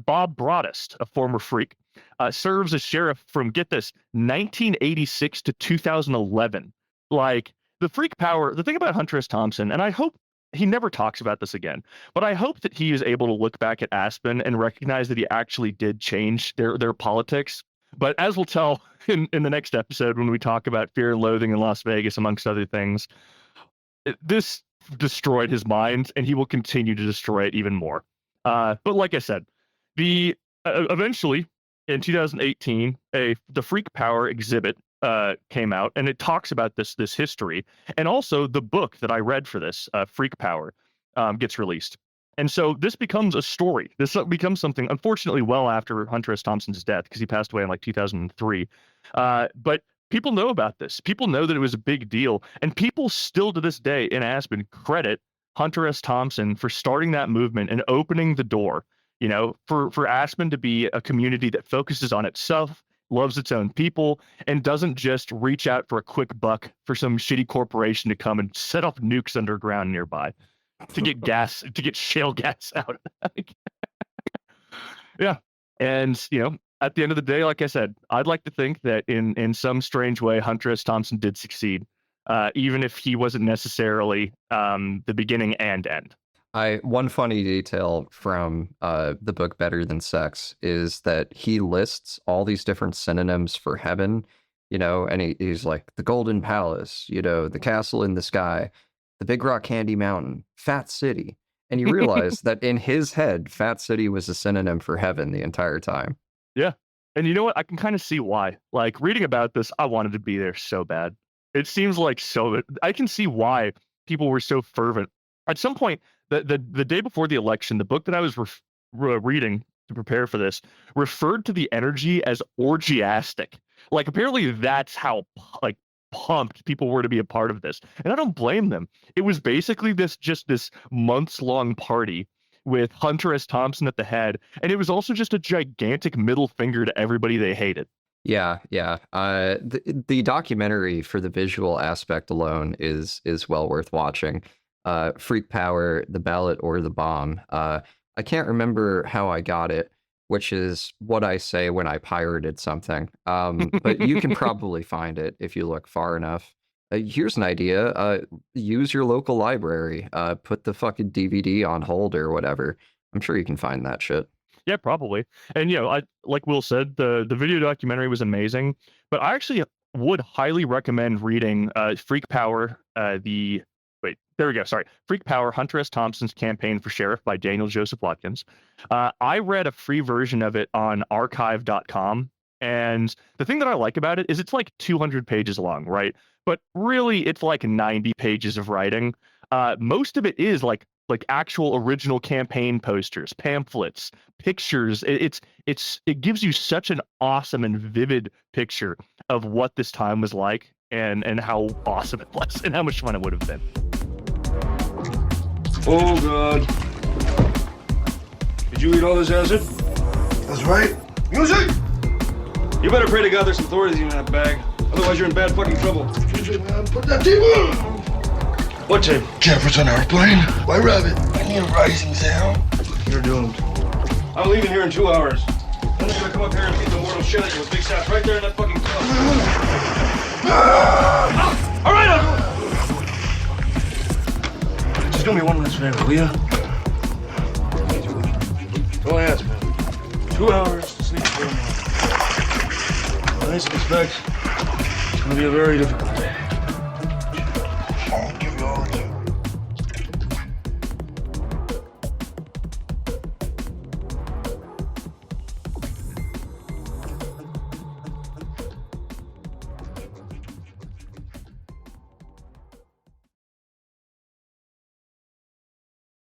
Bob Broadest, a former freak, serves as sheriff from, get this, 1986 to 2011. Like, the freak power, the thing about Hunter S. Thompson, and I hope he never talks about this again, but I hope that he is able to look back at Aspen and recognize that he actually did change their politics. But as we'll tell in the next episode, when we talk about Fear and Loathing in Las Vegas, amongst other things, this destroyed his mind, and he will continue to destroy it even more. But like I said, eventually in 2018, the Freak Power exhibit came out, and it talks about this history, and also the book that I read for this, Freak Power, gets released. And so this becomes a story. This becomes something, unfortunately, well after Hunter S. Thompson's death, because he passed away in 2003. But people know about this. People know that it was a big deal, and people still to this day in Aspen credit Hunter S. Thompson for starting that movement and opening the door, you know, for Aspen to be a community that focuses on itself, loves its own people, and doesn't just reach out for a quick buck for some shitty corporation to come and set off nukes underground nearby to get gas, to get shale gas out. Yeah. And, you know, at the end of the day, like I said, I'd like to think that in some strange way, Hunter S. Thompson did succeed, even if he wasn't necessarily the beginning and end. One funny detail from the book Better Than Sex is that he lists all these different synonyms for heaven, you know, and he's like the Golden Palace, you know, the Castle in the Sky, the Big Rock Candy Mountain, Fat City. And you realize that in his head, Fat City was a synonym for heaven the entire time. Yeah. And you know what? I can kind of see why. Like, reading about this, I wanted to be there so bad. It seems like I can see why people were so fervent. At some point, the day before the election, the book that I was reading to prepare for this referred to the energy as orgiastic. Like, apparently that's how, like, pumped people were to be a part of this. And I don't blame them. It was basically this months-long party with Hunter S. Thompson at the head, and it was also just a gigantic middle finger to everybody they hated. Yeah. The documentary, for the visual aspect alone, is well worth watching. Freak Power, The Ballot or the Bomb. I can't remember how I got it, which is what I say when I pirated something. But you can probably find it if you look far enough. Here's an idea. Use your local library. Put the fucking DVD on hold or whatever. I'm sure you can find that shit. Yeah, probably. And, you know, like Will said, the video documentary was amazing. But I actually would highly recommend reading Freak Power, Freak Power, Hunter S. Thompson's Campaign for Sheriff by Daniel Joseph Watkins. I read a free version of it on archive.com. And the thing that I like about it is it's like 200 pages long, right? But really, it's like 90 pages of writing. Most of it is like actual original campaign posters, pamphlets, pictures. It gives you such an awesome and vivid picture of what this time was like and how awesome it was and how much fun it would have been. Oh, God. Did you eat all this acid? That's right. Music! You better pray to God there's some authorities in that bag. Otherwise, you're in bad fucking trouble. Music, man. Put that tape on! What tape? Jefferson Airplane. White Rabbit. I need a rising sound. You're doomed. I'm leaving here in 2 hours. I'm just gonna come up here and feed the mortal shit out of big saps right there in that fucking club. All right, just do me one last favor, will you? Go ahead, man. 2 hours to sleep for a month. I suspect it's gonna be a very difficult day. I'll give you all the